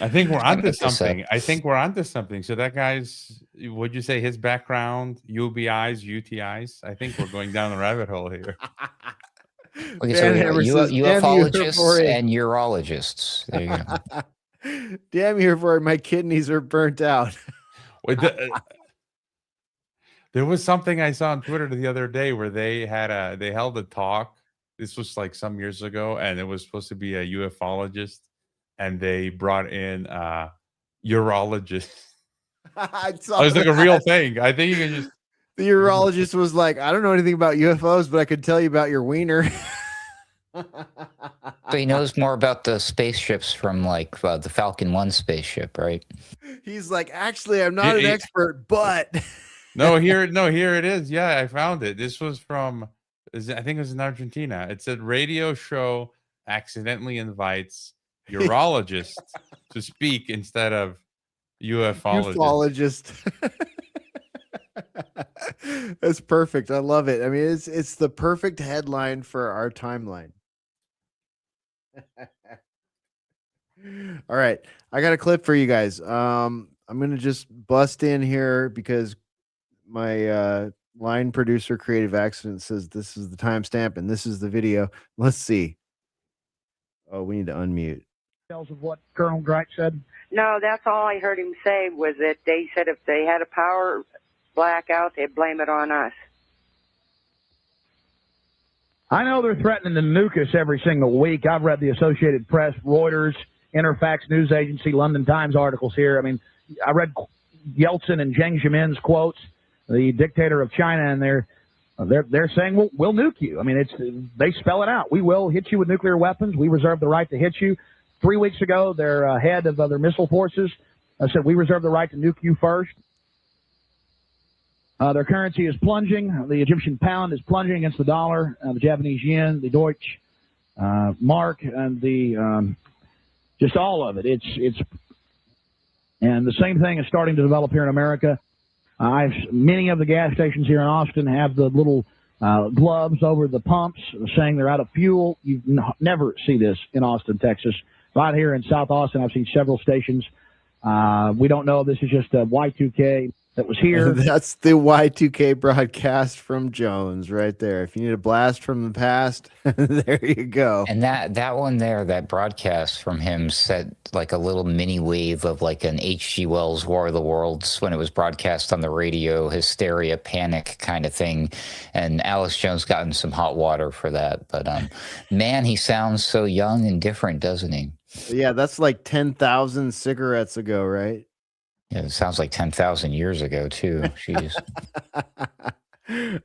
I think we're onto something. So that guy's, would you say his background, UBIs, UTIs? I think we're going down the rabbit hole here. Okay, so ufologists and urologists. There you go. Damn you, for my kidneys are burnt out. Wait, there was something I saw on Twitter the other day where they held a talk. This was like some years ago, and it was supposed to be a ufologist. And they brought in urologists. It was like a real thing. I think you can just. The urologist was like, I don't know anything about UFOs, but I could tell you about your wiener. So he knows more about the spaceships from like the Falcon 1 spaceship, right? He's like, actually, I'm not an expert, but. No, here it is. Yeah, I found it. This was from, I think it was in Argentina. It said radio show accidentally invites urologist to speak instead of ufologist. That's perfect. I love it. I mean, it's the perfect headline for our timeline. All right, I got a clip for you guys. I'm gonna just bust in here because my line producer Creative Accident says this is the timestamp and this is the video. Let's see. Oh, we need to unmute. Of what Colonel Greich said? No, that's all I heard him say was that they said if they had a power blackout, they'd blame it on us. I know they're threatening to nuke us every single week. I've read the Associated Press, Reuters, Interfax News Agency, London Times articles here. I mean, I read Yeltsin and Jiang Zemin's quotes, the dictator of China, and they're saying we'll nuke you. I mean, they spell it out. We will hit you with nuclear weapons. We reserve the right to hit you. 3 weeks ago, their head of their missile forces said we reserve the right to nuke you first. Their currency is plunging. The Egyptian pound is plunging against the dollar, the Japanese yen, the Deutsche mark, and the just all of it. It's and the same thing is starting to develop here in America. Many of the gas stations here in Austin have the little gloves over the pumps saying they're out of fuel. You never see this in Austin, Texas. Right here in South Austin, I've seen several stations. We don't know if this is just a Y2K that was here. That's the Y2K broadcast from Jones right there. If you need a blast from the past, there you go. And that one there, that broadcast from him set like a little mini wave of like an H.G. Wells' War of the Worlds when it was broadcast on the radio, hysteria, panic kind of thing. And Alex Jones got in some hot water for that. But man, he sounds so young and different, doesn't he? Yeah, that's like 10,000 cigarettes ago, right? Yeah, it sounds like 10,000 years ago, too. Jeez.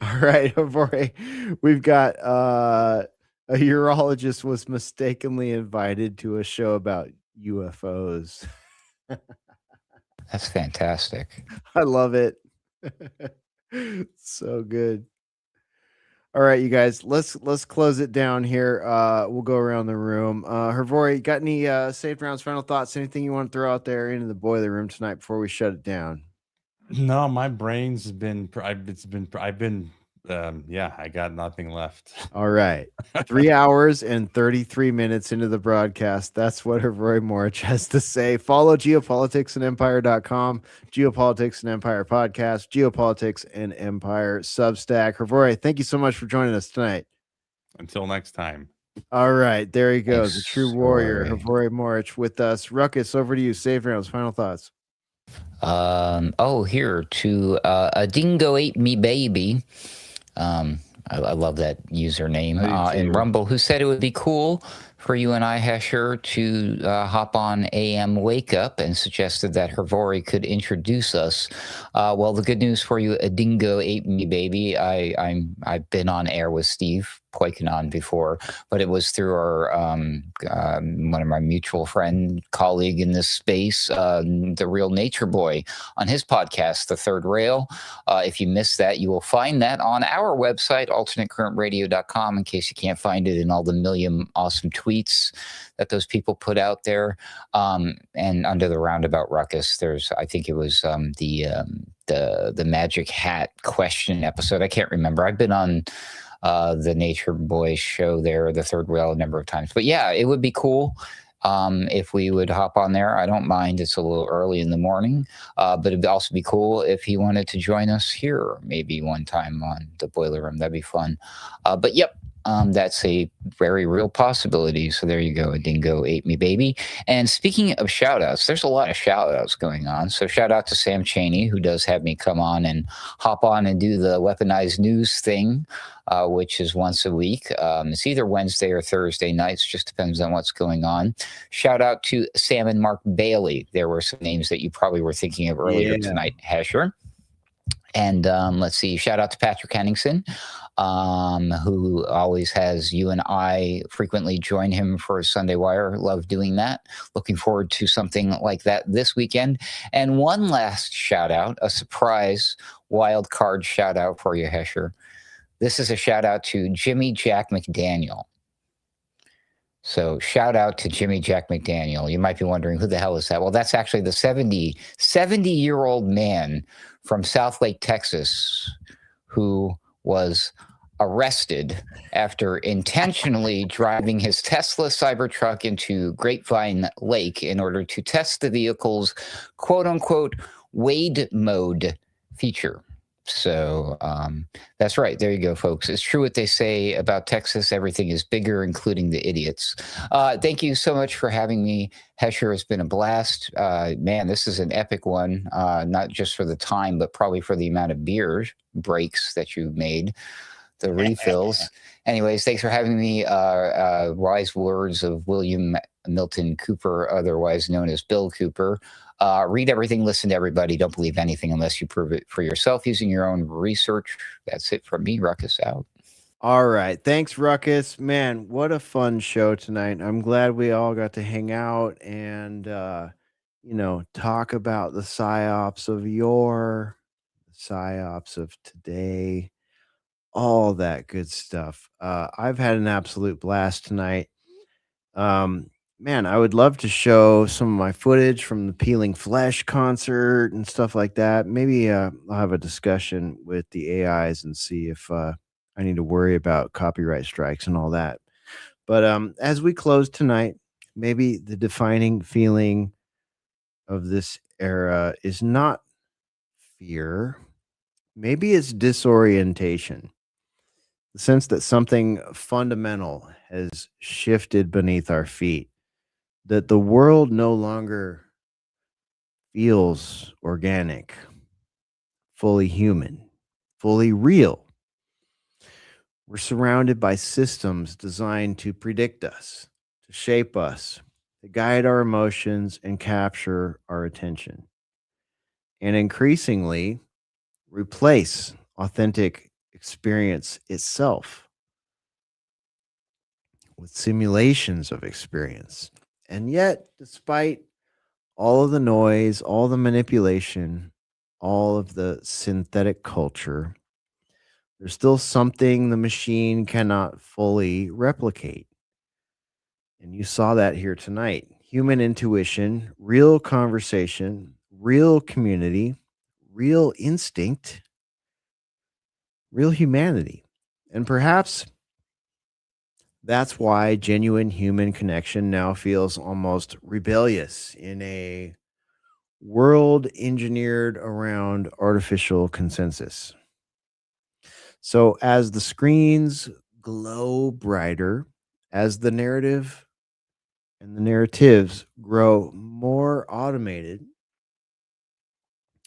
All right, Hrvoje, we've got a urologist was mistakenly invited to a show about UFOs. That's fantastic. I love it. So good. All right, you guys, let's close it down here. We'll go around the room. Hrvoje, got any saved rounds, final thoughts, anything you want to throw out there into the boiler room tonight before we shut it down? No, my brain's been I've been Yeah, I got nothing left. All right. 3 hours and 33 minutes into the broadcast. That's what Hrvoje Morić has to say. Follow geopoliticsandempire.com, Geopolitics and Empire podcast, Geopolitics and Empire Substack. Hrvoje, thank you so much for joining us tonight. Until next time. All right. There he goes. Thanks, A true warrior, Hrvoje. Hrvoje Morić with us. Ruckus, over to you. Save rounds. Final thoughts. Here to a dingo ate me baby. I love that username in Rumble, who said it would be cool for you and I, Hesher, to hop on AM Wake Up, and suggested that Hrvoje could introduce us. Well, the good news for you, a dingo ate me baby. I've been on air with Steve Poikonon before, but it was through our one of my mutual friend, colleague in this space, the Real Nature Boy, on his podcast, The Third Rail. If you missed that, you will find that on our website, alternatecurrentradio.com, in case you can't find it in all the million awesome tweets that those people put out there. And under the roundabout ruckus, there's, I think it was the magic hat question episode. I can't remember. I've been on the Nature Boy show there, The Third Rail, a number of times. But yeah, it would be cool if we would hop on there. I don't mind. It's a little early in the morning, but it'd also be cool if he wanted to join us here maybe one time on the Boiler Room. That'd be fun. But yep, that's a very real possibility. So there you go. A dingo ate me baby. And speaking of shout outs, there's a lot of shout outs going on. So shout out to Sam Chaney, who does have me come on and hop on and do the weaponized news thing, which is once a week. It's either Wednesday or Thursday nights, just depends on what's going on. Shout out to Sam and Mark Bailey. There were some names that you probably were thinking of earlier tonight, Hesher. And let's see, shout out to Patrick Henningsen, who always has you and I frequently join him for Sunday Wire. Love doing that. Looking forward to something like that this weekend. And one last shout out, a surprise wild card shout out for you, Hesher. This is a shout out to Jimmy Jack McDaniel. So shout out to Jimmy Jack McDaniel. You might be wondering, who the hell is that? Well, that's actually the 70-year-old man from South Lake, Texas, who was arrested after intentionally driving his Tesla Cybertruck into Grapevine Lake in order to test the vehicle's quote-unquote Wade mode feature. So that's right. There you go, folks. It's true what they say about Texas. Everything is bigger, including the idiots. Thank you so much for having me, Hesher. It's been a blast. Man, this is an epic one, not just for the time, but probably for the amount of beer breaks that you've made, the refills. Anyways, thanks for having me. Wise words of William Milton Cooper, otherwise known as Bill Cooper. Read everything, listen to everybody. Don't believe anything unless you prove it for yourself using your own research. That's it from me. Ruckus out. All right. Thanks, Ruckus. Man, what a fun show tonight. I'm glad we all got to hang out and, talk about the psyops of yore, the psyops of today, all that good stuff. I've had an absolute blast tonight. Man, I would love to show some of my footage from the Peeling Flesh concert and stuff like that. Maybe I'll have a discussion with the AIs and see if I need to worry about copyright strikes and all that. But as we close tonight, maybe the defining feeling of this era is not fear. Maybe it's disorientation. The sense that something fundamental has shifted beneath our feet. That the world no longer feels organic, fully human, fully real. We're surrounded by systems designed to predict us, to shape us, to guide our emotions and capture our attention. And increasingly, replace authentic experience itself with simulations of experience. And yet, despite all of the noise, all the manipulation, all of the synthetic culture, there's still something the machine cannot fully replicate. And you saw that here tonight. Human intuition, real conversation, real community, real instinct, real humanity. And perhaps that's why genuine human connection now feels almost rebellious in a world engineered around artificial consensus. So, as the screens glow brighter, as the narrative and the narratives grow more automated,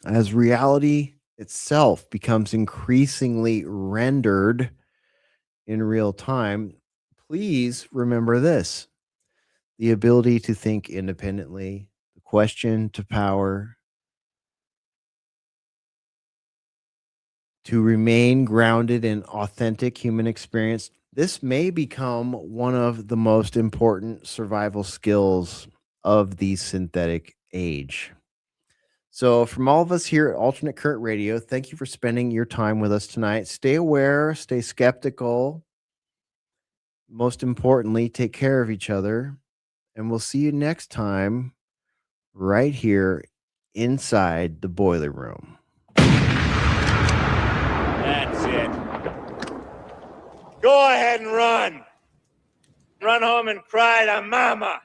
as reality itself becomes increasingly rendered in real time, please remember this: the ability to think independently, the question to power, to remain grounded in authentic human experience. This may become one of the most important survival skills of the synthetic age. So, from all of us here at Alternate Current Radio, thank you for spending your time with us tonight. Stay aware, stay skeptical. Most importantly, take care of each other. And we'll see you next time right here inside the boiler room. That's it. Go ahead and run. Run home and cry to mama.